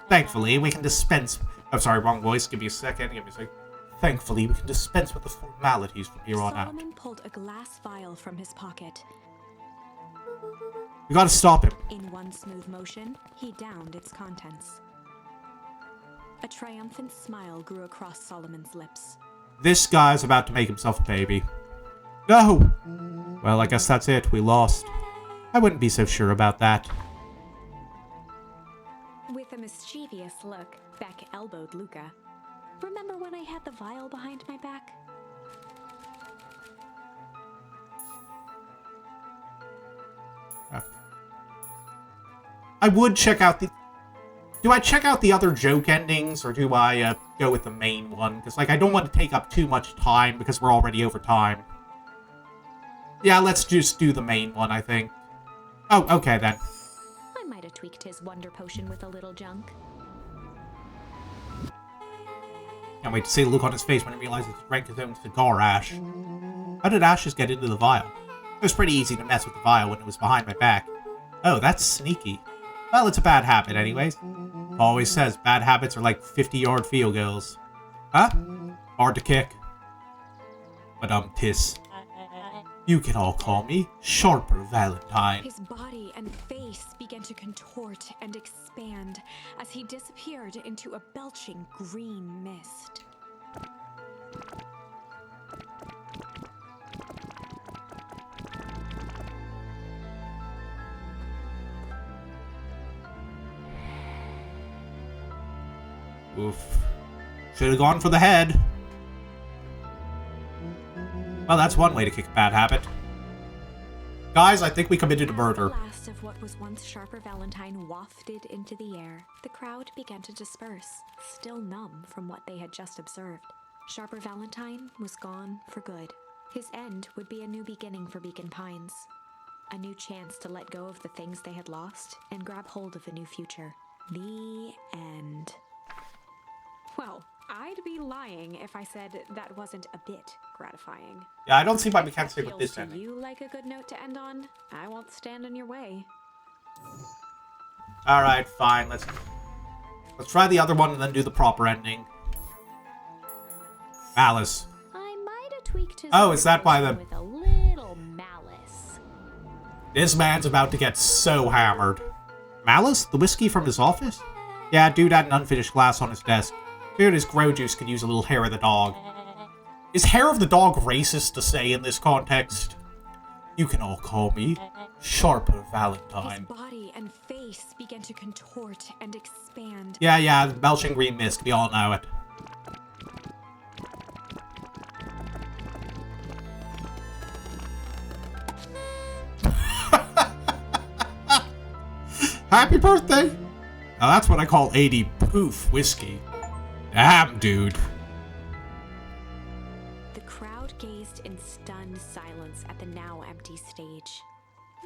Thankfully, we can dispense... I'm sorry, wrong voice. Give me a second. Thankfully, we can dispense with the formalities from here on out. Solomon pulled a glass vial from his pocket. We gotta stop him. In one smooth motion, he downed its contents. A triumphant smile grew across Solomon's lips. This guy's about to make himself a baby. No! Well, I guess that's it. We lost. I wouldn't be so sure about that. With a mischievous look, Beck elbowed Luca. Remember when I had the vial behind my back? I would check out the... Do I check out the other joke endings, or do I go with the main one? Because, I don't want to take up too much time, because we're already over time. Yeah, let's just do the main one, I think. Oh, okay, then. I might have tweaked his wonder potion with a little junk. Can't wait to see the look on his face when he realizes he drank his own cigar ash. How did ashes get into the vial? It was pretty easy to mess with the vial when it was behind my back. Oh, that's sneaky. Well, it's a bad habit anyways. Always says bad habits are like 50-yard field goals. Huh? Hard to kick. But tis. You can all call me Sharper Valentine. His body and face began to contort and expand as he disappeared into a belching green mist. Oof. Should have gone for the head. Well, that's one way to kick a bad habit. Guys, I think we committed a murder. As the last of what was once Sharper Valentine wafted into the air, the crowd began to disperse, still numb from what they had just observed. Sharper Valentine was gone for good. His end would be a new beginning for Beacon Pines. A new chance to let go of the things they had lost and grab hold of a new future. The end. Well, I'd be lying if I said that wasn't a bit gratifying. Yeah, I don't see why we can't stay with this ending. You like a good note to end on? I won't stand in your way. Alright, fine. Let's try the other one and then do the proper ending. Malice. I might have tweaked his Oh, is that why the... with a little malice. This man's about to get so hammered. Malice? The whiskey from his office? Yeah, dude had an unfinished glass on his desk. Figured his grow juice could use a little hair of the dog. Is hair of the dog racist to say in this context? You can all call me Sharper Valentine. His body and face began to contort and expand. Yeah, belching green mist, we all know it. Happy birthday! Now that's what I call 80 proof whiskey. Damn, dude. The crowd gazed in stunned silence at the now empty stage.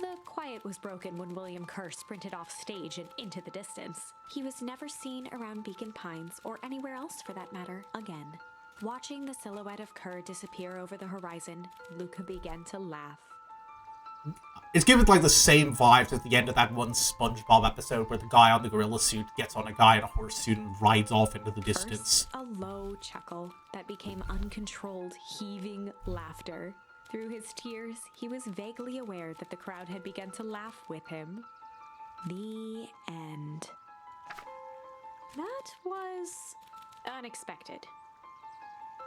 The quiet was broken when William Kerr sprinted off stage and into the distance. He was never seen around Beacon Pines, or anywhere else for that matter, again. Watching the silhouette of Kerr disappear over the horizon, Luca began to laugh. It's given like the same vibes at the end of that one SpongeBob episode where the guy on the gorilla suit gets on a guy in a horse suit and rides off into the distance. First, a low chuckle that became uncontrolled, heaving laughter. Through his tears, he was vaguely aware that the crowd had begun to laugh with him. The end. That was unexpected.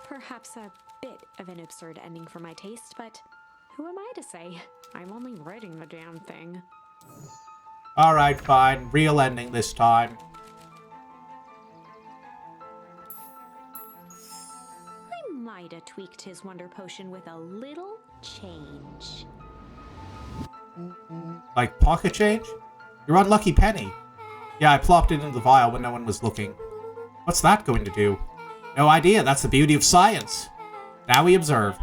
Perhaps a bit of an absurd ending for my taste, but who am I to say? I'm only writing the damn thing. Alright, fine. Real ending this time. I might have tweaked his wonder potion with a little change. Like pocket change? Your unlucky penny. Yeah, I plopped it into the vial when no one was looking. What's that going to do? No idea, that's the beauty of science. Now we observe.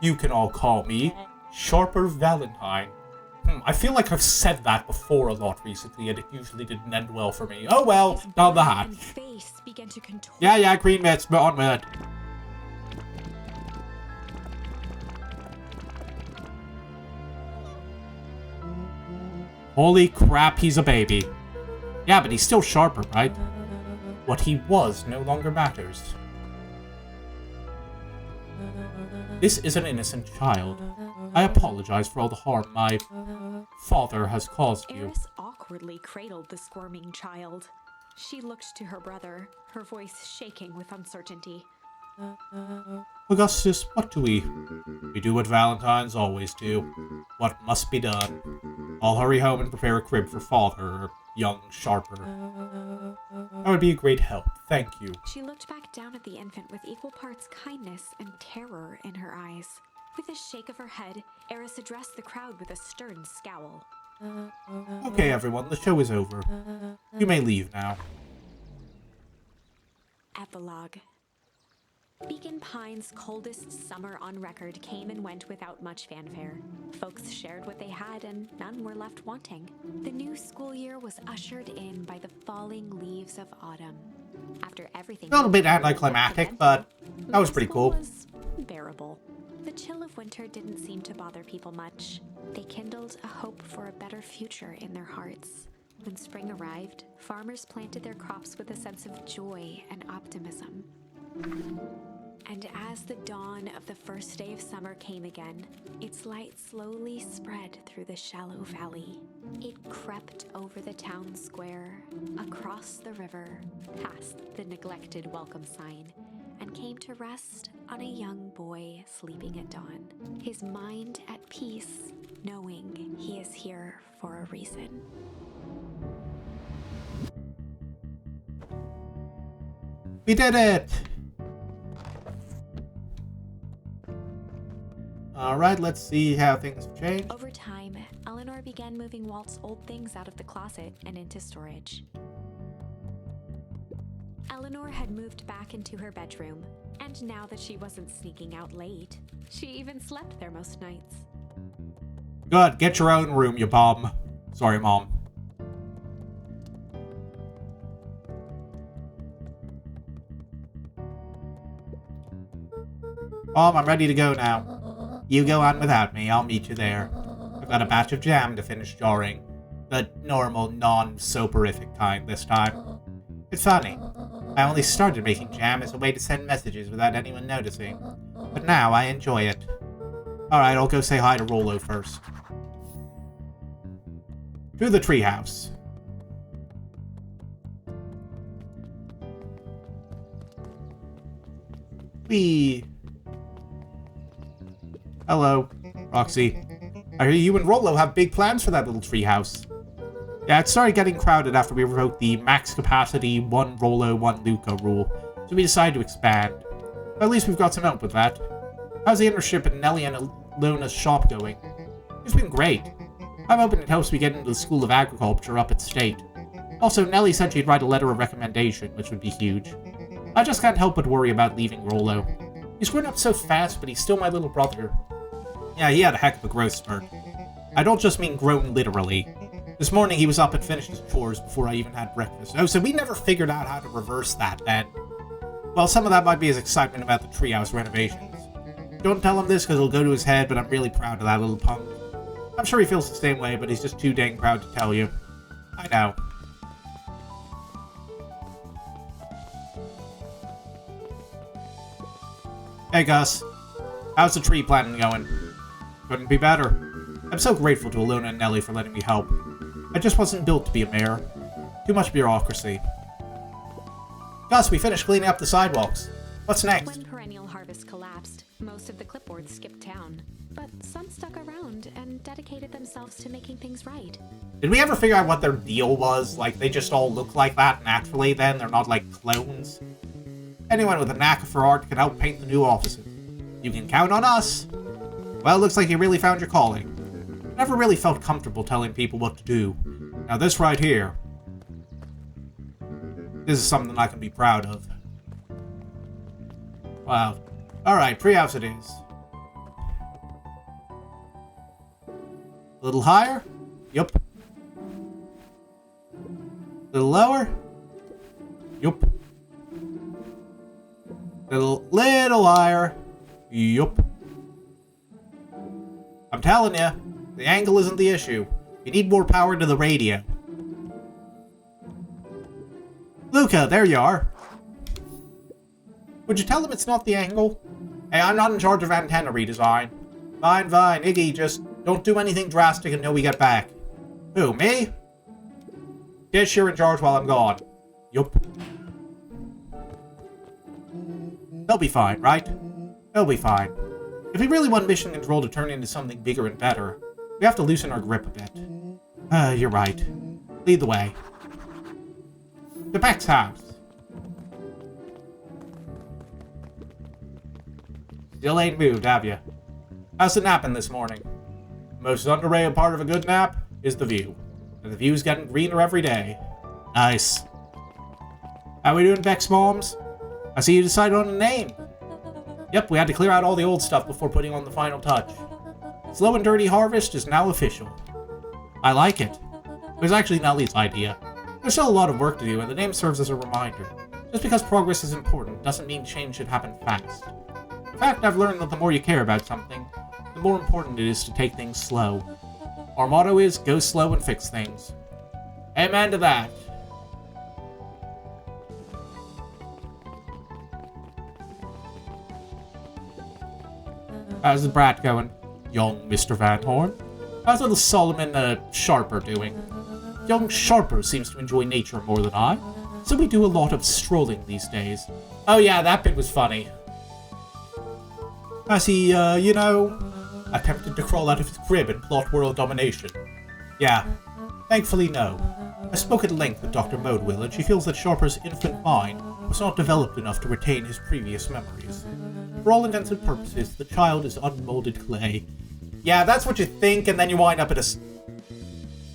You can all call me Sharper Valentine. I feel like I've said that before a lot recently, and it usually didn't end well for me. Oh well, down the hatch. Yeah, green mitts, on with it. Holy crap, he's a baby. Yeah, but he's still Sharper, right? What he was no longer matters. This is an innocent child. I apologize for all the harm my father has caused you. Eris awkwardly cradled the squirming child. She looked to her brother, her voice shaking with uncertainty. Augustus, what do we? We do what Valentines always do. What must be done. I'll hurry home and prepare a crib for father, or young Sharper. That would be a great help. Thank you. She looked back down at the infant with equal parts kindness and terror in her eyes. With a shake of her head, Eris addressed the crowd with a stern scowl. Okay, everyone, the show is over. You may leave now. Epilogue. Beacon Pines' coldest summer on record came and went without much fanfare. Folks shared what they had, and none were left wanting. The new school year was ushered in by the falling leaves of autumn. After everything, A little bit anticlimactic, but that was pretty cool. Was bearable. The chill of winter didn't seem to bother people much. They kindled a hope for a better future in their hearts. When spring arrived, farmers planted their crops with a sense of joy and optimism. And as the dawn of the first day of summer came again, its light slowly spread through the shallow valley. It crept over the town square, across the river, past the neglected welcome sign, and came to rest on a young boy sleeping at dawn, his mind at peace, knowing he is here for a reason. We did it! Alright, let's see how things have changed. Over time, Eleanor began moving Walt's old things out of the closet and into storage. Eleanor had moved back into her bedroom, and now that she wasn't sneaking out late, she even slept there most nights. Good, get your own room, you bum. Sorry, Mom. Mom, I'm ready to go now. You go on without me, I'll meet you there. I've got a batch of jam to finish jarring. The normal, non-soporific kind this time. It's funny. I only started making jam as a way to send messages without anyone noticing. But now I enjoy it. Alright, I'll go say hi to Rollo first. To the treehouse. Whee! Hello, Roxy. I hear you and Rollo have big plans for that little treehouse. Yeah, it started getting crowded after we revoked the max capacity 1 Rollo, 1 Luca rule, so we decided to expand. But at least we've got some help with that. How's the internship at Nellie and Alona's shop going? It's been great. I'm hoping it helps me get into the School of Agriculture up at State. Also, Nellie said she'd write a letter of recommendation, which would be huge. I just can't help but worry about leaving Rollo. He's grown up so fast, but he's still my little brother. Yeah, he had a heck of a growth spurt. I don't just mean grown literally. This morning he was up and finished his chores before I even had breakfast. Oh, so we never figured out how to reverse that then. Well, some of that might be his excitement about the treehouse renovations. Don't tell him this because it'll go to his head, but I'm really proud of that little punk. I'm sure he feels the same way, but he's just too dang proud to tell you. I know. Hey Gus, how's the tree planting going? Couldn't be better. I'm so grateful to Alona and Nellie for letting me help. I just wasn't built to be a mayor. Too much bureaucracy. Gus, we finished cleaning up the sidewalks. What's next? When perennial harvest collapsed, most of the clipboards skipped town. But some stuck around and dedicated themselves to making things right. Did we ever figure out what their deal was? Like, they just all look like that naturally then? They're not like clones? Anyone with a knack for art can help paint the new offices. You can count on us. Well, looks like you really found your calling. Never really felt comfortable telling people what to do. Now this right here. This is something I can be proud of. Wow. Alright, treehouse it is. A little higher? Yup. A little lower? Yup. Little higher. Yup. I'm telling you, the angle isn't the issue. You need more power to the radio. Luca, there you are. Would you tell him it's not the angle? Hey, I'm not in charge of antenna redesign. Fine, fine. Iggy, just don't do anything drastic until we get back. Who, me? Dish, you're in charge while I'm gone. Yup. They'll be fine, right? They'll be fine. If we really want mission control to turn into something bigger and better, we have to loosen our grip a bit. You're right. Lead the way. To Beck's house. Still ain't moved, have you? How's the napping this morning? The most underrated part of a good nap is the view. And the view's getting greener every day. Nice. How we doing, Beck's moms? I see you decided on a name. Yep, we had to clear out all the old stuff before putting on the final touch. Slow and Dirty Harvest is now official. I like it. It was actually Nellie's idea. There's still a lot of work to do, and the name serves as a reminder. Just because progress is important doesn't mean change should happen fast. In fact, I've learned that the more you care about something, the more important it is to take things slow. Our motto is, go slow and fix things. Amen to that. How's the brat going? Young Mr. Van Horn? How's little Solomon Sharper doing? Young Sharper seems to enjoy nature more than I, so we do a lot of strolling these days. Oh yeah, that bit was funny. Has he, attempted to crawl out of his crib and plot world domination? Yeah. Thankfully, no. I spoke at length with Dr. Modewell, and she feels that Sharper's infant mind was not developed enough to retain his previous memories. For all intents and purposes, the child is unmolded clay. Yeah, that's what you think, and then you wind up at a...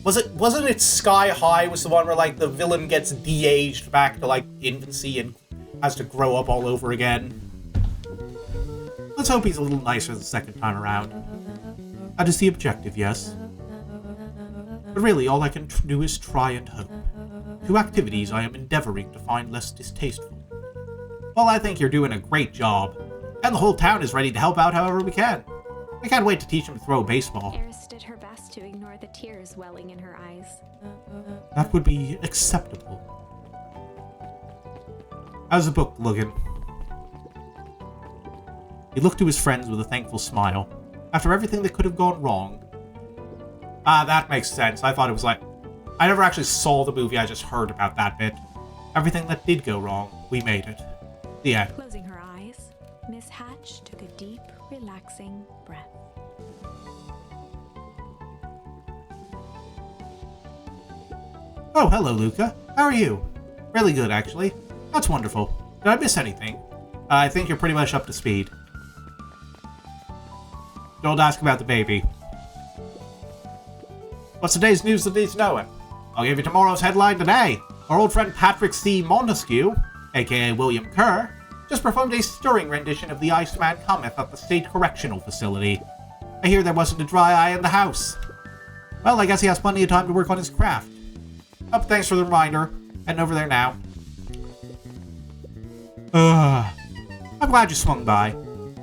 Wasn't it Sky High was the one where, like, the villain gets de-aged back to, like, infancy and has to grow up all over again? Let's hope he's a little nicer the second time around. That is the objective, yes? But really, all I can do is try and hope. 2 activities I am endeavoring to find less distasteful. Well, I think you're doing a great job. And the whole town is ready to help out however we can. I can't wait to teach him to throw a baseball. Eris did her best to ignore the tears welling in her eyes. That would be acceptable. How's the book looking? He looked to his friends with a thankful smile. After everything that could have gone wrong. Ah, that makes sense. I thought it was like... I never actually saw the movie, I just heard about that bit. Everything that did go wrong, we made it. The end. Closing her eyes, Miss Hatch took a deep, relaxing breath. Oh, hello, Luca. How are you? Really good, actually. That's wonderful. Did I miss anything? I think you're pretty much up to speed. Don't ask about the baby. What's today's news that needs knowing? I'll give you tomorrow's headline today. Our old friend Patrick C. Montesquieu, aka William Kerr, just performed a stirring rendition of the Iceman Cometh at the State Correctional Facility. I hear there wasn't a dry eye in the house. Well, I guess he has plenty of time to work on his craft. Oh, thanks for the reminder. Heading over there now. I'm glad you swung by.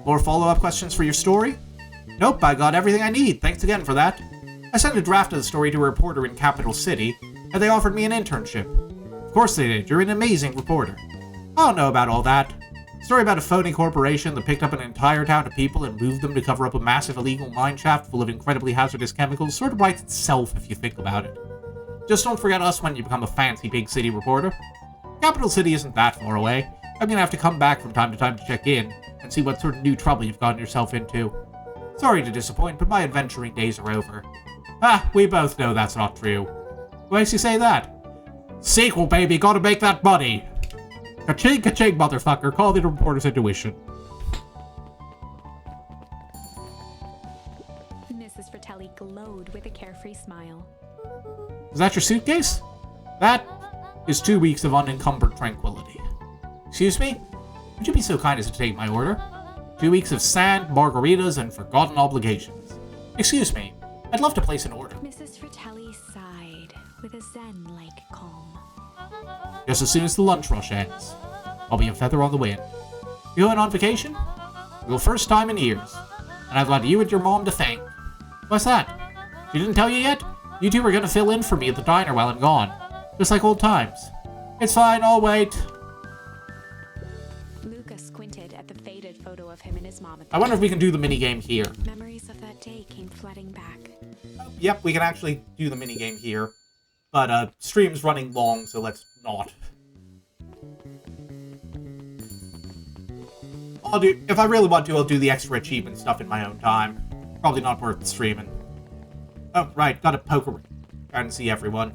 More follow-up questions for your story? Nope, I got everything I need. Thanks again for that. I sent a draft of the story to a reporter in Capital City, and they offered me an internship. Of course they did. You're an amazing reporter. I don't know about all that. Story about a phony corporation that picked up an entire town of people and moved them to cover up a massive illegal mine shaft full of incredibly hazardous chemicals sort of writes itself if you think about it. Just don't forget us when you become a fancy big city reporter. Capital City isn't that far away. I'm gonna have to come back from time to time to check in and see what sort of new trouble you've gotten yourself into. Sorry to disappoint, but my adventuring days are over. We both know that's not true. What makes you say that? Sequel, baby, gotta make that money! Ka-ching, ka-ching, motherfucker, call the reporter's intuition. Mrs. Fratelli glowed with a carefree smile. Is that your suitcase? That is 2 weeks of unencumbered tranquility. Excuse me? Would you be so kind as to take my order? 2 weeks of sand, margaritas, and forgotten obligations. Excuse me, I'd love to place an order. Mrs. Fratelli sighed with a zen-like calm. Just as soon as the lunch rush ends. I'll be a feather on the wind. You going on vacation? Your first time in years. And I've got you and your mom to thank. What's that? She didn't tell you yet? You two are gonna fill in for me at the diner while I'm gone. Just like old times. It's fine, I'll wait. Luca squinted at the faded photo of him and his mom at the I wonder if we can do the minigame here. Memories of that day came flooding back. Yep, we can actually do the minigame here. But, stream's running long, so let's not. If I really want to, I'll do the extra achievement stuff in my own time. Probably not worth streaming. Oh, right, gotta poke around and see everyone.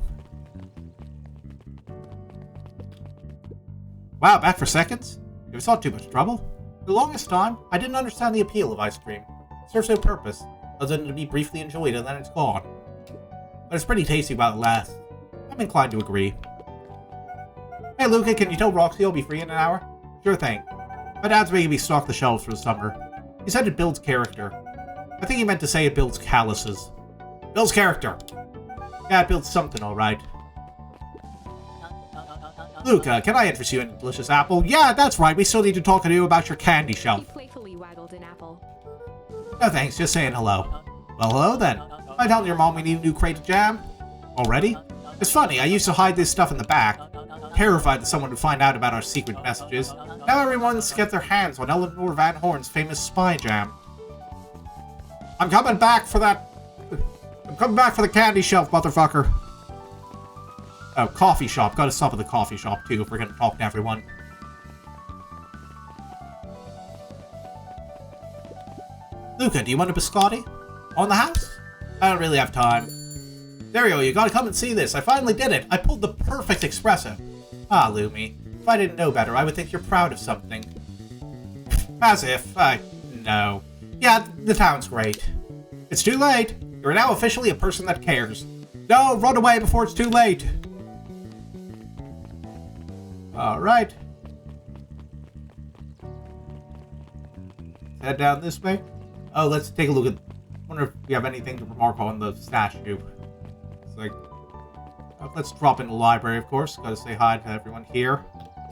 Wow, back for seconds? If it's not too much trouble. For the longest time, I didn't understand the appeal of ice cream. It serves no purpose, other than to be briefly enjoyed and then it's gone. But it's pretty tasty while it lasts. I'm inclined to agree. Hey Luca, can you tell Roxy I'll be free in an hour? Sure thing. My dad's making me stock the shelves for the summer. He said it builds character. I think he meant to say it builds calluses. Builds character! Yeah, it builds something, alright. Luca, can I interest you in a delicious apple? Yeah, that's right, we still need to talk to you about your candy He shelf. playfully waggled an apple. No thanks, just saying hello. Well, hello then. I told your mom we need a new crate of jam? Already? It's funny, I used to hide this stuff in the back, terrified that someone would find out about our secret messages. Now everyone's get their hands on Eleanor Van Horn's famous spy jam. I'm coming back for the candy shelf, motherfucker. Oh, coffee shop. Gotta stop at the coffee shop, too, if we're gonna talk to everyone. Luca, do you want a biscotti? On the house? I don't really have time. There you go, you gotta come and see this. I finally did it. I pulled the perfect espresso. Ah, Lumi. If I didn't know better, I would think you're proud of something. As if. No. Yeah, the town's great. It's too late. You're now officially a person that cares. No, run away before it's too late. Alright. Head down this way. Oh, let's take a look at... wonder if we have anything to remark on the statue. It's like... let's drop in the library, of course. Gotta say hi to everyone here.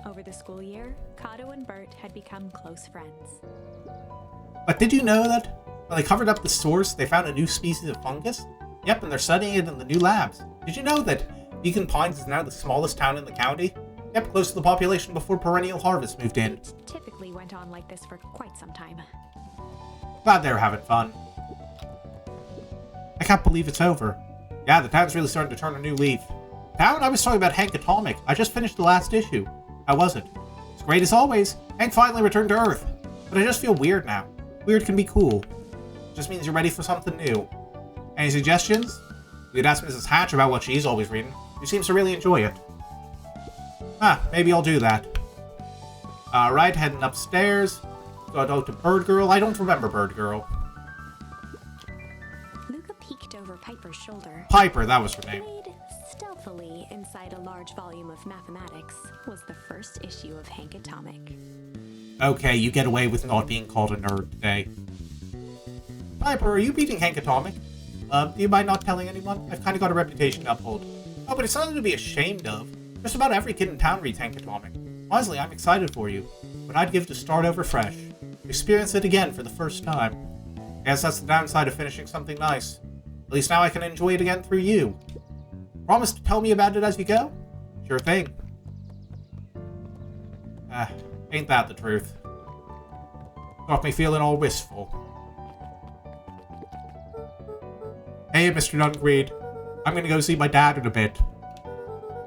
Over the school year, Kato and Bert had become close friends. But did you know that when they covered up the source, they found a new species of fungus? Yep, and they're studying it in the new labs. Did you know that Beacon Pines is now the smallest town in the county? Yep, close to the population before Perennial Harvest moved in. It typically went on like this for quite some time. Glad they're having fun. I can't believe it's over. Yeah, the town's really starting to turn a new leaf. Town? I was talking about Hank Atomic. I just finished the last issue. How was it? It's great as always. Hank finally returned to Earth. But I just feel weird now. Weird can be cool. It just means you're ready for something new. Any suggestions? You could ask Mrs. Hatch about what she's always reading. She seems to really enjoy it. Maybe I'll do that. Alright, heading upstairs. Go talk to Bird Girl. I don't remember Bird Girl. Luca peeked over Piper's shoulder. Piper, that was her name. Played stealthily inside a large volume of mathematics was the first issue of Hank Atomic. Okay, you get away with not being called a nerd today. Piper, are you beating Hank Atomic? Do you mind not telling anyone? I've kind of got a reputation to uphold. Oh, but it's something to be ashamed of. Just about every kid in town reads Hank Atomic. Honestly, I'm excited for you. But I'd give to start over fresh. Experience it again for the first time. Guess that's the downside of finishing something nice. At least now I can enjoy it again through you. Promise to tell me about it as you go? Sure thing. Ain't that the truth? Got me feeling all wistful. Hey, Mr. Dungreed. I'm gonna go see my dad in a bit.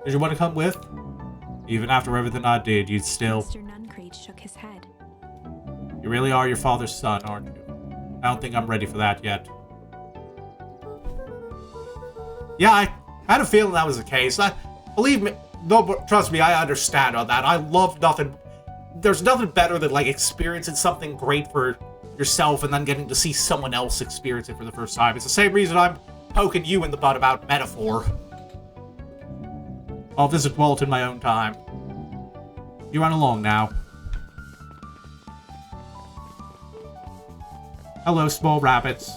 Did you want to come with? Even after everything I did, you'd still... Mr. Nuncreed shook his head. You really are your father's son, aren't you? I don't think I'm ready for that yet. Yeah, I had a feeling that was the case. Believe me, no, trust me, I understand on that. I love nothing... There's nothing better than, like, experiencing something great for yourself and then getting to see someone else experience it for the first time. It's the same reason I'm poking you in the butt about Metaphor. I'll visit Walt in my own time. You run along now. Hello, small rabbits.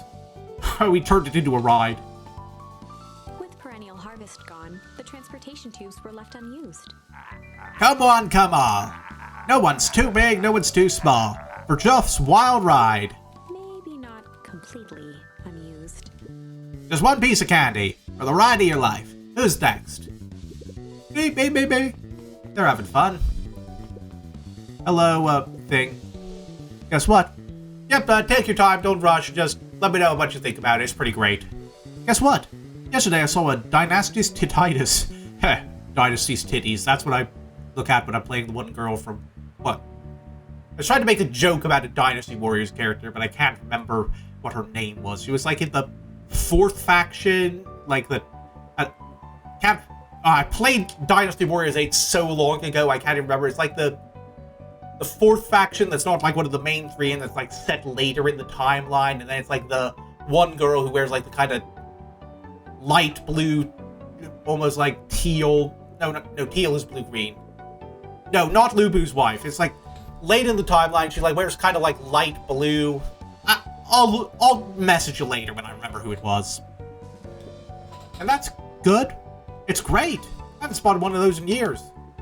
We turned it into a ride. With perennial harvest gone, the transportation tubes were left unused. Come on, come on. No one's too big, no one's too small. For Jeff's wild ride. Maybe not completely unused. Just one piece of candy for the ride of your life. Who's next? Me. They're having fun. Hello, thing. Guess what? Yep, take your time, don't rush, just let me know what you think about it, it's pretty great. Guess what? Yesterday I saw a Dynasty's Tititis. Heh, Dynasty's Titties, that's what I look at when I'm playing the one girl from... What? I was trying to make a joke about a Dynasty Warriors character, but I can't remember what her name was. She was like in the 4th faction, like the... I played Dynasty Warriors 8 so long ago, I can't even remember. It's like the 4th faction that's not like one of the main 3 and that's like set later in the timeline. And then it's like the one girl who wears like the kind of light blue, almost like teal. No, teal is blue-green. No, not Lubu's wife. It's like late in the timeline. She like wears kind of like light blue. I'll message you later when I remember who it was. And that's good. It's great. I haven't spotted one of those in years.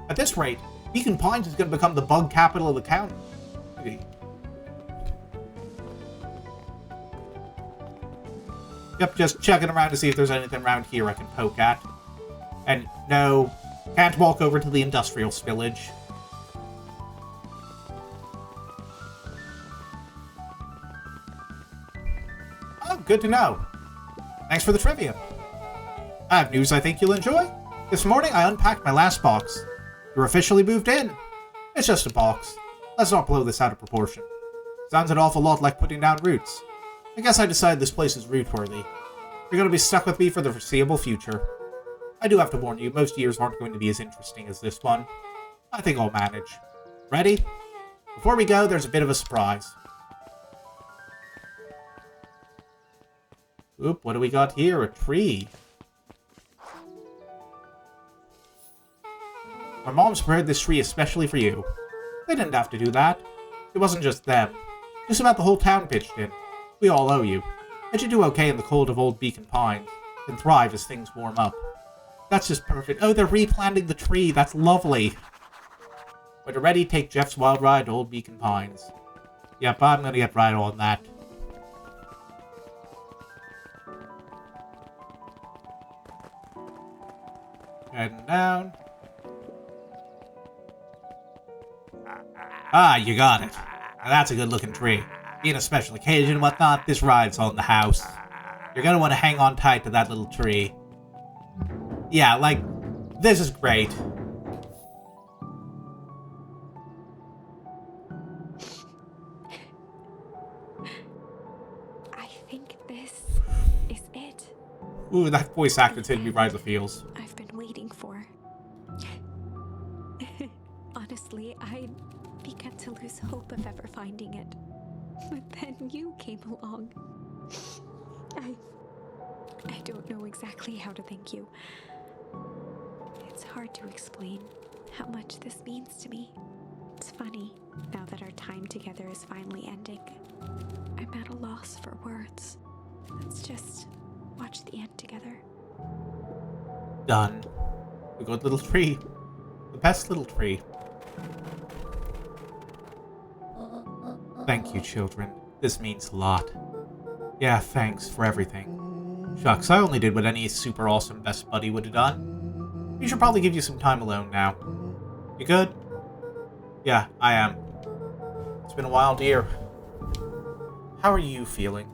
At this rate, Beacon Pines is going to become the bug capital of the county. Yep, just checking around to see if there's anything around here I can poke at. And no, can't walk over to the industrial village. Oh, good to know. Thanks for the trivia. I have news I think you'll enjoy. This morning I unpacked my last box. You're officially moved in. It's just a box. Let's not blow this out of proportion. Sounds an awful lot like putting down roots. I guess I decided this place is root-worthy. You're going to be stuck with me for the foreseeable future. I do have to warn you, most years aren't going to be as interesting as this one. I think I'll manage. Ready? Before we go, there's a bit of a surprise. Oop, what do we got here? A tree. My mom's prepared this tree especially for you. They didn't have to do that. It wasn't just them. Just about the whole town pitched in. We all owe you. And you do okay in the cold of old Beacon Pines, and thrive as things warm up. That's just perfect. Oh, they're replanting the tree. That's lovely. When you're ready, take Jeff's wild ride to old Beacon Pines. Yep, I'm gonna get right on that. Heading down. Ah, you got it. Now that's a good-looking tree. Being a special occasion and whatnot, this ride's on the house. You're gonna want to hang on tight to that little tree. Yeah, like, this is great. Ooh, that voice acting's hitting me right in the feels. I've been waiting for. Honestly, I began to lose hope of ever finding it. But then you came along. I don't know exactly how to thank you. It's hard to explain how much this means to me. It's funny, now that our time together is finally ending. I'm at a loss for words. Let's just watch the end together. Done. A good little tree. The best little tree. Thank you, children. This means a lot. Yeah, thanks for everything. Shucks, I only did what any super awesome best buddy would have done. We should probably give you some time alone now. You good? Yeah, I am. It's been a while, dear. How are you feeling?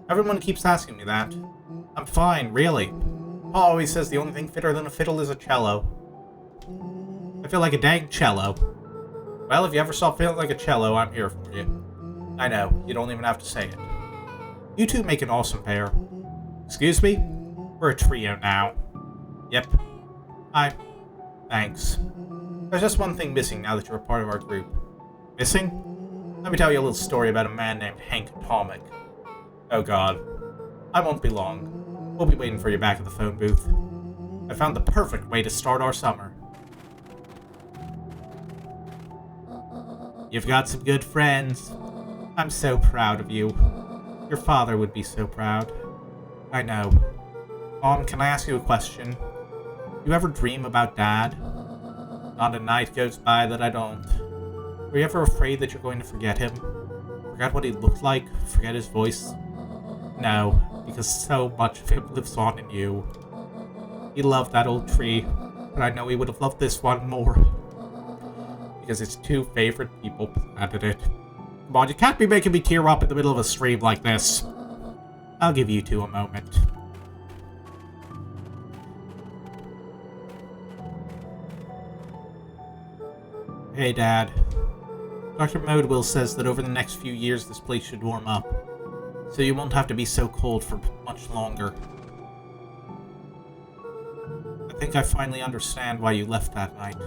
Everyone keeps asking me that. I'm fine, really. Paul always says the only thing fitter than a fiddle is a cello. I feel like a dang cello. Well, if you ever stop feeling like a cello, I'm here for you. I know, you don't even have to say it. You two make an awesome pair. Excuse me? We're a trio now. Yep. Hi. Thanks. There's just one thing missing now that you're a part of our group. Missing? Let me tell you a little story about a man named Hank Atomic. Oh god. I won't be long. We'll be waiting for you back at the phone booth. I found the perfect way to start our summer. You've got some good friends. I'm so proud of you. Your father would be so proud. I know. Mom, can I ask you a question? You ever dream about Dad? Not a night goes by that I don't. Were you ever afraid that you're going to forget him? Forget what he looked like? Forget his voice? No, because so much of him lives on in you. He loved that old tree, but I know he would have loved this one more. Because his two favorite people planted it. Come on, you can't be making me tear up in the middle of a stream like this. I'll give you two a moment. Hey, Dad. Dr. Modewell says that over the next few years this place should warm up, so you won't have to be so cold for much longer. I think I finally understand why you left that night.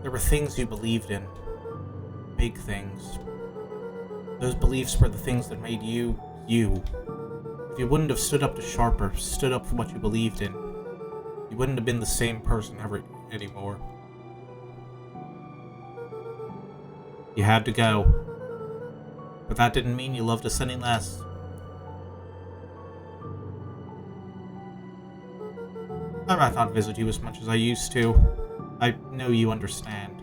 There were things you believed in. Big things. Those beliefs were the things that made you, you. If you wouldn't have stood up to Sharper, stood up for what you believed in, you wouldn't have been the same person anymore. You had to go. But that didn't mean you loved us any less. I might not visit you as much as I used to. I know you understand.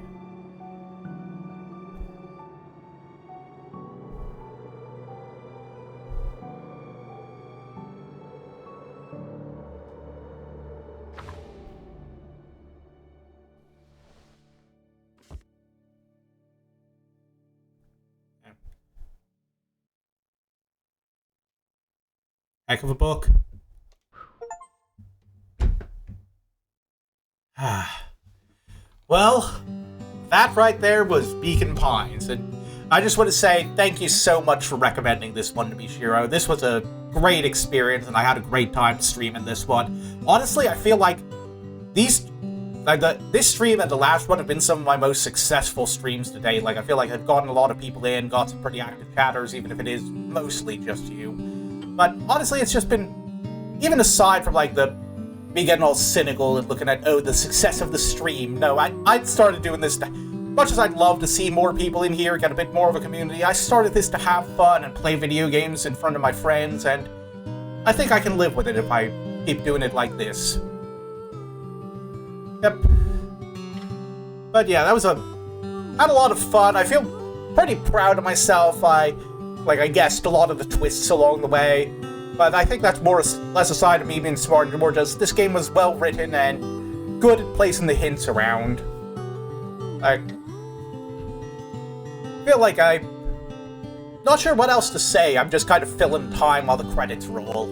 Heck of a book. Well, that right there was Beacon Pines, and I just want to say thank you so much for recommending this one to me, Shiro. This was a great experience, and I had a great time streaming this one. Honestly, I feel like this stream and the last one have been some of my most successful streams to date. Like, I feel like I've gotten a lot of people in, got some pretty active chatters, even if it is mostly just you. But honestly, it's just been, even aside from like me getting all cynical and looking at, oh, the success of the stream. No, I started doing this much as I'd love to see more people in here, get a bit more of a community. I started this to have fun and play video games in front of my friends, and I think I can live with it if I keep doing it like this. Yep. But yeah, had a lot of fun. I feel pretty proud of myself. I guessed a lot of the twists along the way, but I think that's less aside of me being smart and more just this game was well written and good at placing the hints around. I feel like I'm not sure what else to say. I'm just kind of filling time while the credits roll.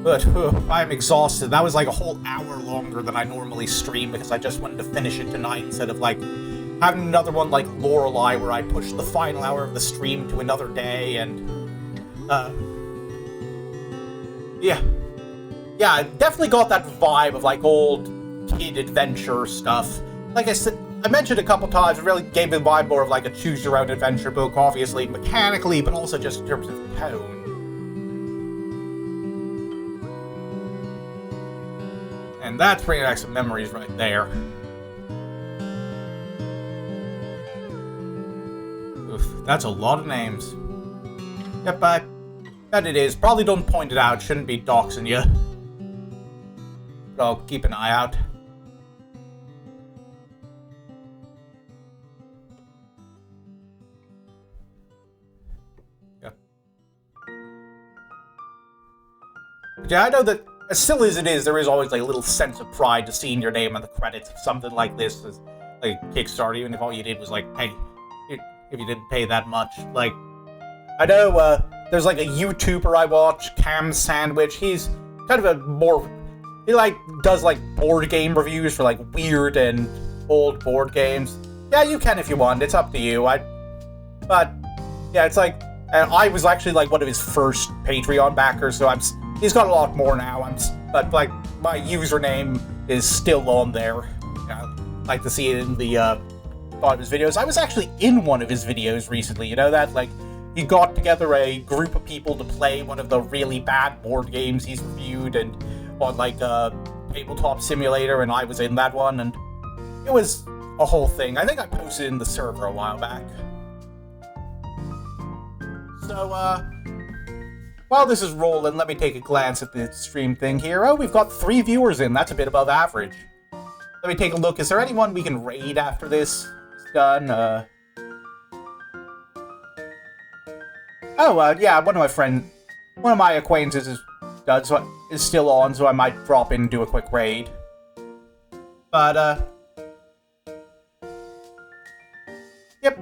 But I'm exhausted. That was like a whole hour longer than I normally stream because I just wanted to finish it tonight instead of like having another one like Lorelei where I pushed the final hour of the stream to another day, and yeah. yeah, it definitely got that vibe of, like, old kid adventure stuff. Like I said, I mentioned a couple times, it really gave me the vibe more of, like, a choose-your-own-adventure book, obviously, mechanically, but also just in terms of tone. And that's bringing back some memories right there. Oof, that's a lot of names. Yep, I bet it is. Probably don't point it out, shouldn't be doxing you. But I'll keep an eye out. Yep. But yeah, I know that as silly as it is, there is always like a little sense of pride to seeing your name on the credits of something like this, as like Kickstarter, even if all you did was like, hey, if you didn't pay that much. Like, I know there's like a YouTuber I watch, Cam Sandwich. He's kind of a more, he like does like board game reviews for like weird and old board games. Yeah, you can if you want. It's up to you. But yeah, it's like I was actually like one of his first Patreon backers, so he's got a lot more now. But like my username is still on there. Yeah, I'd like to see it in the part of his videos. I was actually in one of his videos recently. You know that, like, he got together a group of people to play one of the really bad board games he's reviewed, and on like Tabletop Simulator, and I was in that one, and it was a whole thing. I think I posted it in the server a while back. So while this is rolling, let me take a glance at the stream thing here. Oh, we've got 3 viewers in. That's a bit above average. Let me take a look. Is there anyone we can raid after this is done? Yeah, one of my acquaintances is still on, so I might drop in and do a quick raid. But, yep.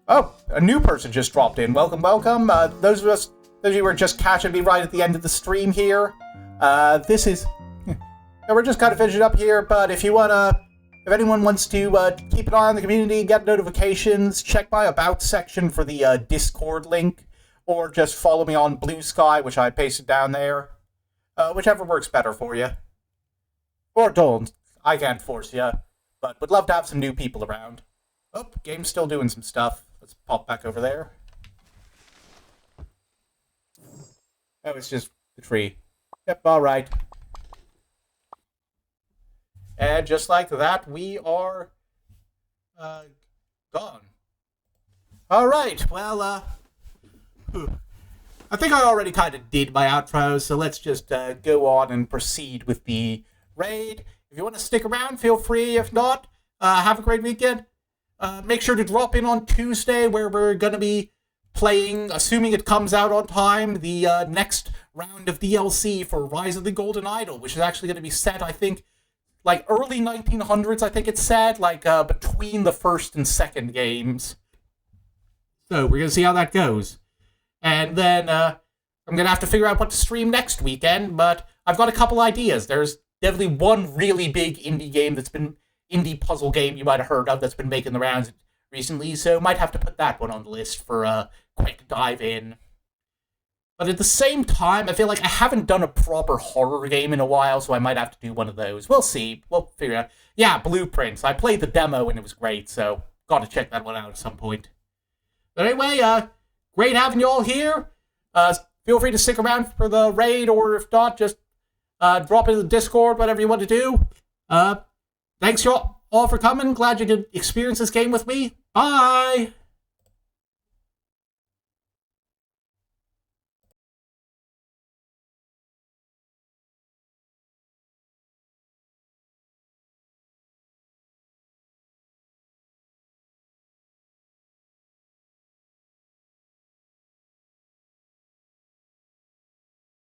Oh, a new person just dropped in. Welcome, welcome. Those of you who are just catching me right at the end of the stream here, this is... we're just kind of finishing up here, but if anyone wants to keep an eye on the community, get notifications, check my About section for the Discord link, or just follow me on Blue Sky, which I pasted down there. Whichever works better for you. Or don't. I can't force you, but would love to have some new people around. Oh, game's still doing some stuff. Let's pop back over there. Oh, it's just the tree. Yep, alright. And just like that, we are gone. Alright, well, I think I already kind of did my outro, so let's just go on and proceed with the raid. If you want to stick around, feel free. If not, have a great weekend. Make sure to drop in on Tuesday, where we're going to be playing, assuming it comes out on time, the next round of DLC for Rise of the Golden Idol, which is actually going to be set, I think, like early 1900s, I think it's said, like between the first and second games. So we're going to see how that goes. And then I'm going to have to figure out what to stream next weekend, but I've got a couple ideas. There's definitely one really big indie puzzle game you might have heard of that's been making the rounds recently, so might have to put that one on the list for a quick dive in. But at the same time, I feel like I haven't done a proper horror game in a while, so I might have to do one of those. We'll see. We'll figure out. Yeah, Blueprints. I played the demo and it was great, so gotta check that one out at some point. But anyway, great having you all here. Feel free to stick around for the raid, or if not, just drop into the Discord, whatever you want to do. Thanks you all for coming. Glad you could experience this game with me. Bye!